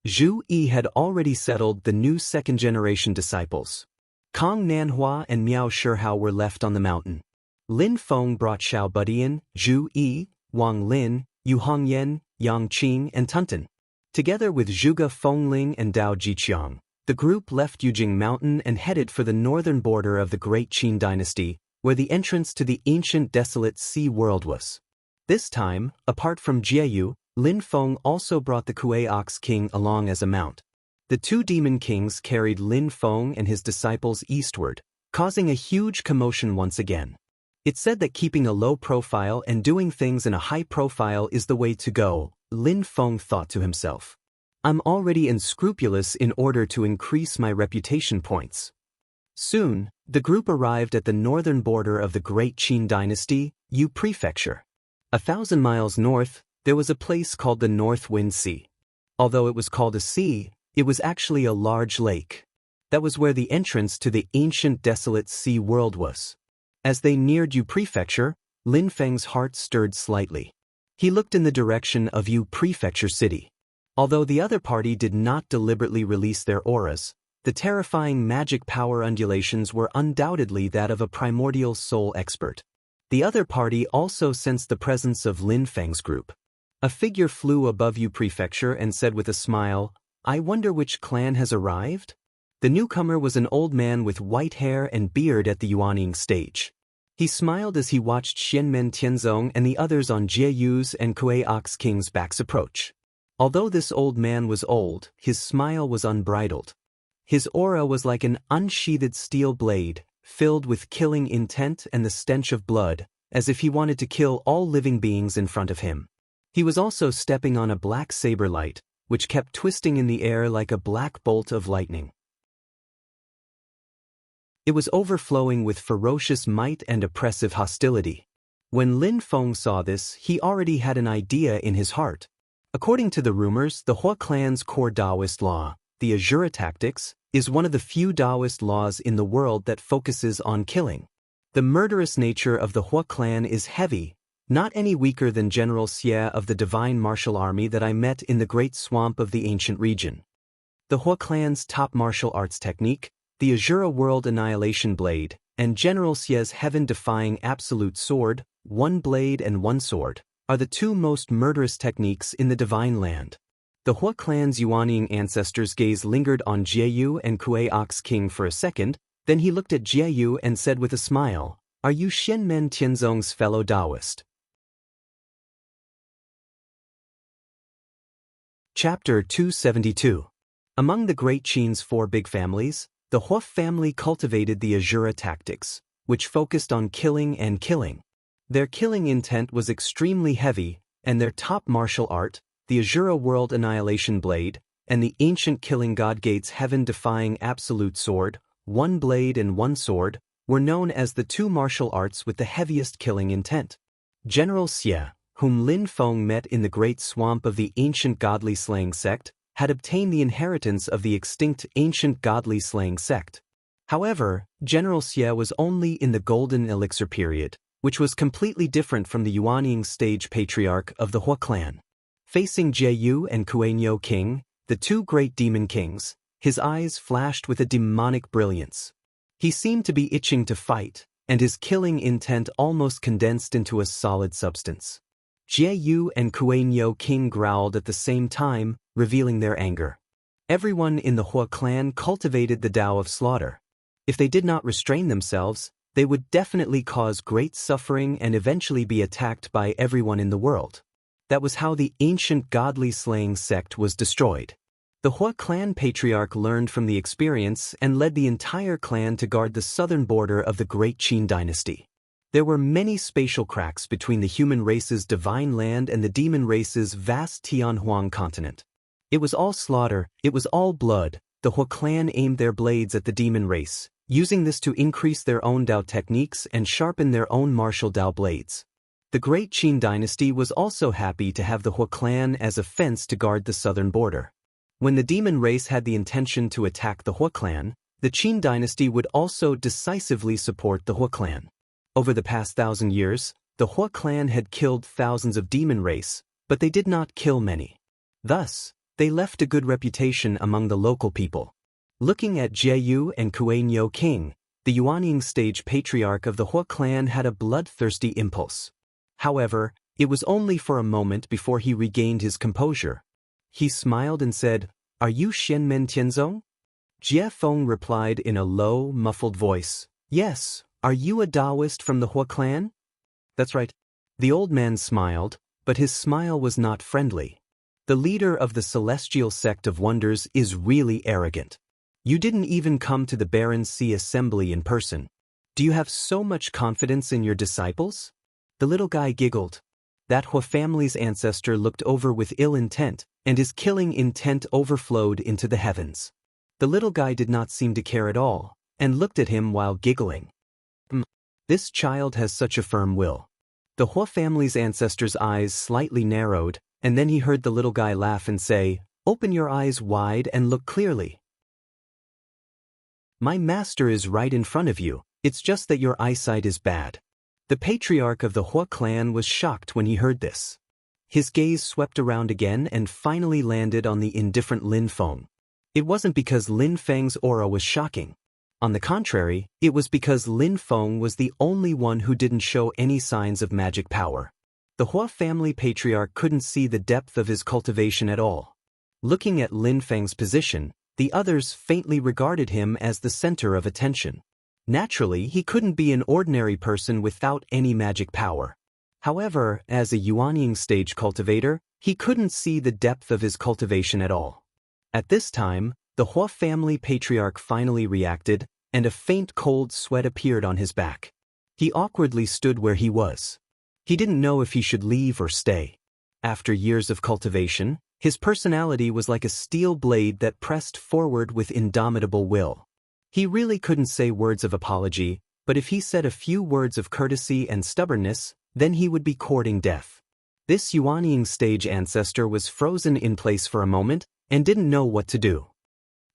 Zhu Yi had already settled the new second-generation disciples. Kong Nanhua and Miao Shihao were left on the mountain. Lin Feng brought Xiao Budian, Zhu Yi, Wang Lin, Yu Hongyan, Yang Qing and Tunten. Together with Zhuge Fengling and Dao Jiqiang, the group left Yujing Mountain and headed for the northern border of the Great Qin dynasty, where the entrance to the ancient desolate sea world was. This time, apart from Jieyu, Lin Feng also brought the Kuei Ox King along as a mount. The two demon kings carried Lin Feng and his disciples eastward, causing a huge commotion once again. It's said that keeping a low profile and doing things in a high profile is the way to go, Lin Feng thought to himself. I'm already unscrupulous in order to increase my reputation points. Soon, the group arrived at the northern border of the Great Qin dynasty, Yu Prefecture. 1,000 miles north, there was a place called the North Wind Sea. Although it was called a sea, it was actually a large lake. That was where the entrance to the ancient desolate sea world was. As they neared Yu Prefecture, Lin Feng's heart stirred slightly. He looked in the direction of Yu Prefecture City. Although the other party did not deliberately release their auras, the terrifying magic power undulations were undoubtedly that of a primordial soul expert. The other party also sensed the presence of Lin Feng's group. A figure flew above Yu Prefecture and said with a smile, "I wonder which clan has arrived?" The newcomer was an old man with white hair and beard at the Yuanning stage. He smiled as he watched Xianmen Tianzong and the others on Jieyu's and Kuei Ox King's backs approach. Although this old man was old, his smile was unbridled. His aura was like an unsheathed steel blade, filled with killing intent and the stench of blood, as if he wanted to kill all living beings in front of him. He was also stepping on a black saber light, which kept twisting in the air like a black bolt of lightning. It was overflowing with ferocious might and oppressive hostility. When Lin Feng saw this, he already had an idea in his heart. According to the rumors, the Hua clan's core Taoist law, the Azura tactics, is one of the few Taoist laws in the world that focuses on killing. The murderous nature of the Hua clan is heavy, not any weaker than General Xie of the Divine Martial Army that I met in the Great Swamp of the ancient region. The Hua clan's top martial arts technique, the Azura World Annihilation Blade, and General Xie's heaven-defying absolute sword, one blade and one sword, are the two most murderous techniques in the Divine Land. The Hua clan's Yuanning ancestors' gaze lingered on Jieyu and Kuei Ox King for a second, then he looked at Jieyu and said with a smile, "Are you Xianmen Tianzong's fellow Taoist?" Chapter 272. Among the Great Qin's four big families, the Hua family cultivated the Azura tactics, which focused on killing and killing. Their killing intent was extremely heavy, and their top martial art, the Azura World Annihilation Blade, and the ancient killing god Gate's heaven-defying absolute sword, one blade and one sword, were known as the two martial arts with the heaviest killing intent. General Xie, whom Lin Feng met in the Great Swamp of the ancient godly slaying sect, had obtained the inheritance of the extinct ancient godly slaying sect. However, General Xie was only in the Golden Elixir period, which was completely different from the Yuanning stage patriarch of the Hua clan. Facing Jieyu and Kuei King, the two great demon kings, his eyes flashed with a demonic brilliance. He seemed to be itching to fight, and his killing intent almost condensed into a solid substance. Jieyu and Kuei King growled at the same time, revealing their anger. Everyone in the Hua clan cultivated the Tao of slaughter. If they did not restrain themselves, they would definitely cause great suffering and eventually be attacked by everyone in the world. That was how the ancient godly slaying sect was destroyed. The Hua clan patriarch learned from the experience and led the entire clan to guard the southern border of the Great Qin dynasty. There were many spatial cracks between the human race's divine land and the demon race's vast Tianhuang continent. It was all slaughter, it was all blood. The Hua clan aimed their blades at the demon race, using this to increase their own Dao techniques and sharpen their own martial Dao blades. The Great Qin dynasty was also happy to have the Hua clan as a fence to guard the southern border. When the demon race had the intention to attack the Hua clan, the Qin dynasty would also decisively support the Hua clan. Over the past 1,000 years, The Hua clan had killed thousands of demon race, but they did not kill many. Thus, they left a good reputation among the local people. Looking at Jieyu and Kuei-nyo King, the Yuanying stage patriarch of the Hua clan had a bloodthirsty impulse. However, it was only for a moment before he regained his composure. He smiled and said, "Are you Shenmen Tianzong?" Jie Feng replied in a low, muffled voice, "Yes, are you a Taoist from the Hua clan?" "That's right." The old man smiled, but his smile was not friendly. "The leader of the celestial sect of wonders is really arrogant. You didn't even come to the Baron Sea assembly in person. Do you have so much confidence in your disciples?" The little guy giggled. That Hua family's ancestor looked over with ill intent, and his killing intent overflowed into the heavens. The little guy did not seem to care at all, and looked at him while giggling. This child has such a firm will." The Hua family's ancestor's eyes slightly narrowed, and then he heard the little guy laugh and say, "Open your eyes wide and look clearly. My master is right in front of you, it's just that your eyesight is bad." The patriarch of the Hua clan was shocked when he heard this. His gaze swept around again and finally landed on the indifferent Lin Feng. It wasn't because Lin Feng's aura was shocking. On the contrary, it was because Lin Feng was the only one who didn't show any signs of magic power. The Hua family patriarch couldn't see the depth of his cultivation at all. Looking at Lin Feng's position, the others faintly regarded him as the center of attention. Naturally, he couldn't be an ordinary person without any magic power. However, as a Yuanying stage cultivator, he couldn't see the depth of his cultivation at all. At this time, the Hua family patriarch finally reacted, and a faint cold sweat appeared on his back. He awkwardly stood where he was. He didn't know if he should leave or stay. After years of cultivation, his personality was like a steel blade that pressed forward with indomitable will. He really couldn't say words of apology, but if he said a few words of courtesy and stubbornness, then he would be courting death. This Yuanying stage ancestor was frozen in place for a moment and didn't know what to do.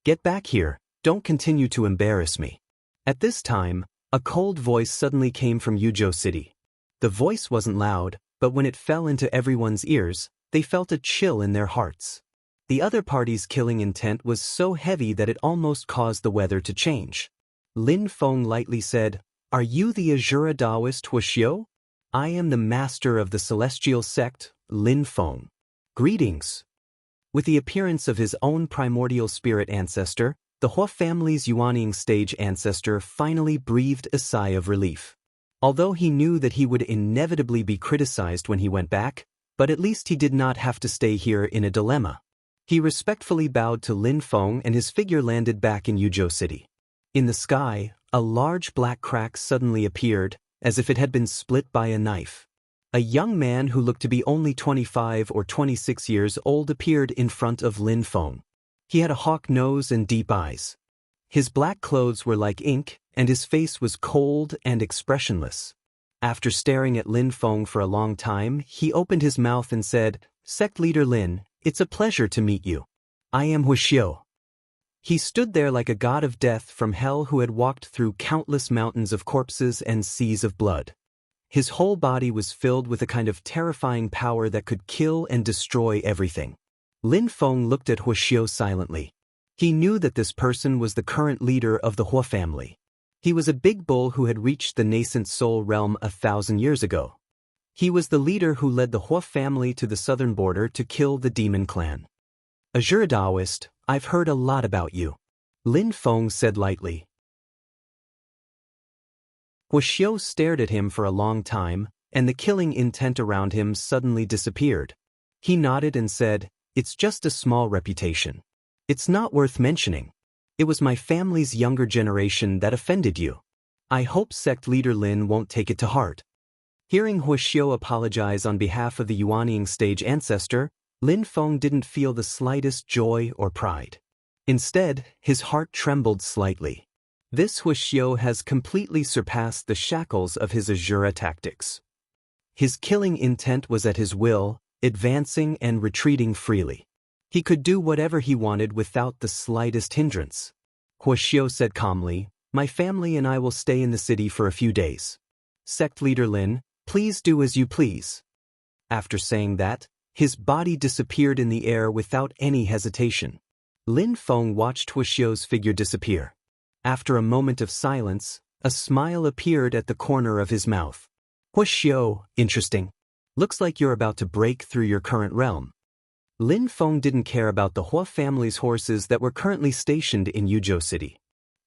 "Get back here, don't continue to embarrass me." At this time, a cold voice suddenly came from Yuzhou City. The voice wasn't loud, but when it fell into everyone's ears, they felt a chill in their hearts. The other party's killing intent was so heavy that it almost caused the weather to change. Lin Feng lightly said, "Are you the Azura Taoist Huaxiu? I am the master of the celestial sect, Lin Feng. Greetings." With the appearance of his own primordial spirit ancestor, the Hua family's Yuanying stage ancestor finally breathed a sigh of relief. Although he knew that he would inevitably be criticized when he went back, but at least he did not have to stay here in a dilemma. He respectfully bowed to Lin Feng and his figure landed back in Yuzhou City. In the sky, a large black crack suddenly appeared, as if it had been split by a knife. A young man who looked to be only 25 or 26 years old appeared in front of Lin Feng. He had a hawk nose and deep eyes. His black clothes were like ink, and his face was cold and expressionless. After staring at Lin Feng for a long time, he opened his mouth and said, "Sect leader Lin, it's a pleasure to meet you. I am Huaxiu." He stood there like a god of death from hell who had walked through countless mountains of corpses and seas of blood. His whole body was filled with a kind of terrifying power that could kill and destroy everything. Lin Feng looked at Huaxiu silently. He knew that this person was the current leader of the Hua family. He was a big bull who had reached the nascent soul realm 1,000 years ago. He was the leader who led the Hua family to the southern border to kill the demon clan. "Azura Taoist, I've heard a lot about you," Lin Feng said lightly. Huaxiu stared at him for a long time, and the killing intent around him suddenly disappeared. He nodded and said, "It's just a small reputation. It's not worth mentioning. It was my family's younger generation that offended you. I hope sect leader Lin won't take it to heart." Hearing Huaxiu apologize on behalf of the Yuanying stage ancestor, Lin Feng didn't feel the slightest joy or pride. Instead, his heart trembled slightly. This Huaxiu has completely surpassed the shackles of his Azura tactics. His killing intent was at his will, advancing and retreating freely. He could do whatever he wanted without the slightest hindrance. Huaxiu said calmly, "My family and I will stay in the city for a few days. Sect leader Lin, Please do as you please." After saying that, his body disappeared in the air without any hesitation. Lin Feng watched Huixiu's figure disappear. After a moment of silence, a smile appeared at the corner of his mouth. "Huixiu, interesting. Looks like you're about to break through your current realm." Lin Feng didn't care about the Hua family's horses that were currently stationed in Yuzhou City.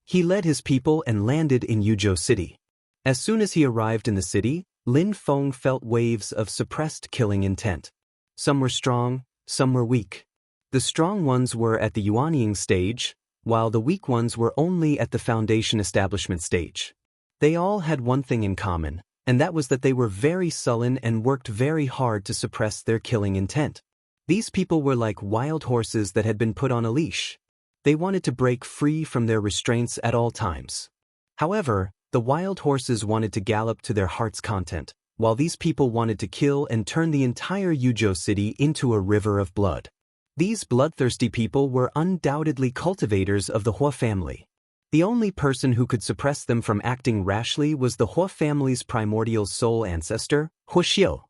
He led his people and landed in Yuzhou City. As soon as he arrived in the city, Lin Feng felt waves of suppressed killing intent. Some were strong, some were weak. The strong ones were at the Yuanying stage, while the weak ones were only at the foundation establishment stage. They all had one thing in common, and that was that they were very sullen and worked very hard to suppress their killing intent. These people were like wild horses that had been put on a leash. They wanted to break free from their restraints at all times. However, the wild horses wanted to gallop to their heart's content, while these people wanted to kill and turn the entire Yuzhou City into a river of blood. These bloodthirsty people were undoubtedly cultivators of the Hua family. The only person who could suppress them from acting rashly was the Hua family's primordial soul ancestor, Huixiu.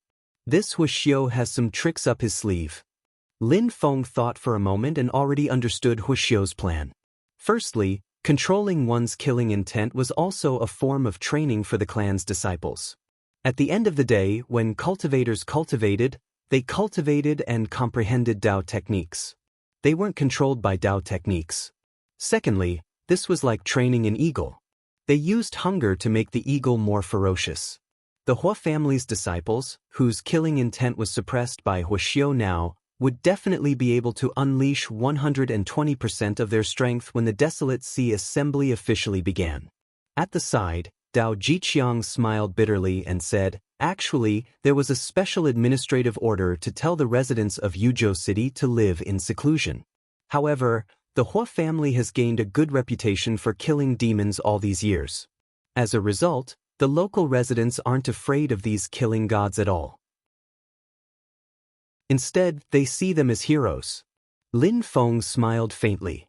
This Huixiu has some tricks up his sleeve. Lin Feng thought for a moment and already understood Huixiu's plan. Firstly, controlling one's killing intent was also a form of training for the clan's disciples. At the end of the day, when cultivators cultivated, they cultivated and comprehended Dao techniques. They weren't controlled by Dao techniques. Secondly, this was like training an eagle. They used hunger to make the eagle more ferocious. The Hua family's disciples, whose killing intent was suppressed by Huixiu now, would definitely be able to unleash 120% of their strength when the Desolate Sea Assembly officially began. At the side, Dao Jiqiang smiled bitterly and said, "Actually, there was a special administrative order to tell the residents of Yuzhou City to live in seclusion. However, the Hua family has gained a good reputation for killing demons all these years. As a result, the local residents aren't afraid of these killing gods at all. Instead, they see them as heroes." Lin Feng smiled faintly.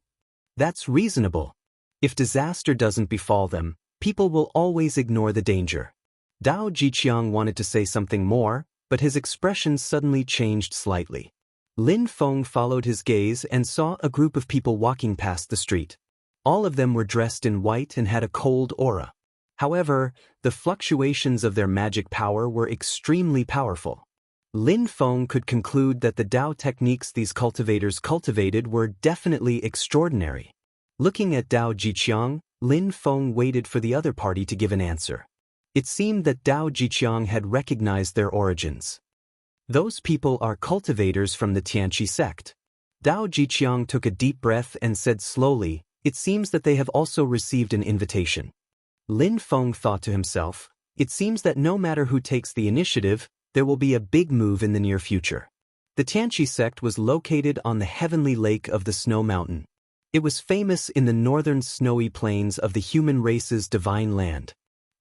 "That's reasonable. If disaster doesn't befall them, people will always ignore the danger." Dao Jiqiang wanted to say something more, but his expression suddenly changed slightly. Lin Feng followed his gaze and saw a group of people walking past the street. All of them were dressed in white and had a cold aura. However, the fluctuations of their magic power were extremely powerful. Lin Feng could conclude that the Dao techniques these cultivators cultivated were definitely extraordinary. Looking at Dao Jiqiang, Lin Feng waited for the other party to give an answer. It seemed that Dao Jiqiang had recognized their origins. "Those people are cultivators from the Tianqi sect." Dao Jiqiang took a deep breath and said slowly, "It seems that they have also received an invitation." Lin Feng thought to himself, "It seems that no matter who takes the initiative, there will be a big move in the near future." The Tianqi sect was located on the heavenly lake of the Snow Mountain. It was famous in the northern snowy plains of the human race's divine land.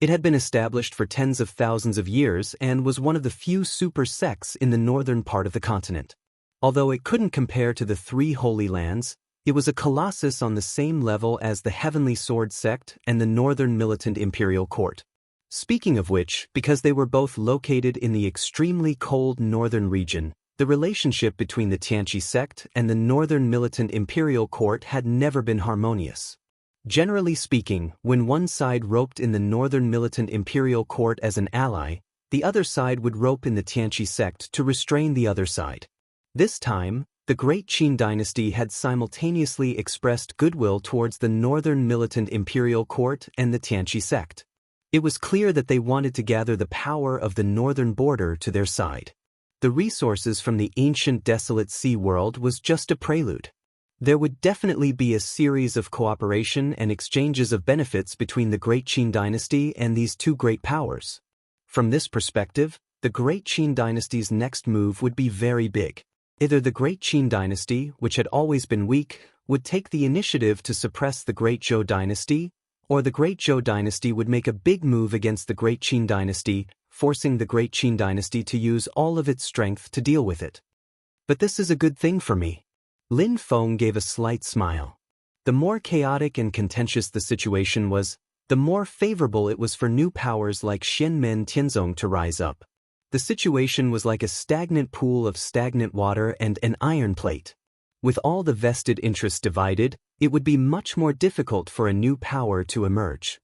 It had been established for tens of thousands of years and was one of the few super sects in the northern part of the continent. Although it couldn't compare to the three holy lands, it was a colossus on the same level as the Heavenly Sword sect and the Northern Militant Imperial Court. Speaking of which, because they were both located in the extremely cold northern region, the relationship between the Tianqi sect and the Northern Militant Imperial Court had never been harmonious. Generally speaking, when one side roped in the Northern Militant Imperial Court as an ally, the other side would rope in the Tianqi sect to restrain the other side. This time, the Great Qin dynasty had simultaneously expressed goodwill towards the Northern Militant Imperial Court and the Tianqi sect. It was clear that they wanted to gather the power of the northern border to their side. The resources from the ancient desolate sea world was just a prelude. There would definitely be a series of cooperation and exchanges of benefits between the Great Qin dynasty and these two great powers. From this perspective, the Great Qin dynasty's next move would be very big. Either the Great Qin dynasty, which had always been weak, would take the initiative to suppress the Great Zhou dynasty, or the Great Zhou dynasty would make a big move against the Great Qin dynasty, forcing the Great Qin dynasty to use all of its strength to deal with it. But this is a good thing for me. Lin Feng gave a slight smile. The more chaotic and contentious the situation was, the more favorable it was for new powers like Xianmen Tianzong to rise up. The situation was like a stagnant pool of stagnant water and an iron plate. With all the vested interests divided, it would be much more difficult for a new power to emerge.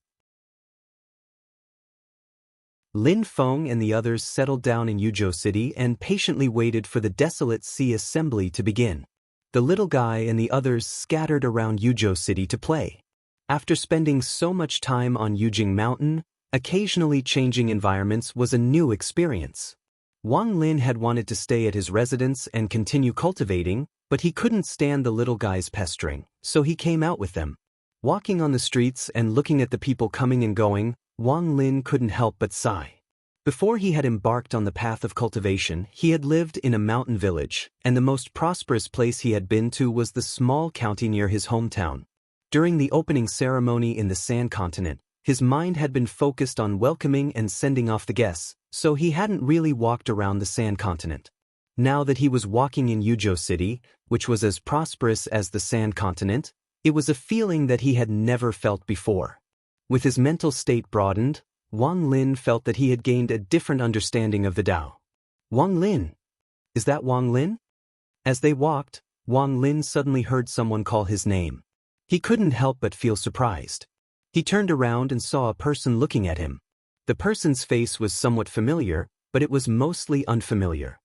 Lin Feng and the others settled down in Yuzhou City and patiently waited for the desolate sea assembly to begin. The little guy and the others scattered around Yuzhou City to play. After spending so much time on Yujing Mountain, occasionally changing environments was a new experience. Wang Lin had wanted to stay at his residence and continue cultivating, but he couldn't stand the little guys pestering, so he came out with them. Walking on the streets and looking at the people coming and going, Wang Lin couldn't help but sigh. Before he had embarked on the path of cultivation, he had lived in a mountain village, and the most prosperous place he had been to was the small county near his hometown. During the opening ceremony in the Sand Continent, his mind had been focused on welcoming and sending off the guests, so he hadn't really walked around the Sand Continent. Now that he was walking in Yuzhou City, which was as prosperous as the Sand Continent, it was a feeling that he had never felt before. With his mental state broadened, Wang Lin felt that he had gained a different understanding of the Tao. Wang Lin? Is that Wang Lin? As they walked, Wang Lin suddenly heard someone call his name. He couldn't help but feel surprised. He turned around and saw a person looking at him. The person's face was somewhat familiar, but it was mostly unfamiliar.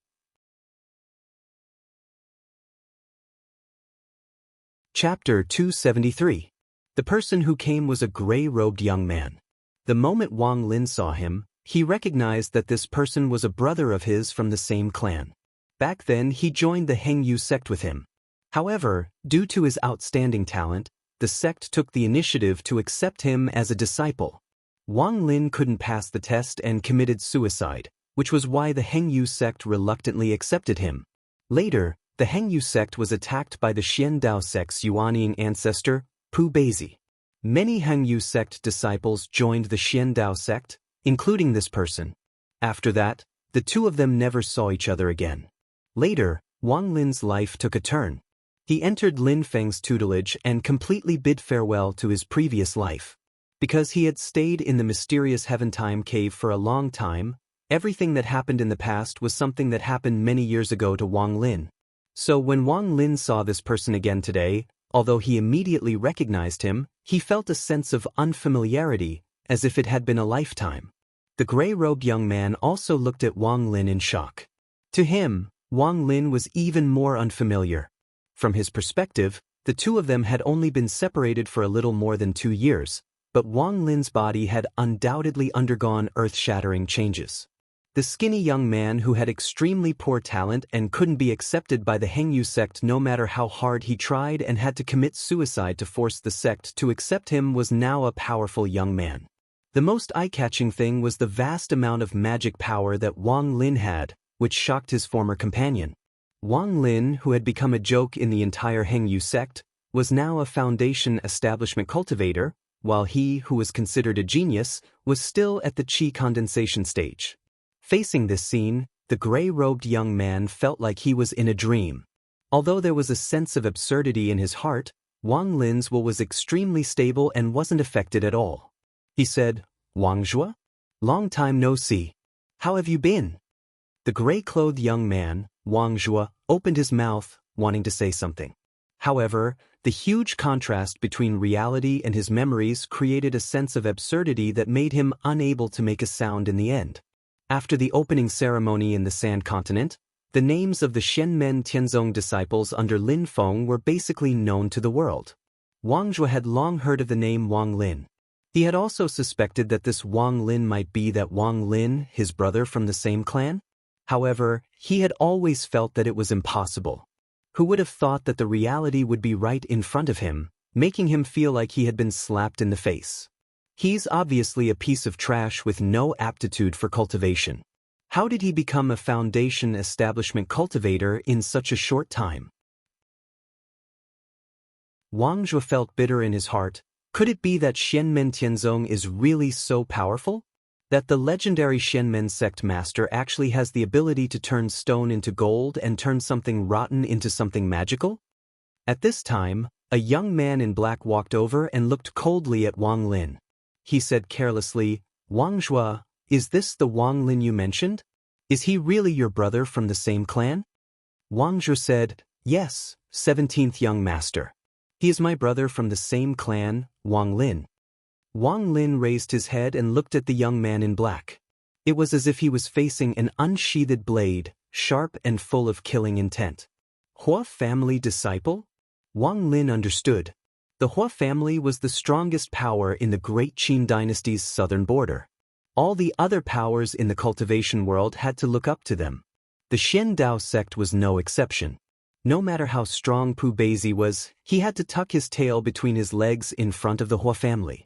Chapter 273. The person who came was a gray-robed young man. The moment Wang Lin saw him, he recognized that this person was a brother of his from the same clan. Back then, he joined the Hengyu sect with him. However, due to his outstanding talent, the sect took the initiative to accept him as a disciple. Wang Lin couldn't pass the test and committed suicide, which was why the Hengyu sect reluctantly accepted him. Later, the Hengyu sect was attacked by the Xian Dao sect's Yuanying ancestor, Pu Beizi. Many Hengyu sect disciples joined the Xian Dao sect, including this person. After that, the two of them never saw each other again. Later, Wang Lin's life took a turn. He entered Lin Feng's tutelage and completely bid farewell to his previous life. Because he had stayed in the mysterious Heaven-Time cave for a long time, everything that happened in the past was something that happened many years ago to Wang Lin. So when Wang Lin saw this person again today, although he immediately recognized him, he felt a sense of unfamiliarity, as if it had been a lifetime. The gray-robed young man also looked at Wang Lin in shock. To him, Wang Lin was even more unfamiliar. From his perspective, the two of them had only been separated for a little more than 2 years, but Wang Lin's body had undoubtedly undergone earth-shattering changes. The skinny young man who had extremely poor talent and couldn't be accepted by the Hengyu sect no matter how hard he tried and had to commit suicide to force the sect to accept him was now a powerful young man. The most eye-catching thing was the vast amount of magic power that Wang Lin had, which shocked his former companion. Wang Lin, who had become a joke in the entire Hengyu sect, was now a foundation establishment cultivator, while he, who was considered a genius, was still at the qi condensation stage. Facing this scene, the gray-robed young man felt like he was in a dream. Although there was a sense of absurdity in his heart, Wang Lin's will was extremely stable and wasn't affected at all. He said, "Wang Zhua? Long time no see. How have you been?" The gray-clothed young man, Wang Zhua, opened his mouth, wanting to say something. However, the huge contrast between reality and his memories created a sense of absurdity that made him unable to make a sound in the end. After the opening ceremony in the Sand Continent, the names of the Xianmen Tianzong disciples under Lin Feng were basically known to the world. Wang Zhua had long heard of the name Wang Lin. He had also suspected that this Wang Lin might be that Wang Lin, his brother from the same clan. However, he had always felt that it was impossible. Who would have thought that the reality would be right in front of him, making him feel like he had been slapped in the face? He's obviously a piece of trash with no aptitude for cultivation. How did he become a foundation establishment cultivator in such a short time? Wang Zhua felt bitter in his heart. Could it be that Xianmen Tianzong is really so powerful? That the legendary Xianmen sect master actually has the ability to turn stone into gold and turn something rotten into something magical? At this time, a young man in black walked over and looked coldly at Wang Lin. he said carelessly, "Wang Zhua, is this the Wang Lin you mentioned? Is he really your brother from the same clan?" Wang Zhua said, "Yes, 17th young master. He is my brother from the same clan, Wang Lin." Wang Lin raised his head and looked at the young man in black. It was as if he was facing an unsheathed blade, sharp and full of killing intent. Hua family disciple? Wang Lin understood. The Hua family was the strongest power in the Great Qin dynasty's southern border. All the other powers in the cultivation world had to look up to them. The Xian Dao sect was no exception. No matter how strong Pu Beizi was, he had to tuck his tail between his legs in front of the Hua family.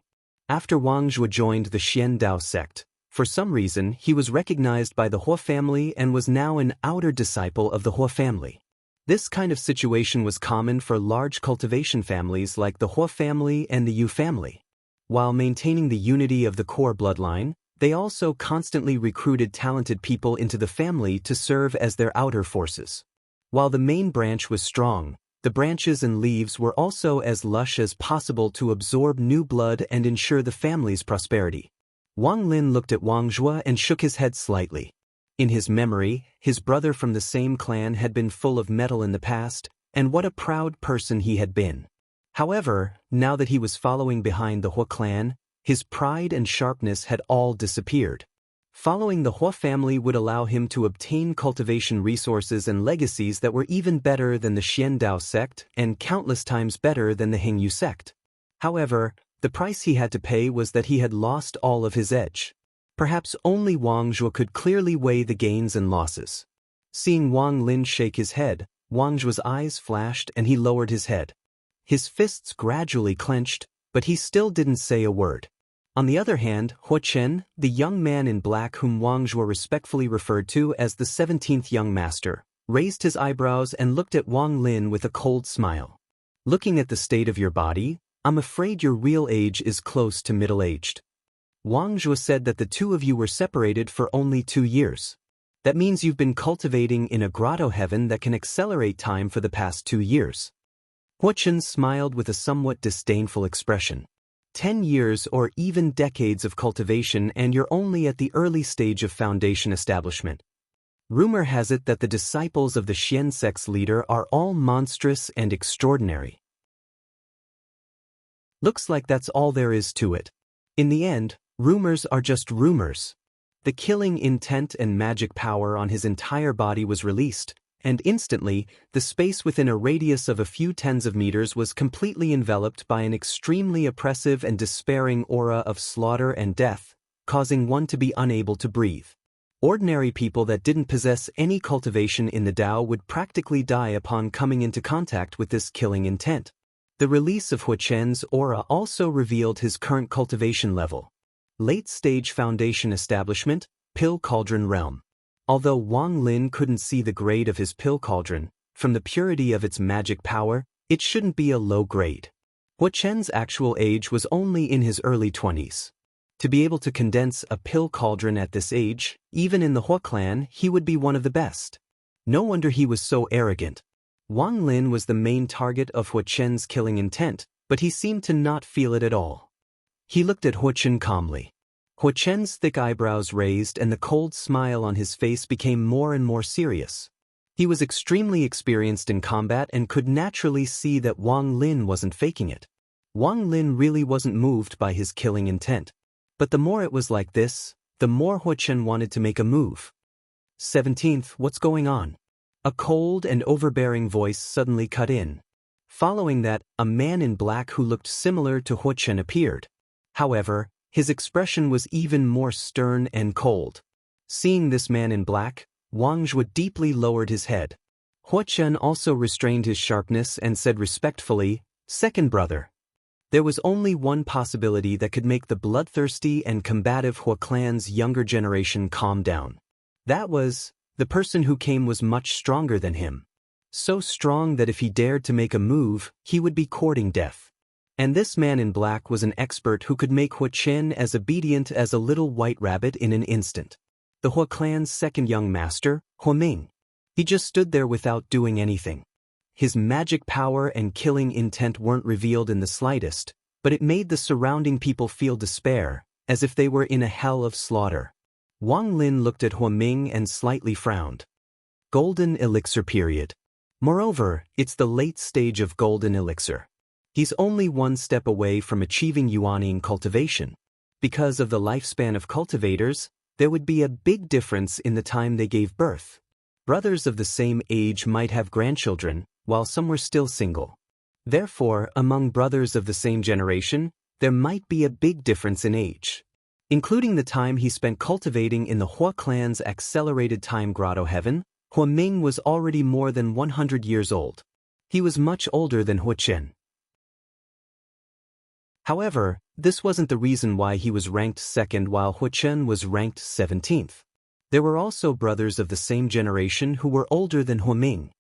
After Wang Zhua joined the Xian Dao sect, for some reason he was recognized by the Hua family and was now an outer disciple of the Hua family. This kind of situation was common for large cultivation families like the Hua family and the Yu family. While maintaining the unity of the core bloodline, they also constantly recruited talented people into the family to serve as their outer forces. While the main branch was strong, the branches and leaves were also as lush as possible to absorb new blood and ensure the family's prosperity. Wang Lin looked at Wang Zhua and shook his head slightly. In his memory, his brother from the same clan had been full of mettle in the past, and what a proud person he had been. However, now that he was following behind the Hua clan, his pride and sharpness had all disappeared. Following the Hua family would allow him to obtain cultivation resources and legacies that were even better than the Xian Dao sect and countless times better than the Hengyu sect. However, the price he had to pay was that he had lost all of his edge. Perhaps only Wang Zhua could clearly weigh the gains and losses. Seeing Wang Lin shake his head, Wang Zhua's eyes flashed and he lowered his head. His fists gradually clenched, but he still didn't say a word. On the other hand, Hua Chen, the young man in black whom Wang Zhua respectfully referred to as the 17th young master, raised his eyebrows and looked at Wang Lin with a cold smile. "Looking at the state of your body, I'm afraid your real age is close to middle-aged." Wang Zhua said that the two of you were separated for only 2 years. That means you've been cultivating in a grotto heaven that can accelerate time for the past 2 years. Hua Chen smiled with a somewhat disdainful expression. 10 years or even decades of cultivation and you're only at the early stage of foundation establishment. Rumor has it that the disciples of the Xian sect's leader are all monstrous and extraordinary. Looks like that's all there is to it. In the end, rumors are just rumors. The killing intent and magic power on his entire body was released, and instantly, the space within a radius of a few tens of meters was completely enveloped by an extremely oppressive and despairing aura of slaughter and death, causing one to be unable to breathe. Ordinary people that didn't possess any cultivation in the Tao would practically die upon coming into contact with this killing intent. The release of Hua Chen's aura also revealed his current cultivation level. Late-stage foundation establishment, Pill Cauldron Realm. Although Wang Lin couldn't see the grade of his pill cauldron, from the purity of its magic power, it shouldn't be a low grade. Hua Chen's actual age was only in his early 20s. To be able to condense a pill cauldron at this age, even in the Hua clan, he would be one of the best. No wonder he was so arrogant. Wang Lin was the main target of Hua Chen's killing intent, but he seemed to not feel it at all. He looked at Hua Chen calmly. Hua Chen's thick eyebrows raised and the cold smile on his face became more and more serious. He was extremely experienced in combat and could naturally see that Wang Lin wasn't faking it. Wang Lin really wasn't moved by his killing intent. But the more it was like this, the more Hua Chen wanted to make a move. 17th, what's going on? A cold and overbearing voice suddenly cut in. Following that, a man in black who looked similar to Hua Chen appeared. However, his expression was even more stern and cold. Seeing this man in black, Wang Zhua deeply lowered his head. Hua Chen also restrained his sharpness and said respectfully, "Second brother." There was only one possibility that could make the bloodthirsty and combative Hua clan's younger generation calm down. That was, the person who came was much stronger than him. So strong that if he dared to make a move, he would be courting death. And this man in black was an expert who could make Hua Chen as obedient as a little white rabbit in an instant. The Hua clan's second young master, Hua Ming. He just stood there without doing anything. His magic power and killing intent weren't revealed in the slightest, but it made the surrounding people feel despair, as if they were in a hell of slaughter. Wang Lin looked at Huaming and slightly frowned. Golden Elixir period. Moreover, it's the late stage of Golden Elixir. He's only one step away from achieving Yuanying cultivation. Because of the lifespan of cultivators, there would be a big difference in the time they gave birth. Brothers of the same age might have grandchildren, while some were still single. Therefore, among brothers of the same generation, there might be a big difference in age. Including the time he spent cultivating in the Hua clan's accelerated time grotto heaven, Huaming was already more than 100 years old. He was much older than Huachen. However, this wasn't the reason why he was ranked second while Huachen was ranked 17th. There were also brothers of the same generation who were older than Huaming.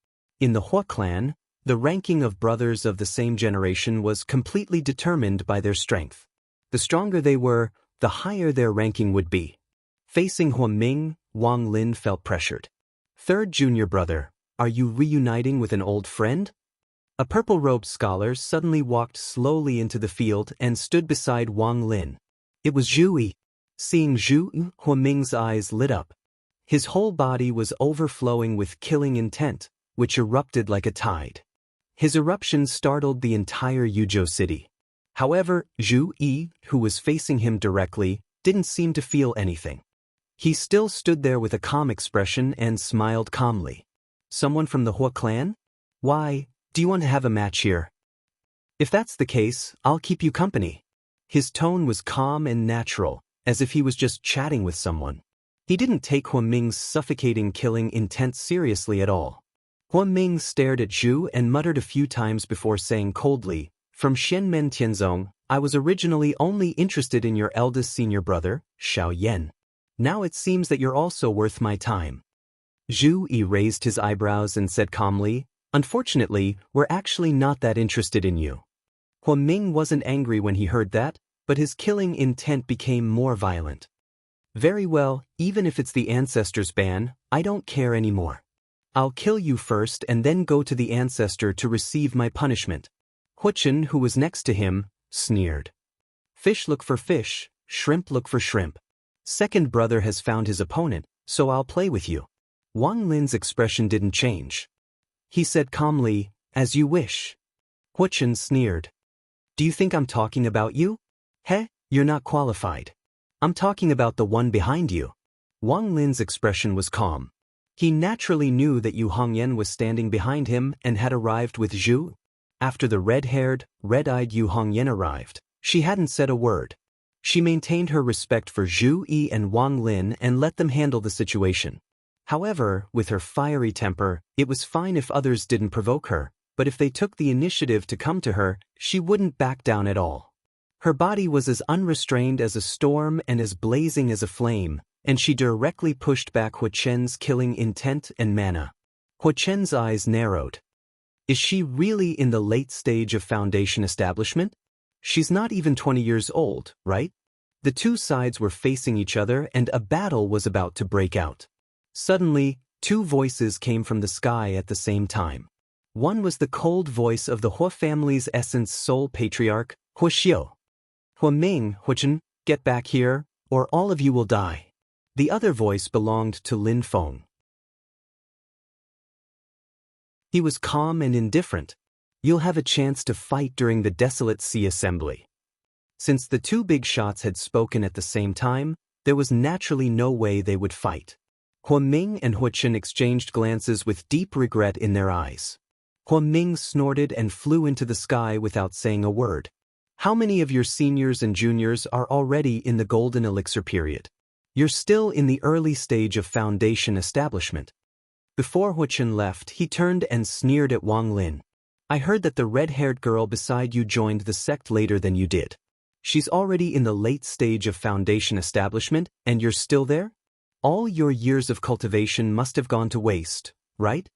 In the Hua clan, the ranking of brothers of the same generation was completely determined by their strength. The stronger they were, the higher their ranking would be. Facing Huaming, Wang Lin felt pressured. Third junior brother, are you reuniting with an old friend? A purple-robed scholar suddenly walked slowly into the field and stood beside Wang Lin. It was Zhu Yi. Seeing Zhu, Huaming's eyes lit up. His whole body was overflowing with killing intent, which erupted like a tide. His eruption startled the entire Yuzhou city. However, Zhu Yi, who was facing him directly, didn't seem to feel anything. He still stood there with a calm expression and smiled calmly. Someone from the Hua clan? Why, do you want to have a match here? If that's the case, I'll keep you company. His tone was calm and natural, as if he was just chatting with someone. He didn't take Huaming's suffocating killing intent seriously at all. Huaming stared at Zhu and muttered a few times before saying coldly, "From Shenmen Tianzong, I was originally only interested in your eldest senior brother, Xiao Yan. Now it seems that you're also worth my time." Zhu Yi raised his eyebrows and said calmly, "Unfortunately, we're actually not that interested in you." Huaming wasn't angry when he heard that, but his killing intent became more violent. "Very well, even if it's the ancestor's ban, I don't care anymore. I'll kill you first and then go to the ancestor to receive my punishment." Huachen, who was next to him, sneered. "Fish look for fish, shrimp look for shrimp. Second brother has found his opponent, so I'll play with you." Wang Lin's expression didn't change. He said calmly, "As you wish." Huachen sneered. "Do you think I'm talking about you? Heh, you're not qualified. I'm talking about the one behind you." Wang Lin's expression was calm. He naturally knew that Yu Hongyan was standing behind him and had arrived with Zhu. After the red-haired, red-eyed Yu Hongyan arrived, she hadn't said a word. She maintained her respect for Zhu Yi and Wang Lin and let them handle the situation. However, with her fiery temper, it was fine if others didn't provoke her, but if they took the initiative to come to her, she wouldn't back down at all. Her body was as unrestrained as a storm and as blazing as a flame, and she directly pushed back Huachen's killing intent and mana. Huachen's eyes narrowed. Is she really in the late stage of foundation establishment? She's not even 20 years old, right? The two sides were facing each other and a battle was about to break out. Suddenly, two voices came from the sky at the same time. One was the cold voice of the Hua family's essence sole patriarch, Hua Xiu. "Huaming, Huachen, get back here, or all of you will die." The other voice belonged to Lin Feng. He was calm and indifferent. "You'll have a chance to fight during the Desolate Sea Assembly." Since the two big shots had spoken at the same time, there was naturally no way they would fight. Huaming and Huachen exchanged glances with deep regret in their eyes. Huaming snorted and flew into the sky without saying a word. "How many of your seniors and juniors are already in the Golden Elixir period? You're still in the early stage of foundation establishment." Before Huachen left, he turned and sneered at Wang Lin. "I heard that the red-haired girl beside you joined the sect later than you did. She's already in the late stage of foundation establishment, and you're still there? All your years of cultivation must have gone to waste, right?"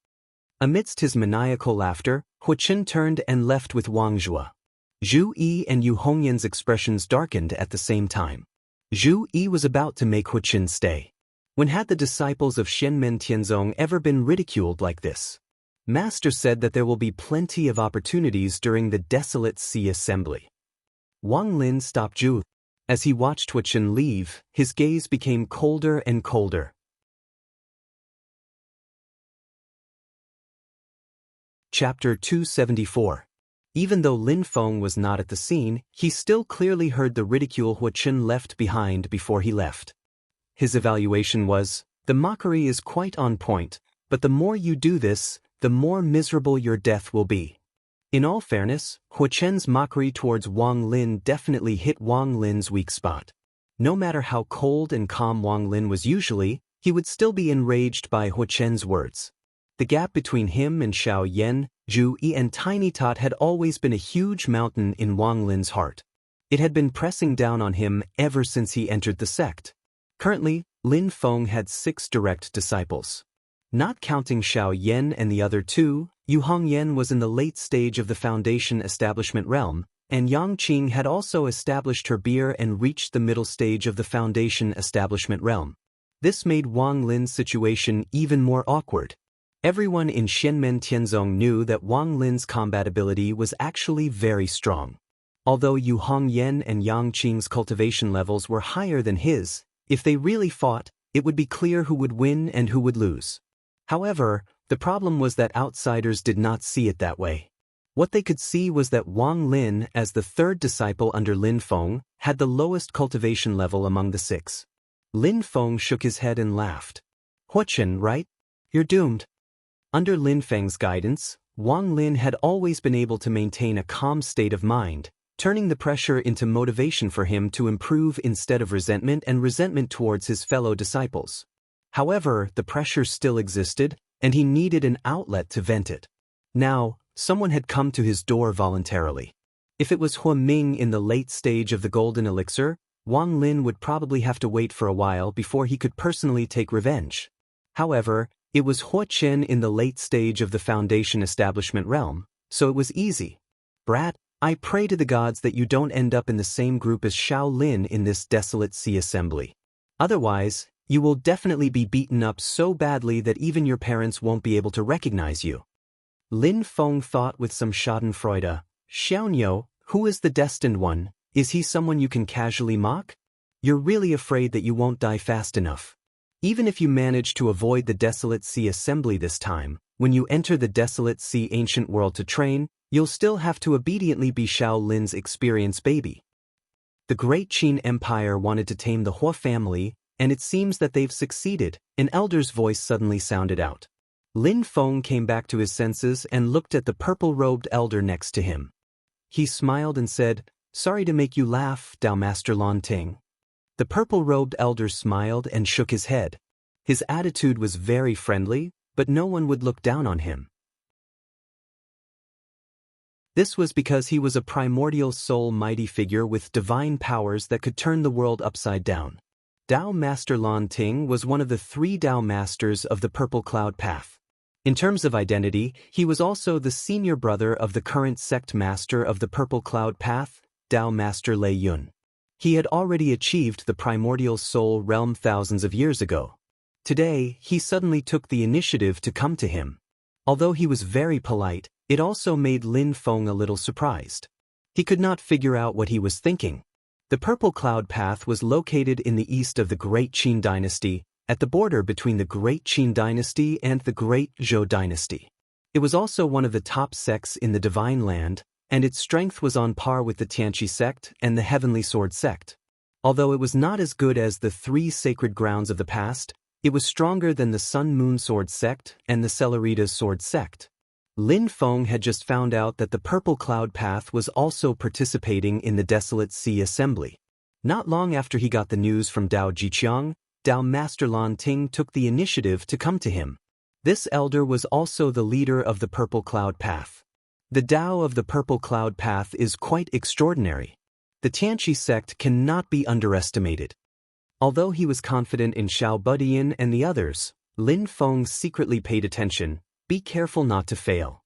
Amidst his maniacal laughter, Huachen turned and left with Wang Zhua. Zhu Yi and Yu Hongyan's expressions darkened at the same time. Zhu Yi was about to make Huachen stay. When had the disciples of Shenmen Tianzong ever been ridiculed like this? Master said that there will be plenty of opportunities during the Desolate Sea Assembly. Wang Lin stopped Zhu. As he watched Huachen leave, his gaze became colder and colder. Chapter 274. Even though Lin Feng was not at the scene, he still clearly heard the ridicule Huachen left behind before he left. His evaluation was, the mockery is quite on point, but the more you do this, the more miserable your death will be. In all fairness, Huachen's mockery towards Wang Lin definitely hit Wang Lin's weak spot. No matter how cold and calm Wang Lin was usually, he would still be enraged by Huachen's words. The gap between him and Xiao Yan, Zhu Yi and Tiny Tot had always been a huge mountain in Wang Lin's heart. It had been pressing down on him ever since he entered the sect. Currently, Lin Feng had 6 direct disciples. Not counting Xiao Yan and the other 2, Yu Hongyan was in the late stage of the foundation establishment realm, and Yang Qing had also established her beer and reached the middle stage of the foundation establishment realm. This made Wang Lin's situation even more awkward. Everyone in Xianmen Tianzong knew that Wang Lin's combat ability was actually very strong. Although Yu Hongyan and Yang Qing's cultivation levels were higher than his, if they really fought, it would be clear who would win and who would lose. However, the problem was that outsiders did not see it that way. What they could see was that Wang Lin, as the 3rd disciple under Lin Feng, had the lowest cultivation level among the 6. Lin Feng shook his head and laughed. Huachen, right? You're doomed. Under Lin Feng's guidance, Wang Lin had always been able to maintain a calm state of mind, turning the pressure into motivation for him to improve instead of resentment and resentment towards his fellow disciples. However, the pressure still existed, and he needed an outlet to vent it. Now, someone had come to his door voluntarily. If it was Hua Ming in the late stage of the golden elixir, Wang Lin would probably have to wait for a while before he could personally take revenge. However, it was Huachen in the late stage of the foundation establishment realm, so it was easy. Brat, I pray to the gods that you don't end up in the same group as Xiao Lin in this desolate sea assembly. Otherwise, you will definitely be beaten up so badly that even your parents won't be able to recognize you. Lin Feng thought with some schadenfreude, Xiaoniu, who is the destined one, is he someone you can casually mock? You're really afraid that you won't die fast enough. Even if you manage to avoid the desolate sea assembly this time, when you enter the desolate sea ancient world to train, you'll still have to obediently be Xiao Lin's experienced baby. The Great Qin Empire wanted to tame the Hua family, and it seems that they've succeeded, an elder's voice suddenly sounded out. Lin Feng came back to his senses and looked at the purple-robed elder next to him. He smiled and said, "Sorry to make you laugh, Dao Master Lan Ting." The purple-robed elder smiled and shook his head. His attitude was very friendly, but no one would look down on him. This was because he was a primordial soul mighty figure with divine powers that could turn the world upside down. Dao Master Lan Ting was one of the 3 Dao Masters of the Purple Cloud Path. In terms of identity, he was also the senior brother of the current sect master of the Purple Cloud Path, Dao Master Lei Yun. He had already achieved the primordial soul realm thousands of years ago. Today, he suddenly took the initiative to come to him. Although he was very polite, it also made Lin Feng a little surprised. He could not figure out what he was thinking. The Purple Cloud Path was located in the east of the Great Qin Dynasty, at the border between the Great Qin Dynasty and the Great Zhou Dynasty. It was also one of the top sects in the Divine Land, and its strength was on par with the Tianqi sect and the Heavenly Sword sect. Although it was not as good as the 3 sacred grounds of the past, it was stronger than the Sun Moon Sword sect and the Celerita Sword sect. Lin Feng had just found out that the Purple Cloud Path was also participating in the Desolate Sea Assembly. Not long after he got the news from Dao Jiqiang, Dao Master Lan Ting took the initiative to come to him. This elder was also the leader of the Purple Cloud Path. The Dao of the Purple Cloud Path is quite extraordinary. The Tianqi sect cannot be underestimated. Although he was confident in Xiao Budian and the others, Lin Feng secretly paid attention. Be careful not to fail.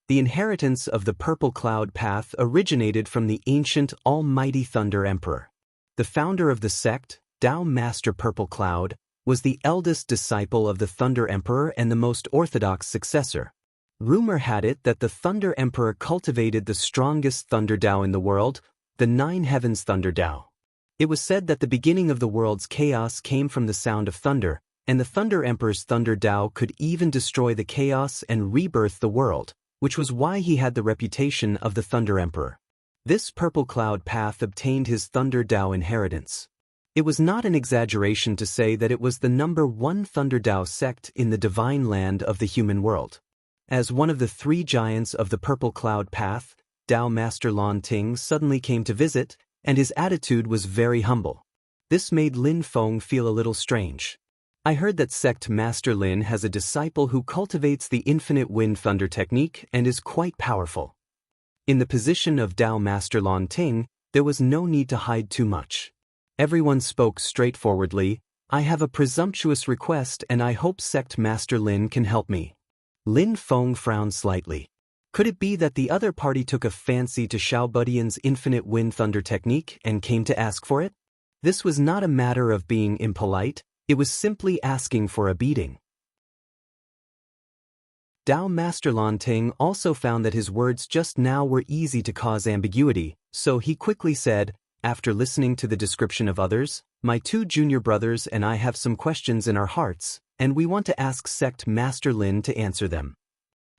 The inheritance of the Purple Cloud Path originated from the ancient Almighty Thunder Emperor. The founder of the sect, Dao Master Purple Cloud, was the eldest disciple of the Thunder Emperor and the most orthodox successor. Rumor had it that the Thunder Emperor cultivated the strongest Thunder Dao in the world, the Nine Heavens Thunder Tao. It was said that the beginning of the world's chaos came from the sound of thunder, and the Thunder Emperor's Thunder Tao could even destroy the chaos and rebirth the world, which was why he had the reputation of the Thunder Emperor. This purple cloud path obtained his Thunder Tao inheritance. It was not an exaggeration to say that it was the #1 Thunder Tao sect in the divine land of the human world. As one of the 3 giants of the purple cloud path, Tao Master Lan Ting suddenly came to visit, and his attitude was very humble. This made Lin Feng feel a little strange. I heard that sect Master Lin has a disciple who cultivates the infinite wind thunder technique and is quite powerful. In the position of Tao Master Lan Ting, there was no need to hide too much. Everyone spoke straightforwardly. I have a presumptuous request and I hope sect Master Lin can help me. Lin Feng frowned slightly. Could it be that the other party took a fancy to Xiao Budian's infinite wind thunder technique and came to ask for it? This was not a matter of being impolite, it was simply asking for a beating. Tao Master Lan Ting also found that his words just now were easy to cause ambiguity, so he quickly said, after listening to the description of others, my 2 junior brothers and I have some questions in our hearts, and we want to ask sect Master Lin to answer them.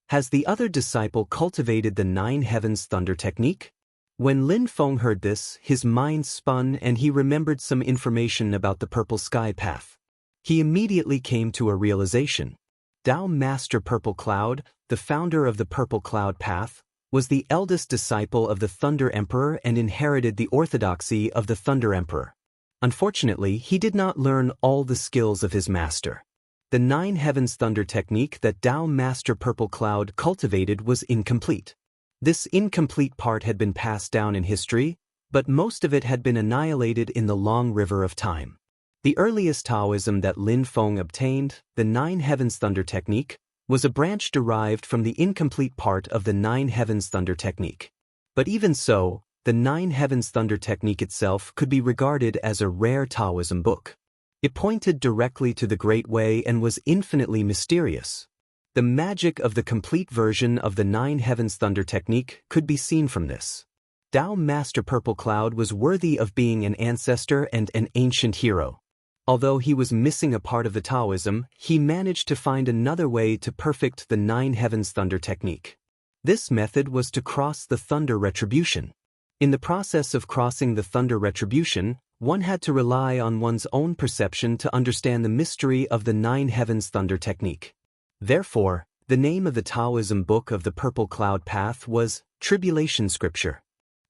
Has the other disciple cultivated the Nine Heavens Thunder technique? When Lin Feng heard this, his mind spun and he remembered some information about the purple sky path. He immediately came to a realization. Tao Master Purple Cloud, the founder of the Purple Cloud Path, was the eldest disciple of the Thunder Emperor and inherited the orthodoxy of the Thunder Emperor. Unfortunately, he did not learn all the skills of his master. The Nine Heavens Thunder technique that Tao Master Purple Cloud cultivated was incomplete. This incomplete part had been passed down in history, but most of it had been annihilated in the long river of time. The earliest Taoism that Lin Feng obtained, the Nine Heavens Thunder technique, was a branch derived from the incomplete part of the Nine Heavens Thunder technique. But even so, the Nine Heavens Thunder technique itself could be regarded as a rare Taoism book. It pointed directly to the Great Way and was infinitely mysterious. The magic of the complete version of the Nine Heavens Thunder technique could be seen from this. Tao Master Purple Cloud was worthy of being an ancestor and an ancient hero. Although he was missing a part of the Taoism, he managed to find another way to perfect the Nine Heavens Thunder technique. This method was to cross the Thunder Retribution. In the process of crossing the Thunder Retribution, one had to rely on one's own perception to understand the mystery of the Nine Heavens Thunder technique. Therefore, the name of the Taoism book of the Purple Cloud Path was Tribulation Scripture.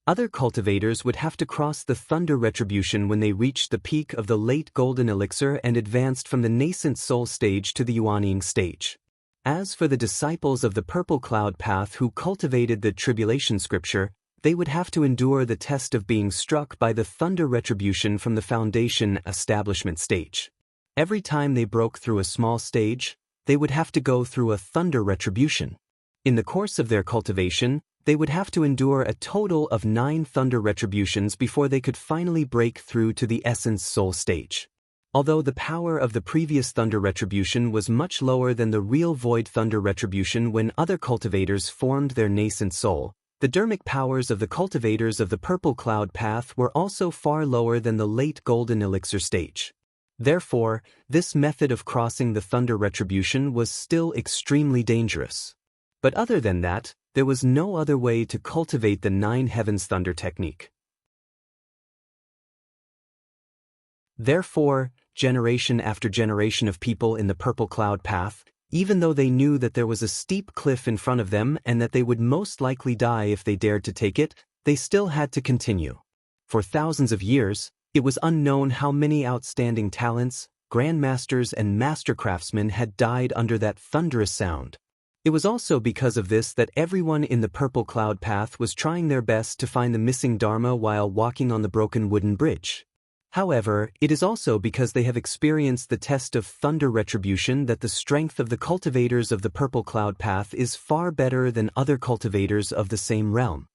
Other cultivators would have to cross the Thunder Retribution when they reached the peak of the late Golden Elixir and advanced from the nascent soul stage to the Yuanying stage. As for the disciples of the Purple Cloud Path who cultivated the Tribulation Scripture, they would have to endure the test of being struck by the Thunder Retribution from the Foundation Establishment stage. Every time they broke through a small stage, they would have to go through a Thunder Retribution. In the course of their cultivation, they would have to endure a total of 9 Thunder Retributions before they could finally break through to the Essence Soul stage. Although the power of the previous Thunder Retribution was much lower than the real Void Thunder Retribution when other cultivators formed their nascent soul, the dermic powers of the cultivators of the Purple Cloud Path were also far lower than the late Golden Elixir stage. Therefore, this method of crossing the Thunder Retribution was still extremely dangerous. But other than that, there was no other way to cultivate the Nine Heavens Thunder technique. Therefore, generation after generation of people in the Purple Cloud Path, even though they knew that there was a steep cliff in front of them and that they would most likely die if they dared to take it, they still had to continue. For thousands of years, it was unknown how many outstanding talents, grandmasters and master craftsmen had died under that thunderous sound. It was also because of this that everyone in the Purple Cloud Path was trying their best to find the missing Dharma while walking on the broken wooden bridge. However, it is also because they have experienced the test of Thunder Retribution that the strength of the cultivators of the Purple Cloud Path is far better than other cultivators of the same realm.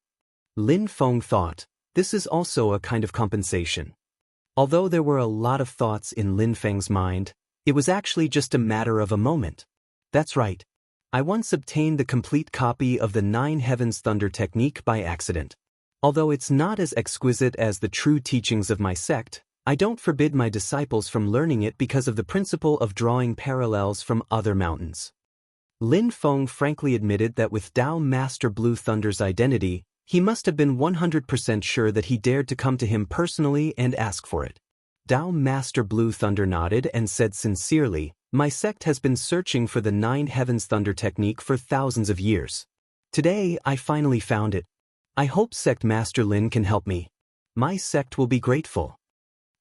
Lin Feng thought, this is also a kind of compensation. Although there were a lot of thoughts in Lin Feng's mind, it was actually just a matter of a moment. That's right. I once obtained the complete copy of the Nine Heavens Thunder technique by accident. Although it's not as exquisite as the true teachings of my sect, I don't forbid my disciples from learning it because of the principle of drawing parallels from other mountains. Lin Feng frankly admitted that with Tao Master Blue Thunder's identity, he must have been 100% sure that he dared to come to him personally and ask for it. Tao Master Blue Thunder nodded and said sincerely, "My sect has been searching for the 9 Heavens Thunder technique for thousands of years. Today, I finally found it. I hope Sect Master Lin can help me. My sect will be grateful."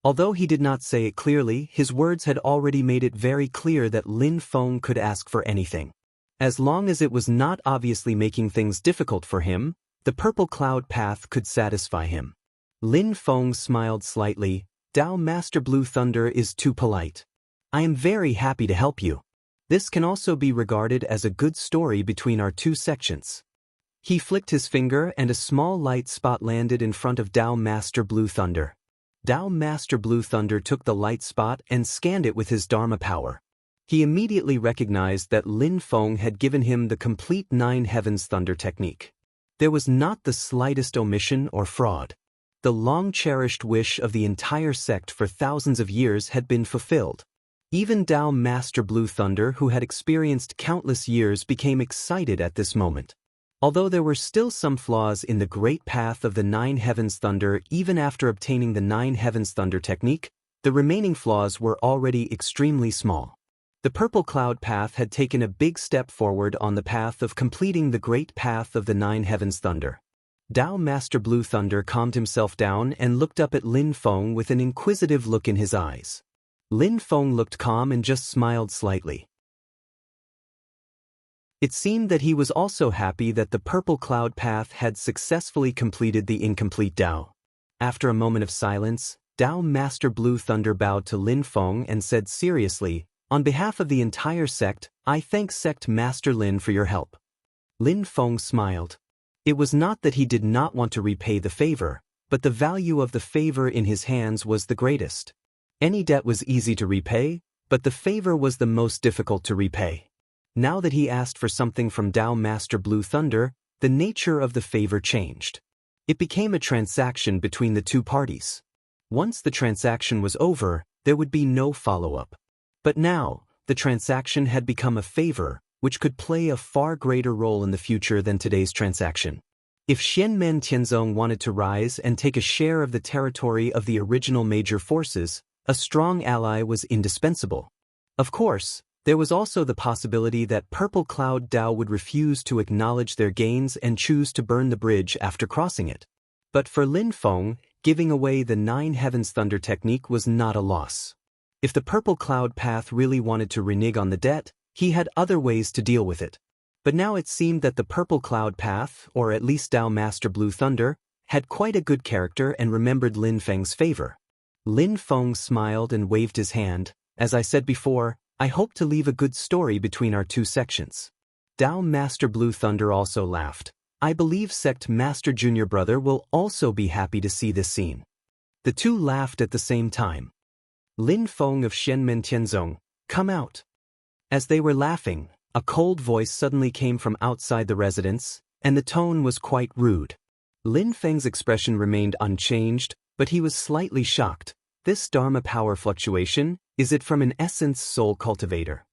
Although he did not say it clearly, his words had already made it very clear that Lin Feng could ask for anything. As long as it was not obviously making things difficult for him, the purple cloud path could satisfy him. Lin Feng smiled slightly. "Tao Master Blue Thunder is too polite. I am very happy to help you. This can also be regarded as a good story between our two sections." He flicked his finger and a small light spot landed in front of Tao Master Blue Thunder. Tao Master Blue Thunder took the light spot and scanned it with his Dharma power. He immediately recognized that Lin Feng had given him the complete 9 Heavens Thunder technique. There was not the slightest omission or fraud. The long-cherished wish of the entire sect for thousands of years had been fulfilled. Even Tao Master Blue Thunder, who had experienced countless years, became excited at this moment. Although there were still some flaws in the great path of the 9 Heavens Thunder even after obtaining the 9 Heavens Thunder technique, the remaining flaws were already extremely small. The purple cloud path had taken a big step forward on the path of completing the great path of the 9 Heavens Thunder. Tao Master Blue Thunder calmed himself down and looked up at Lin Feng with an inquisitive look in his eyes. Lin Feng looked calm and just smiled slightly. It seemed that he was also happy that the purple cloud path had successfully completed the incomplete Tao. After a moment of silence, Tao Master Blue Thunder bowed to Lin Feng and said seriously, "On behalf of the entire sect, I thank Sect Master Lin for your help." Lin Feng smiled. It was not that he did not want to repay the favor, but the value of the favor in his hands was the greatest. Any debt was easy to repay, but the favor was the most difficult to repay. Now that he asked for something from Tao Master Blue Thunder, the nature of the favor changed. It became a transaction between the two parties. Once the transaction was over, there would be no follow-up. But now, the transaction had become a favor, which could play a far greater role in the future than today's transaction. If Xianmen Tianzong wanted to rise and take a share of the territory of the original major forces, a strong ally was indispensable. Of course, there was also the possibility that Purple Cloud Tao would refuse to acknowledge their gains and choose to burn the bridge after crossing it. But for Lin Feng, giving away the 9 Heavens Thunder technique was not a loss. If the Purple Cloud Path really wanted to renege on the debt, he had other ways to deal with it. But now it seemed that the Purple Cloud Path, or at least Tao Master Blue Thunder, had quite a good character and remembered Lin Feng's favor. Lin Feng smiled and waved his hand. "As I said before, I hope to leave a good story between our two sections." Tao Master Blue Thunder also laughed. "I believe Sect Master Junior Brother will also be happy to see this scene." The two laughed at the same time. "Lin Feng of Xianmen Tianzong, come out." As they were laughing, a cold voice suddenly came from outside the residence, and the tone was quite rude. Lin Feng's expression remained unchanged, but he was slightly shocked. This Dharma power fluctuation, is it from an essence soul cultivator?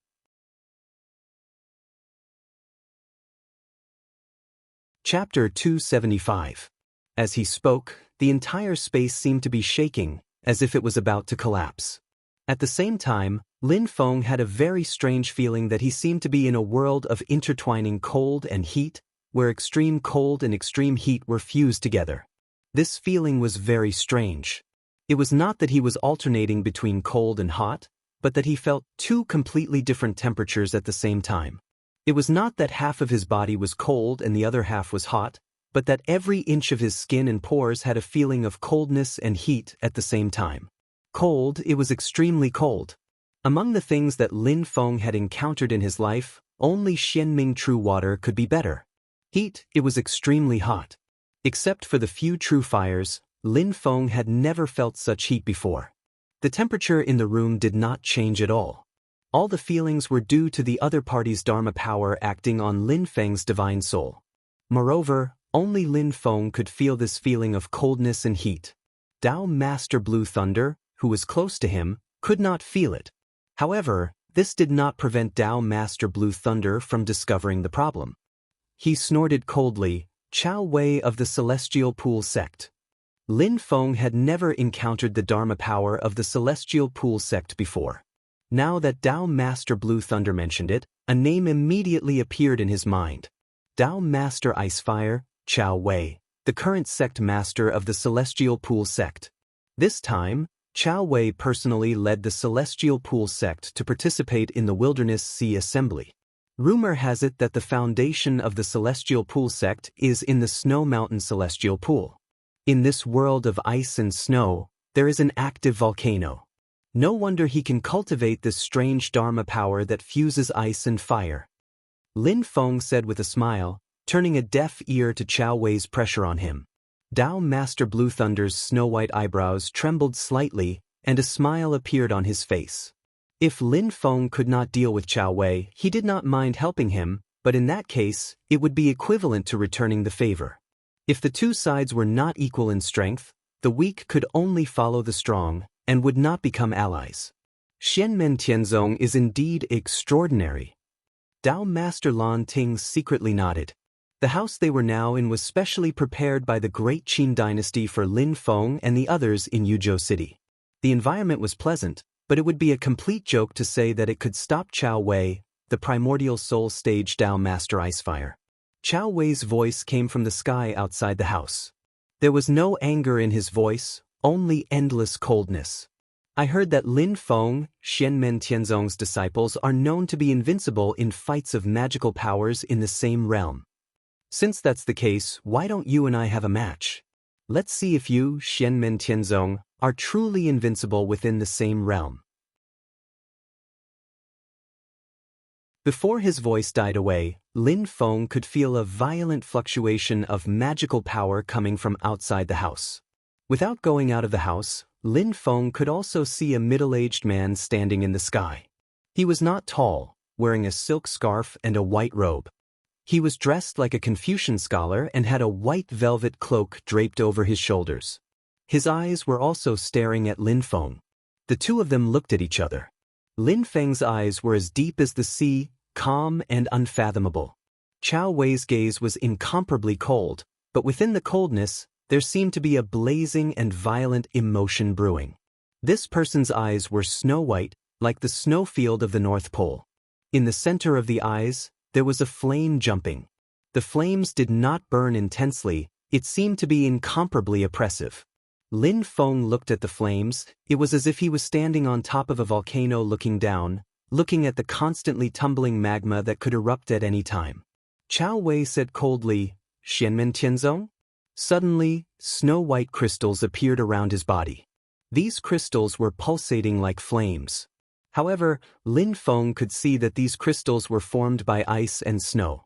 Chapter 275. As he spoke, the entire space seemed to be shaking, as if it was about to collapse. At the same time, Lin Feng had a very strange feeling that he seemed to be in a world of intertwining cold and heat, where extreme cold and extreme heat were fused together. This feeling was very strange. It was not that he was alternating between cold and hot, but that he felt two completely different temperatures at the same time. It was not that half of his body was cold and the other half was hot, but that every inch of his skin and pores had a feeling of coldness and heat at the same time. Cold, it was extremely cold. Among the things that Lin Feng had encountered in his life, only Xianming True Water could be better. Heat, it was extremely hot. Except for the few true fires, Lin Feng had never felt such heat before. The temperature in the room did not change at all. All the feelings were due to the other party's Dharma power acting on Lin Feng's divine soul. Moreover, Only Lin Feng could feel this feeling of coldness and heat. Tao Master Blue Thunder, who was close to him, could not feel it. However, this did not prevent Tao Master Blue Thunder from discovering the problem. He snorted coldly, "Chao Wei of the Celestial Pool Sect." Lin Feng had never encountered the Dharma power of the Celestial Pool Sect before. Now that Tao Master Blue Thunder mentioned it, a name immediately appeared in his mind. Tao Master Icefire, Chao Wei, the current sect master of the Celestial Pool Sect. This time, Chao Wei personally led the Celestial Pool Sect to participate in the Wilderness Sea Assembly. Rumor has it that the foundation of the Celestial Pool Sect is in the Snow Mountain Celestial Pool. In this world of ice and snow, there is an active volcano. No wonder he can cultivate this strange Dharma power that fuses ice and fire. Lin Feng said with a smile, turning a deaf ear to Chao Wei's pressure on him. Tao Master Blue Thunder's snow-white eyebrows trembled slightly, and a smile appeared on his face. If Lin Feng could not deal with Chao Wei, he did not mind helping him, but in that case, it would be equivalent to returning the favor. If the two sides were not equal in strength, the weak could only follow the strong, and would not become allies. Xianmen Tianzong is indeed extraordinary. Tao Master Lan Ting secretly nodded. The house they were now in was specially prepared by the great Qin dynasty for Lin Feng and the others in Yuzhou City. The environment was pleasant, but it would be a complete joke to say that it could stop Chao Wei, the primordial soul stage Tao Master Icefire. Chao Wei's voice came from the sky outside the house. There was no anger in his voice, only endless coldness. I heard that Lin Feng, Xianmen Tianzong's disciples, are known to be invincible in fights of magical powers in the same realm. Since that's the case, why don't you and I have a match? Let's see if you, Xianmen Tianzong, are truly invincible within the same realm. Before his voice died away, Lin Feng could feel a violent fluctuation of magical power coming from outside the house. Without going out of the house, Lin Feng could also see a middle-aged man standing in the sky. He was not tall, wearing a silk scarf and a white robe. He was dressed like a Confucian scholar and had a white velvet cloak draped over his shoulders. His eyes were also staring at Lin Feng. The two of them looked at each other. Lin Feng's eyes were as deep as the sea, calm and unfathomable. Chao Wei's gaze was incomparably cold, but within the coldness, there seemed to be a blazing and violent emotion brewing. This person's eyes were snow-white, like the snowfield of the North Pole. In the center of the eyes, there was a flame jumping. The flames did not burn intensely, it seemed to be incomparably oppressive. Lin Feng looked at the flames. It was as if he was standing on top of a volcano looking down, looking at the constantly tumbling magma that could erupt at any time. Chao Wei said coldly, "Xianmen Tianzong?" Suddenly, snow-white crystals appeared around his body. These crystals were pulsating like flames. However, Lin Feng could see that these crystals were formed by ice and snow.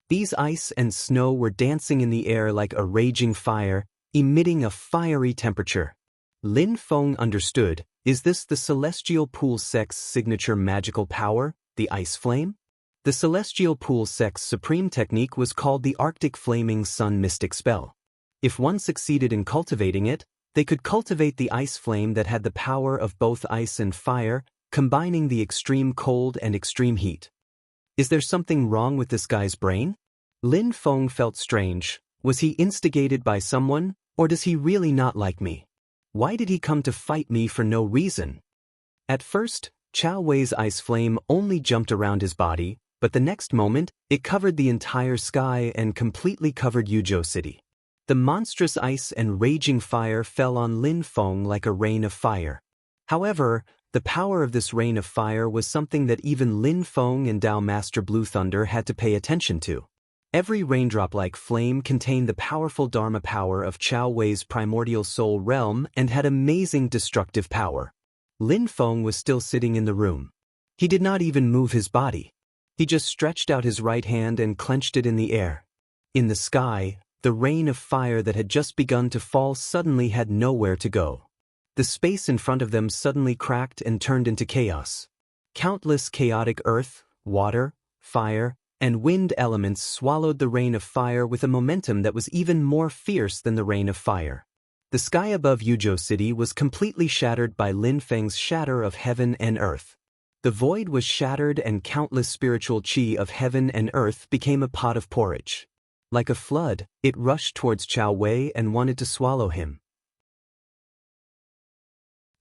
These ice and snow were dancing in the air like a raging fire, emitting a fiery temperature. Lin Feng understood, is this the Celestial Pool Sect's signature magical power, the ice flame? The Celestial Pool Sect's supreme technique was called the Arctic Flaming Sun Mystic Spell. If one succeeded in cultivating it, they could cultivate the ice flame that had the power of both ice and fire, combining the extreme cold and extreme heat. Is there something wrong with this guy's brain? Lin Feng felt strange. Was he instigated by someone, or does he really not like me? Why did he come to fight me for no reason? At first, Chao Wei's ice flame only jumped around his body, but the next moment, it covered the entire sky and completely covered Yuzhou City. The monstrous ice and raging fire fell on Lin Feng like a rain of fire. However, the power of this rain of fire was something that even Lin Feng and Tao Master Blue Thunder had to pay attention to. Every raindrop-like flame contained the powerful Dharma power of Chao Wei's primordial soul realm and had amazing destructive power. Lin Feng was still sitting in the room. He did not even move his body. He just stretched out his right hand and clenched it in the air. In the sky, the rain of fire that had just begun to fall suddenly had nowhere to go. The space in front of them suddenly cracked and turned into chaos. Countless chaotic earth, water, fire, and wind elements swallowed the rain of fire with a momentum that was even more fierce than the rain of fire. The sky above Yuzhou City was completely shattered by Lin Feng's shatter of heaven and earth. The void was shattered and countless spiritual qi of heaven and earth became a pot of porridge. Like a flood, it rushed towards Chao Wei and wanted to swallow him.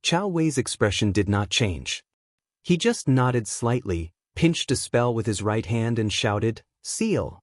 Chao Wei's expression did not change. He just nodded slightly, pinched a spell with his right hand and shouted, "Seal!"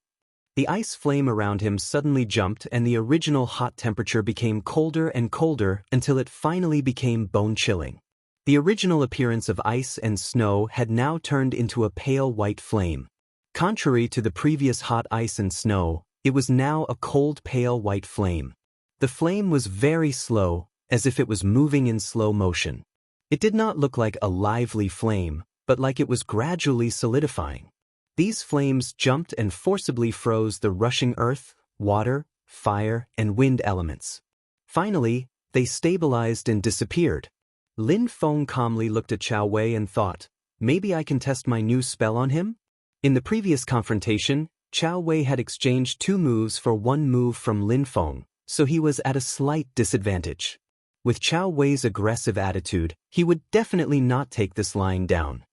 The ice flame around him suddenly jumped and the original hot temperature became colder and colder until it finally became bone-chilling. The original appearance of ice and snow had now turned into a pale white flame. Contrary to the previous hot ice and snow, it was now a cold pale white flame. The flame was very slow, as if it was moving in slow motion. It did not look like a lively flame, but like it was gradually solidifying. These flames jumped and forcibly froze the rushing earth, water, fire, and wind elements. Finally, they stabilized and disappeared. Lin Feng calmly looked at Chao Wei and thought, maybe I can test my new spell on him? In the previous confrontation, Chao Wei had exchanged 2 moves for 1 move from Lin Feng, so he was at a slight disadvantage. With Chao Wei's aggressive attitude, he would definitely not take this lying down.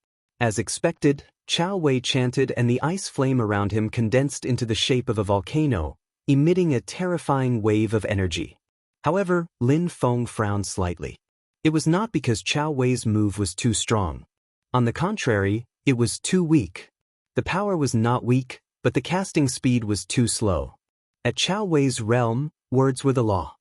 As expected, Chao Wei chanted and the ice flame around him condensed into the shape of a volcano, emitting a terrifying wave of energy. However, Lin Feng frowned slightly. It was not because Chao Wei's move was too strong. On the contrary, it was too weak. The power was not weak, but the casting speed was too slow. At Chao Wei's realm, words were the law.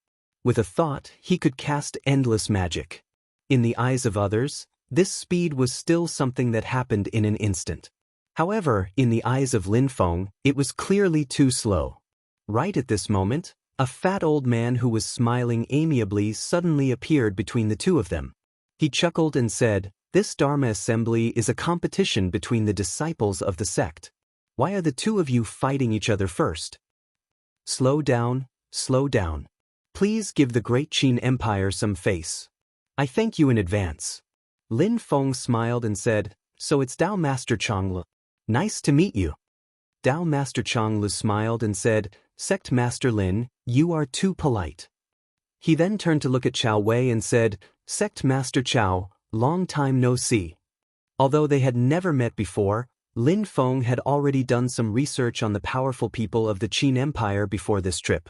With a thought, he could cast endless magic. In the eyes of others, this speed was still something that happened in an instant. However, in the eyes of Lin Feng, it was clearly too slow. Right at this moment, a fat old man who was smiling amiably suddenly appeared between the two of them. He chuckled and said, "This Dharma assembly is a competition between the disciples of the sect. Why are the two of you fighting each other first? Slow down, slow down. Please give the great Qin Empire some face. I thank you in advance." Lin Feng smiled and said, "So it's Dao Master Changlu. Nice to meet you." Dao Master Changlu smiled and said, "Sect Master Lin, you are too polite." He then turned to look at Chao Wei and said, "Sect Master Chao, long time no see." Although they had never met before, Lin Feng had already done some research on the powerful people of the Qin Empire before this trip.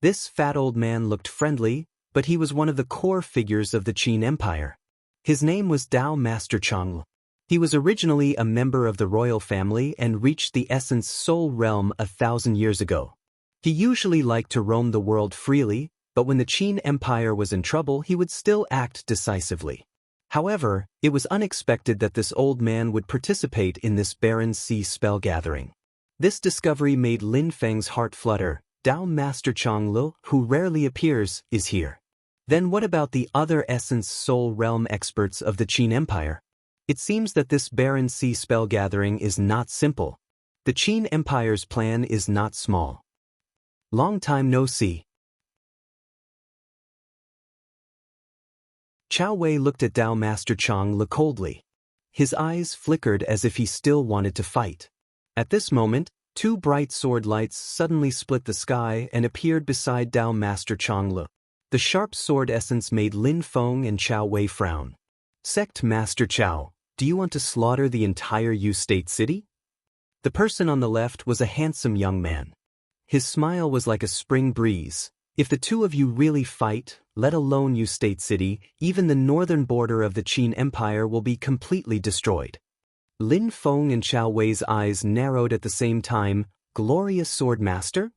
This fat old man looked friendly, but he was one of the core figures of the Qin Empire. His name was Dao Master Changlu. He was originally a member of the royal family and reached the Essence Soul realm 1,000 years ago. He usually liked to roam the world freely, but when the Qin Empire was in trouble he would still act decisively. However, it was unexpected that this old man would participate in this barren sea spell gathering. This discovery made Lin Feng's heart flutter. Dao Master Changlu, who rarely appears, is here. Then what about the other Essence Soul realm experts of the Qin Empire? It seems that this barren sea spell gathering is not simple. The Qin Empire's plan is not small. Long time no see. Chao Wei looked at Dao Master Changlu coldly. His eyes flickered as if he still wanted to fight. At this moment, 2 bright sword lights suddenly split the sky and appeared beside Dao Master Changlu. The sharp sword essence made Lin Feng and Chao Wei frown. "Sect Master Chao, do you want to slaughter the entire Yu State City?" The person on the left was a handsome young man. His smile was like a spring breeze. "If the two of you really fight, let alone Yu State City, even the northern border of the Qin Empire will be completely destroyed." Lin Feng and Chao Wei's eyes narrowed at the same time. Glorious Sword Master?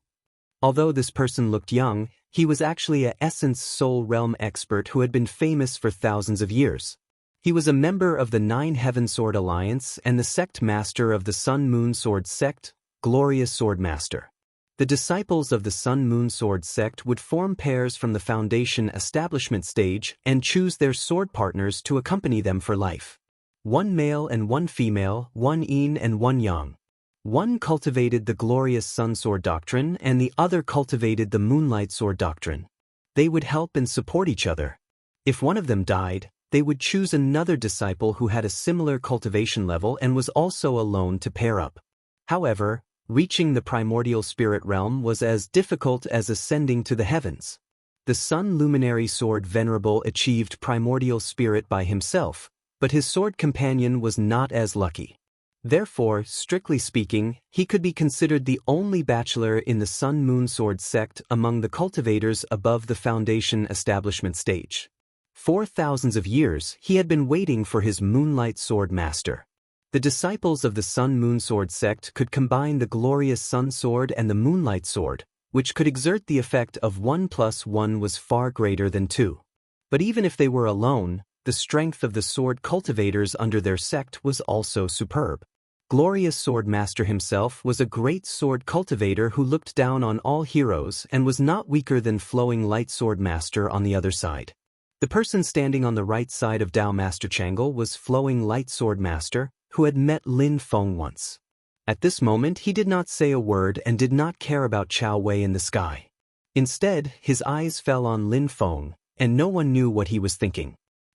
Although this person looked young, he was actually a Essence Soul Realm expert who had been famous for thousands of years. He was a member of the 9 Heaven Sword Alliance and the sect master of the Sun Moon Sword Sect, Glorious Sword Master. The disciples of the Sun Moon Sword Sect would form pairs from the foundation establishment stage and choose their sword partners to accompany them for life. 1 male and 1 female, 1 yin and 1 yang. One cultivated the glorious Sun Sword Doctrine and the other cultivated the Moonlight Sword Doctrine. They would help and support each other. If one of them died, they would choose another disciple who had a similar cultivation level and was also alone to pair up. However, reaching the primordial spirit realm was as difficult as ascending to the heavens. The Sun Luminary Sword Venerable achieved primordial spirit by himself, but his sword companion was not as lucky. Therefore, strictly speaking, he could be considered the only bachelor in the Sun Moon Sword sect among the cultivators above the Foundation establishment stage. For thousands of years, he had been waiting for his Moonlight Sword Master. The disciples of the Sun Moon Sword sect could combine the glorious Sun Sword and the Moonlight Sword, which could exert the effect of 1 + 1 was far greater than 2. But even if they were alone, the strength of the sword cultivators under their sect was also superb. Glorious Sword Master himself was a great sword cultivator who looked down on all heroes and was not weaker than Flowing Light Sword Master on the other side. The person standing on the right side of Tao Master Chang'e was Flowing Light Sword Master, who had met Lin Feng once. At this moment he did not say a word and did not care about Chao Wei in the sky. Instead, his eyes fell on Lin Feng, and no one knew what he was thinking.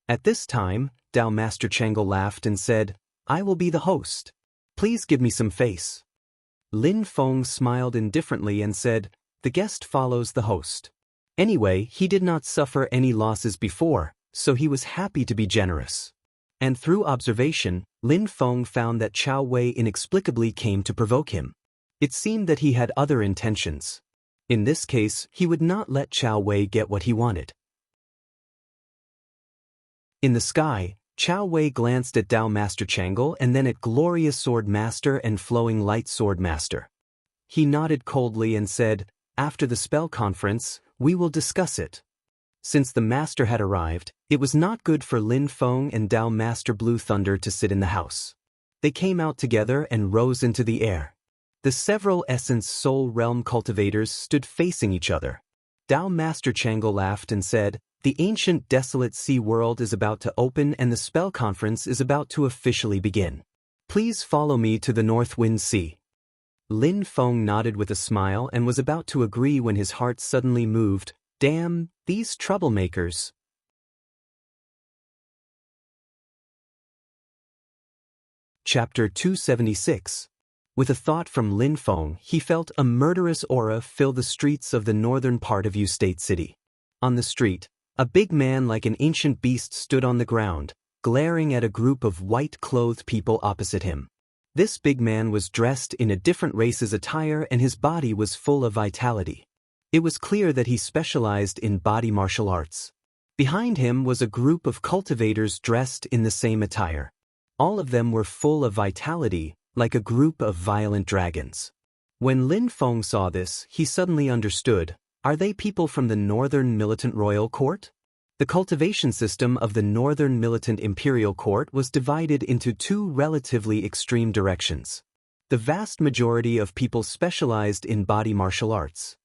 At this time, Tao Master Chang'e laughed and said, "I will be the host. Please give me some face." Lin Feng smiled indifferently and said, "The guest follows the host." Anyway, he did not suffer any losses before, so he was happy to be generous. And through observation, Lin Feng found that Chao Wei inexplicably came to provoke him. It seemed that he had other intentions. In this case, he would not let Chao Wei get what he wanted. In the sky, Chao Wei glanced at Tao Master Chang'e and then at Glorious Sword Master and Flowing Light Sword Master. He nodded coldly and said, "After the spell conference, we will discuss it." Since the master had arrived, it was not good for Lin Feng and Tao Master Blue Thunder to sit in the house. They came out together and rose into the air. The several Essence Soul Realm cultivators stood facing each other. Tao Master Chang'e laughed and said, "The ancient desolate sea world is about to open and the spell conference is about to officially begin. Please follow me to the North Wind Sea." Lin Feng nodded with a smile and was about to agree when his heart suddenly moved. Damn, these troublemakers. Chapter 276. With a thought from Lin Feng, he felt a murderous aura fill the streets of the northern part of U State City. On the street, a big man like an ancient beast stood on the ground, glaring at a group of white-clothed people opposite him. This big man was dressed in a different race's attire and his body was full of vitality. It was clear that he specialized in body martial arts. Behind him was a group of cultivators dressed in the same attire. All of them were full of vitality, like a group of violent dragons. When Lin Feng saw this, he suddenly understood. Are they people from the Northern Militant Royal Court? The cultivation system of the Northern Militant Imperial Court was divided into two relatively extreme directions. The vast majority of people specialized in body martial arts.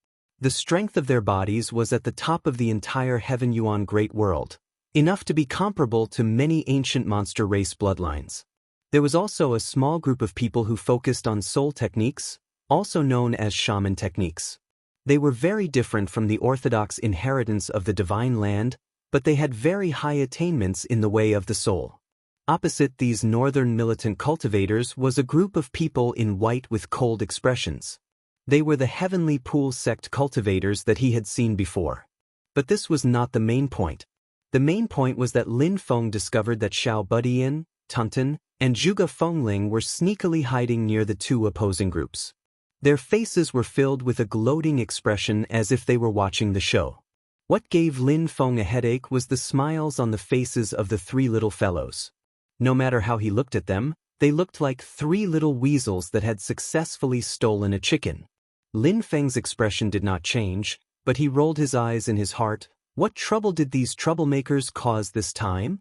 The strength of their bodies was at the top of the entire Heaven Yuan Great World, enough to be comparable to many ancient monster race bloodlines. There was also a small group of people who focused on soul techniques, also known as shaman techniques. They were very different from the orthodox inheritance of the divine land, but they had very high attainments in the way of the soul. Opposite these northern militant cultivators was a group of people in white with cold expressions. They were the Heavenly Pool sect cultivators that he had seen before. But this was not the main point. The main point was that Lin Feng discovered that Xiao Budian, Tunten, and Zhuge Fengling were sneakily hiding near the two opposing groups. Their faces were filled with a gloating expression as if they were watching the show. What gave Lin Feng a headache was the smiles on the faces of the three little fellows. No matter how he looked at them, they looked like three little weasels that had successfully stolen a chicken. Lin Feng's expression did not change, but he rolled his eyes in his heart. What trouble did these troublemakers cause this time?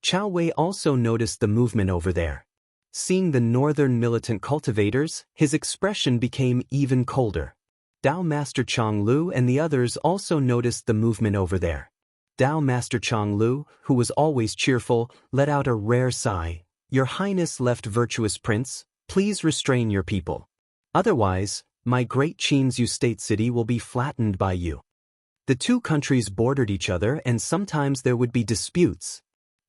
Chao Wei also noticed the movement over there. Seeing the northern militant cultivators, his expression became even colder. Tao Master Chang Lu and the others also noticed the movement over there. Tao Master Chang Lu, who was always cheerful, let out a rare sigh. "Your Highness left virtuous prince, please restrain your people. Otherwise, my great Qin's State City will be flattened by you." The two countries bordered each other and sometimes there would be disputes.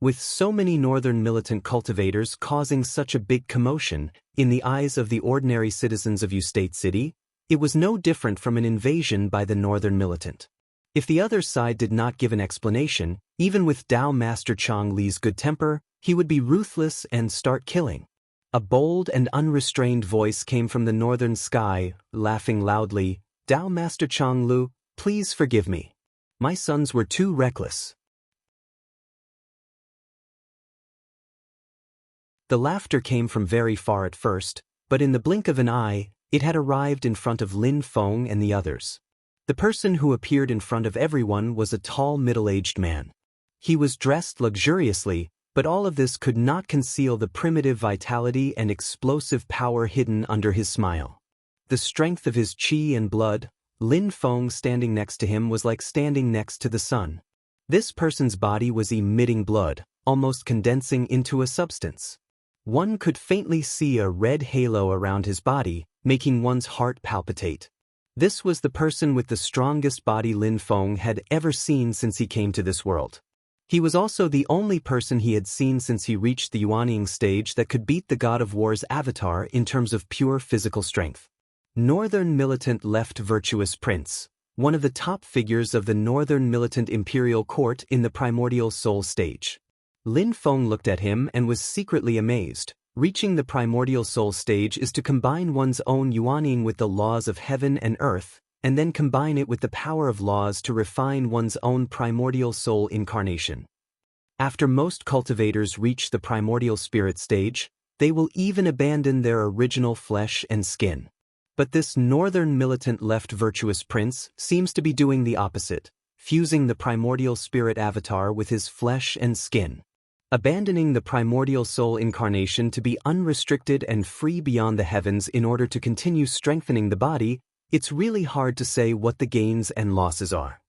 With so many northern militant cultivators causing such a big commotion, in the eyes of the ordinary citizens of Ustate City, it was no different from an invasion by the northern militant. If the other side did not give an explanation, even with Dao Master Chang Li's good temper, he would be ruthless and start killing. A bold and unrestrained voice came from the northern sky, laughing loudly, "Dao Master Chang Lu, please forgive me. My sons were too reckless." The laughter came from very far at first, but in the blink of an eye, it had arrived in front of Lin Feng and the others. The person who appeared in front of everyone was a tall middle-aged man. He was dressed luxuriously, but all of this could not conceal the primitive vitality and explosive power hidden under his smile. The strength of his qi and blood, Lin Feng standing next to him was like standing next to the sun. This person's body was emitting blood, almost condensing into a substance. One could faintly see a red halo around his body, making one's heart palpitate. This was the person with the strongest body Lin Feng had ever seen since he came to this world. He was also the only person he had seen since he reached the Yuanying stage that could beat the God of War's avatar in terms of pure physical strength. Northern Militant Left Virtuous Prince, one of the top figures of the Northern Militant Imperial Court in the Primordial Soul stage. Lin Feng looked at him and was secretly amazed. Reaching the Primordial Soul stage is to combine one's own Yuanying with the laws of heaven and earth, and then combine it with the power of laws to refine one's own primordial soul incarnation. After most cultivators reach the primordial spirit stage, they will even abandon their original flesh and skin. But this northern militant left virtuous prince seems to be doing the opposite, fusing the primordial spirit avatar with his flesh and skin. Abandoning the primordial soul incarnation to be unrestricted and free beyond the heavens in order to continue strengthening the body, it's really hard to say what the gains and losses are.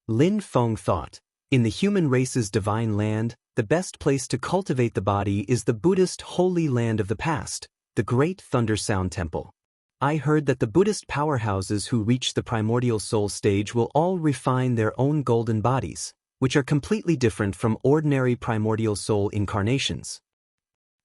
Lin Feng thought, in the human race's divine land, the best place to cultivate the body is the Buddhist holy land of the past, the Great Thunder Sound Temple. I heard that the Buddhist powerhouses who reach the primordial soul stage will all refine their own golden bodies, which are completely different from ordinary primordial soul incarnations.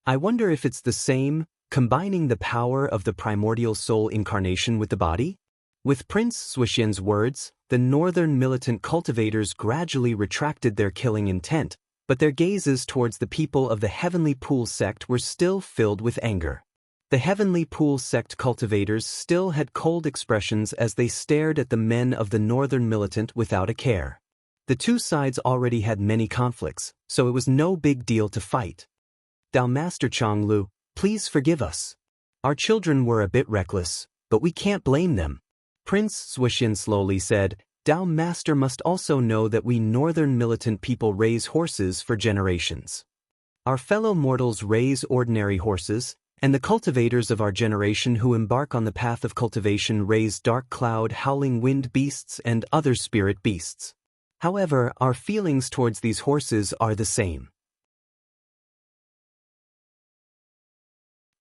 I wonder if it's the same, combining the power of the primordial soul incarnation with the body? With Prince Suishien's words, the northern militant cultivators gradually retracted their killing intent, but their gazes towards the people of the Heavenly Pool sect were still filled with anger. The Heavenly Pool sect cultivators still had cold expressions as they stared at the men of the northern militant without a care. The two sides already had many conflicts, so it was no big deal to fight. "Dao Master Chang Lu, please forgive us. Our children were a bit reckless, but we can't blame them." Prince Suishien slowly said, "Dao Master must also know that we northern militant people raise horses for generations. Our fellow mortals raise ordinary horses, and the cultivators of our generation who embark on the path of cultivation raise dark cloud, howling wind beasts and other spirit beasts. However, our feelings towards these horses are the same.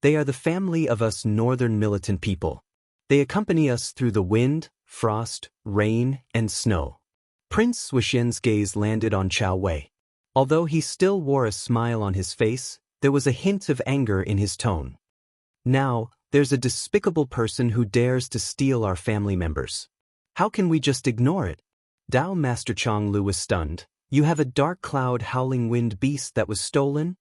They are the family of us northern militant people. They accompany us through the wind, frost, rain, and snow." Prince Suishien's gaze landed on Chao Wei. Although he still wore a smile on his face, there was a hint of anger in his tone. "Now, there's a despicable person who dares to steal our family members. How can we just ignore it?" Dao Master Chang Lu was stunned. "You have a dark cloud howling wind beast that was stolen?"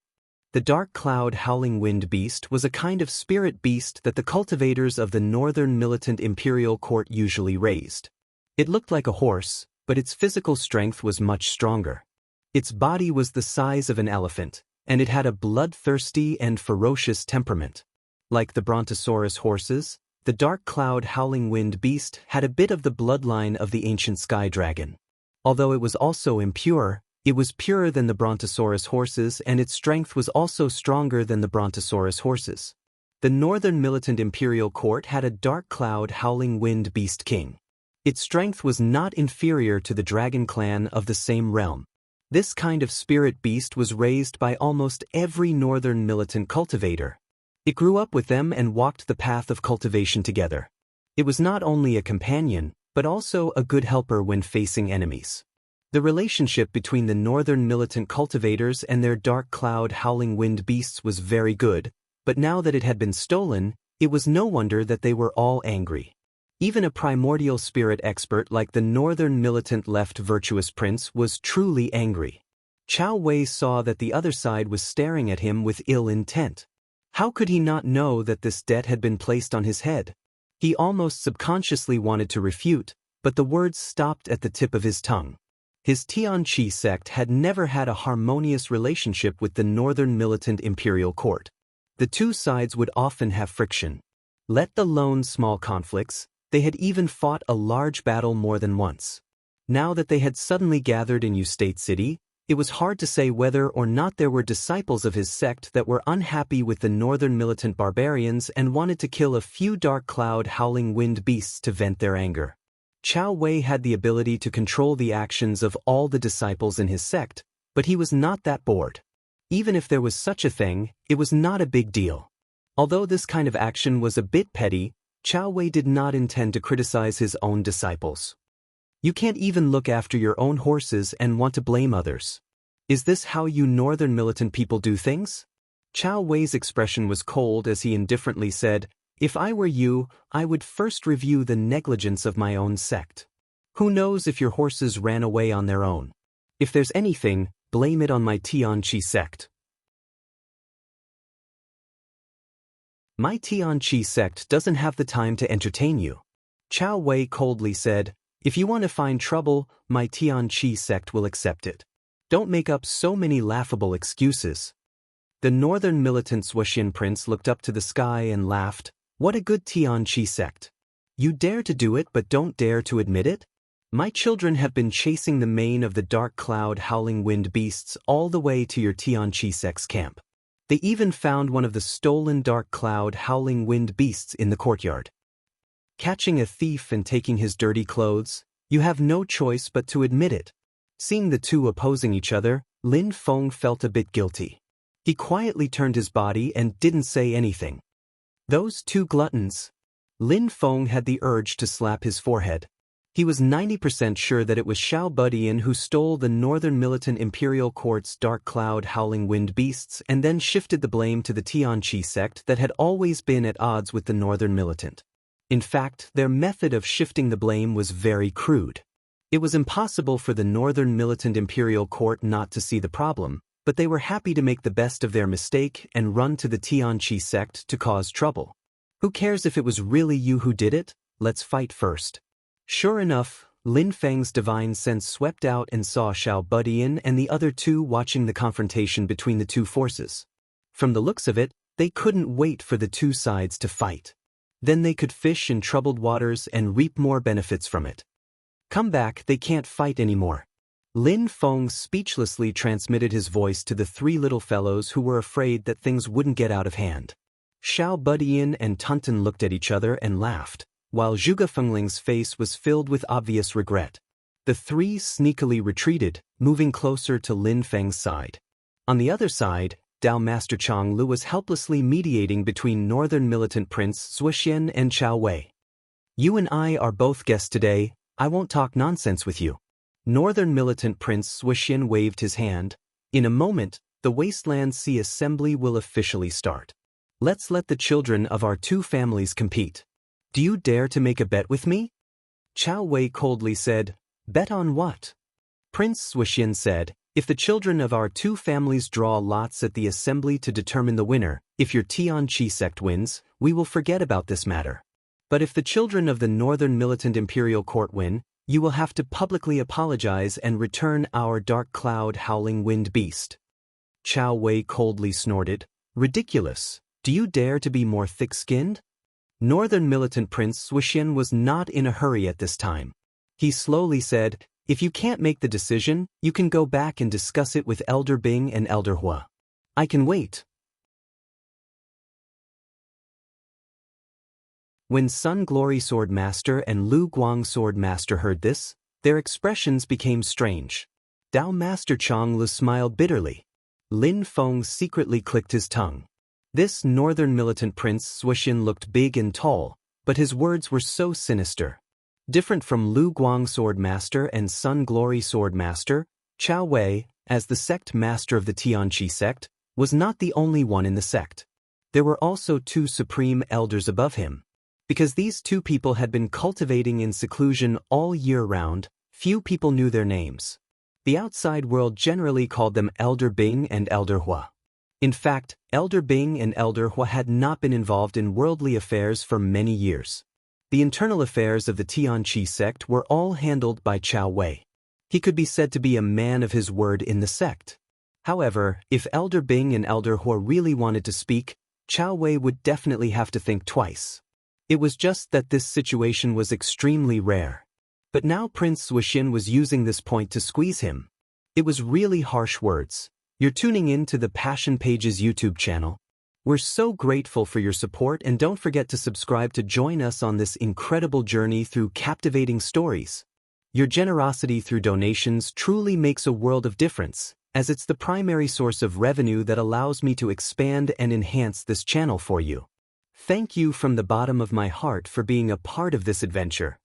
The dark cloud howling wind beast was a kind of spirit beast that the cultivators of the northern militant imperial court usually raised. It looked like a horse, but its physical strength was much stronger. Its body was the size of an elephant, and it had a bloodthirsty and ferocious temperament. Like the Brontosaurus horses, the dark cloud howling wind beast had a bit of the bloodline of the ancient sky dragon. Although it was also impure, it was purer than the Brontosaurus horses, and its strength was also stronger than the Brontosaurus horses. The northern militant imperial court had a dark cloud howling wind beast king. Its strength was not inferior to the dragon clan of the same realm. This kind of spirit beast was raised by almost every northern militant cultivator. It grew up with them and walked the path of cultivation together. It was not only a companion, but also a good helper when facing enemies. The relationship between the northern militant cultivators and their dark cloud howling wind beasts was very good, but now that it had been stolen, it was no wonder that they were all angry. Even a primordial spirit expert like the northern militant left virtuous prince was truly angry. Chao Wei saw that the other side was staring at him with ill intent. How could he not know that this debt had been placed on his head? He almost subconsciously wanted to refute, but the words stopped at the tip of his tongue. His Tianqi sect had never had a harmonious relationship with the northern militant imperial court. The two sides would often have friction. Let alone small conflicts, they had even fought a large battle more than once. Now that they had suddenly gathered in State City, it was hard to say whether or not there were disciples of his sect that were unhappy with the northern militant barbarians and wanted to kill a few dark cloud howling wind beasts to vent their anger. Chao Wei had the ability to control the actions of all the disciples in his sect, but he was not that bored. Even if there was such a thing, it was not a big deal. Although this kind of action was a bit petty, Chao Wei did not intend to criticize his own disciples. You can't even look after your own horses and want to blame others. Is this how you northern militant people do things? Chao Wei's expression was cold as he indifferently said, "If I were you, I would first review the negligence of my own sect. Who knows if your horses ran away on their own? If there's anything, blame it on my Tianqi sect." "My Tianqi sect doesn't have the time to entertain you," Chao Wei coldly said. "If you want to find trouble, my Tianqi sect will accept it. Don't make up so many laughable excuses." The northern militant Swaxian prince looked up to the sky and laughed. "What a good Tianqi sect. You dare to do it but don't dare to admit it? My children have been chasing the mane of the dark cloud howling wind beasts all the way to your Tianqi sect's camp. They even found one of the stolen dark cloud howling wind beasts in the courtyard. Catching a thief and taking his dirty clothes, you have no choice but to admit it." Seeing the two opposing each other, Lin Feng felt a bit guilty. He quietly turned his body and didn't say anything. Those two gluttons. Lin Feng had the urge to slap his forehead. He was 90% sure that it was Xiao Budian who stole the northern militant imperial court's dark cloud howling wind beasts and then shifted the blame to the Tianqi sect that had always been at odds with the northern militant. In fact, their method of shifting the blame was very crude. It was impossible for the northern militant imperial court not to see the problem, but they were happy to make the best of their mistake and run to the Tianqi sect to cause trouble. "Who cares if it was really you who did it? Let's fight first." Sure enough, Lin Feng's divine sense swept out and saw Xiao Budian and the other two watching the confrontation between the two forces. From the looks of it, they couldn't wait for the two sides to fight. Then they could fish in troubled waters and reap more benefits from it. "Come back, they can't fight anymore." Lin Feng speechlessly transmitted his voice to the three little fellows who were afraid that things wouldn't get out of hand. Xiao Budian and Tunten looked at each other and laughed, while Zhuge Fengling's face was filled with obvious regret. The three sneakily retreated, moving closer to Lin Feng's side. On the other side, Dao Master Chang Lu was helplessly mediating between northern militant Prince Swaxian and Chao Wei. "You and I are both guests today, I won't talk nonsense with you." Northern militant Prince Swaxian waved his hand. "In a moment, the Wasteland Sea Assembly will officially start. Let's let the children of our two families compete. Do you dare to make a bet with me?" Chao Wei coldly said, "Bet on what?" Prince Swaxian said, "If the children of our two families draw lots at the assembly to determine the winner, if your Tianqi sect wins, we will forget about this matter. But if the children of the northern militant imperial court win, you will have to publicly apologize and return our dark cloud howling wind beast." Chao Wei coldly snorted, "Ridiculous. Do you dare to be more thick-skinned?" Northern militant Prince Swaxian was not in a hurry at this time. He slowly said, "If you can't make the decision, you can go back and discuss it with Elder Bing and Elder Hua. I can wait." When Sun Glory Sword Master and Lu Guang Sword Master heard this, their expressions became strange. Dao Master Chang Lu smiled bitterly. Lin Feng secretly clicked his tongue. This northern militant Prince Swaxian looked big and tall, but his words were so sinister. Different from Lu Guang Swordmaster and Sun Glory Swordmaster, Chao Wei, as the sect master of the Tianqi sect, was not the only one in the sect. There were also two supreme elders above him. Because these two people had been cultivating in seclusion all year round, few people knew their names. The outside world generally called them Elder Bing and Elder Hua. In fact, Elder Bing and Elder Hua had not been involved in worldly affairs for many years. The internal affairs of the Tianqi sect were all handled by Chao Wei. He could be said to be a man of his word in the sect. However, if Elder Bing and Elder Hua really wanted to speak, Chao Wei would definitely have to think twice. It was just that this situation was extremely rare. But now Prince Suixin was using this point to squeeze him. It was really harsh words. You're tuning in to the Passion Pages YouTube channel. We're so grateful for your support, and don't forget to subscribe to join us on this incredible journey through captivating stories. Your generosity through donations truly makes a world of difference, as it's the primary source of revenue that allows me to expand and enhance this channel for you. Thank you from the bottom of my heart for being a part of this adventure.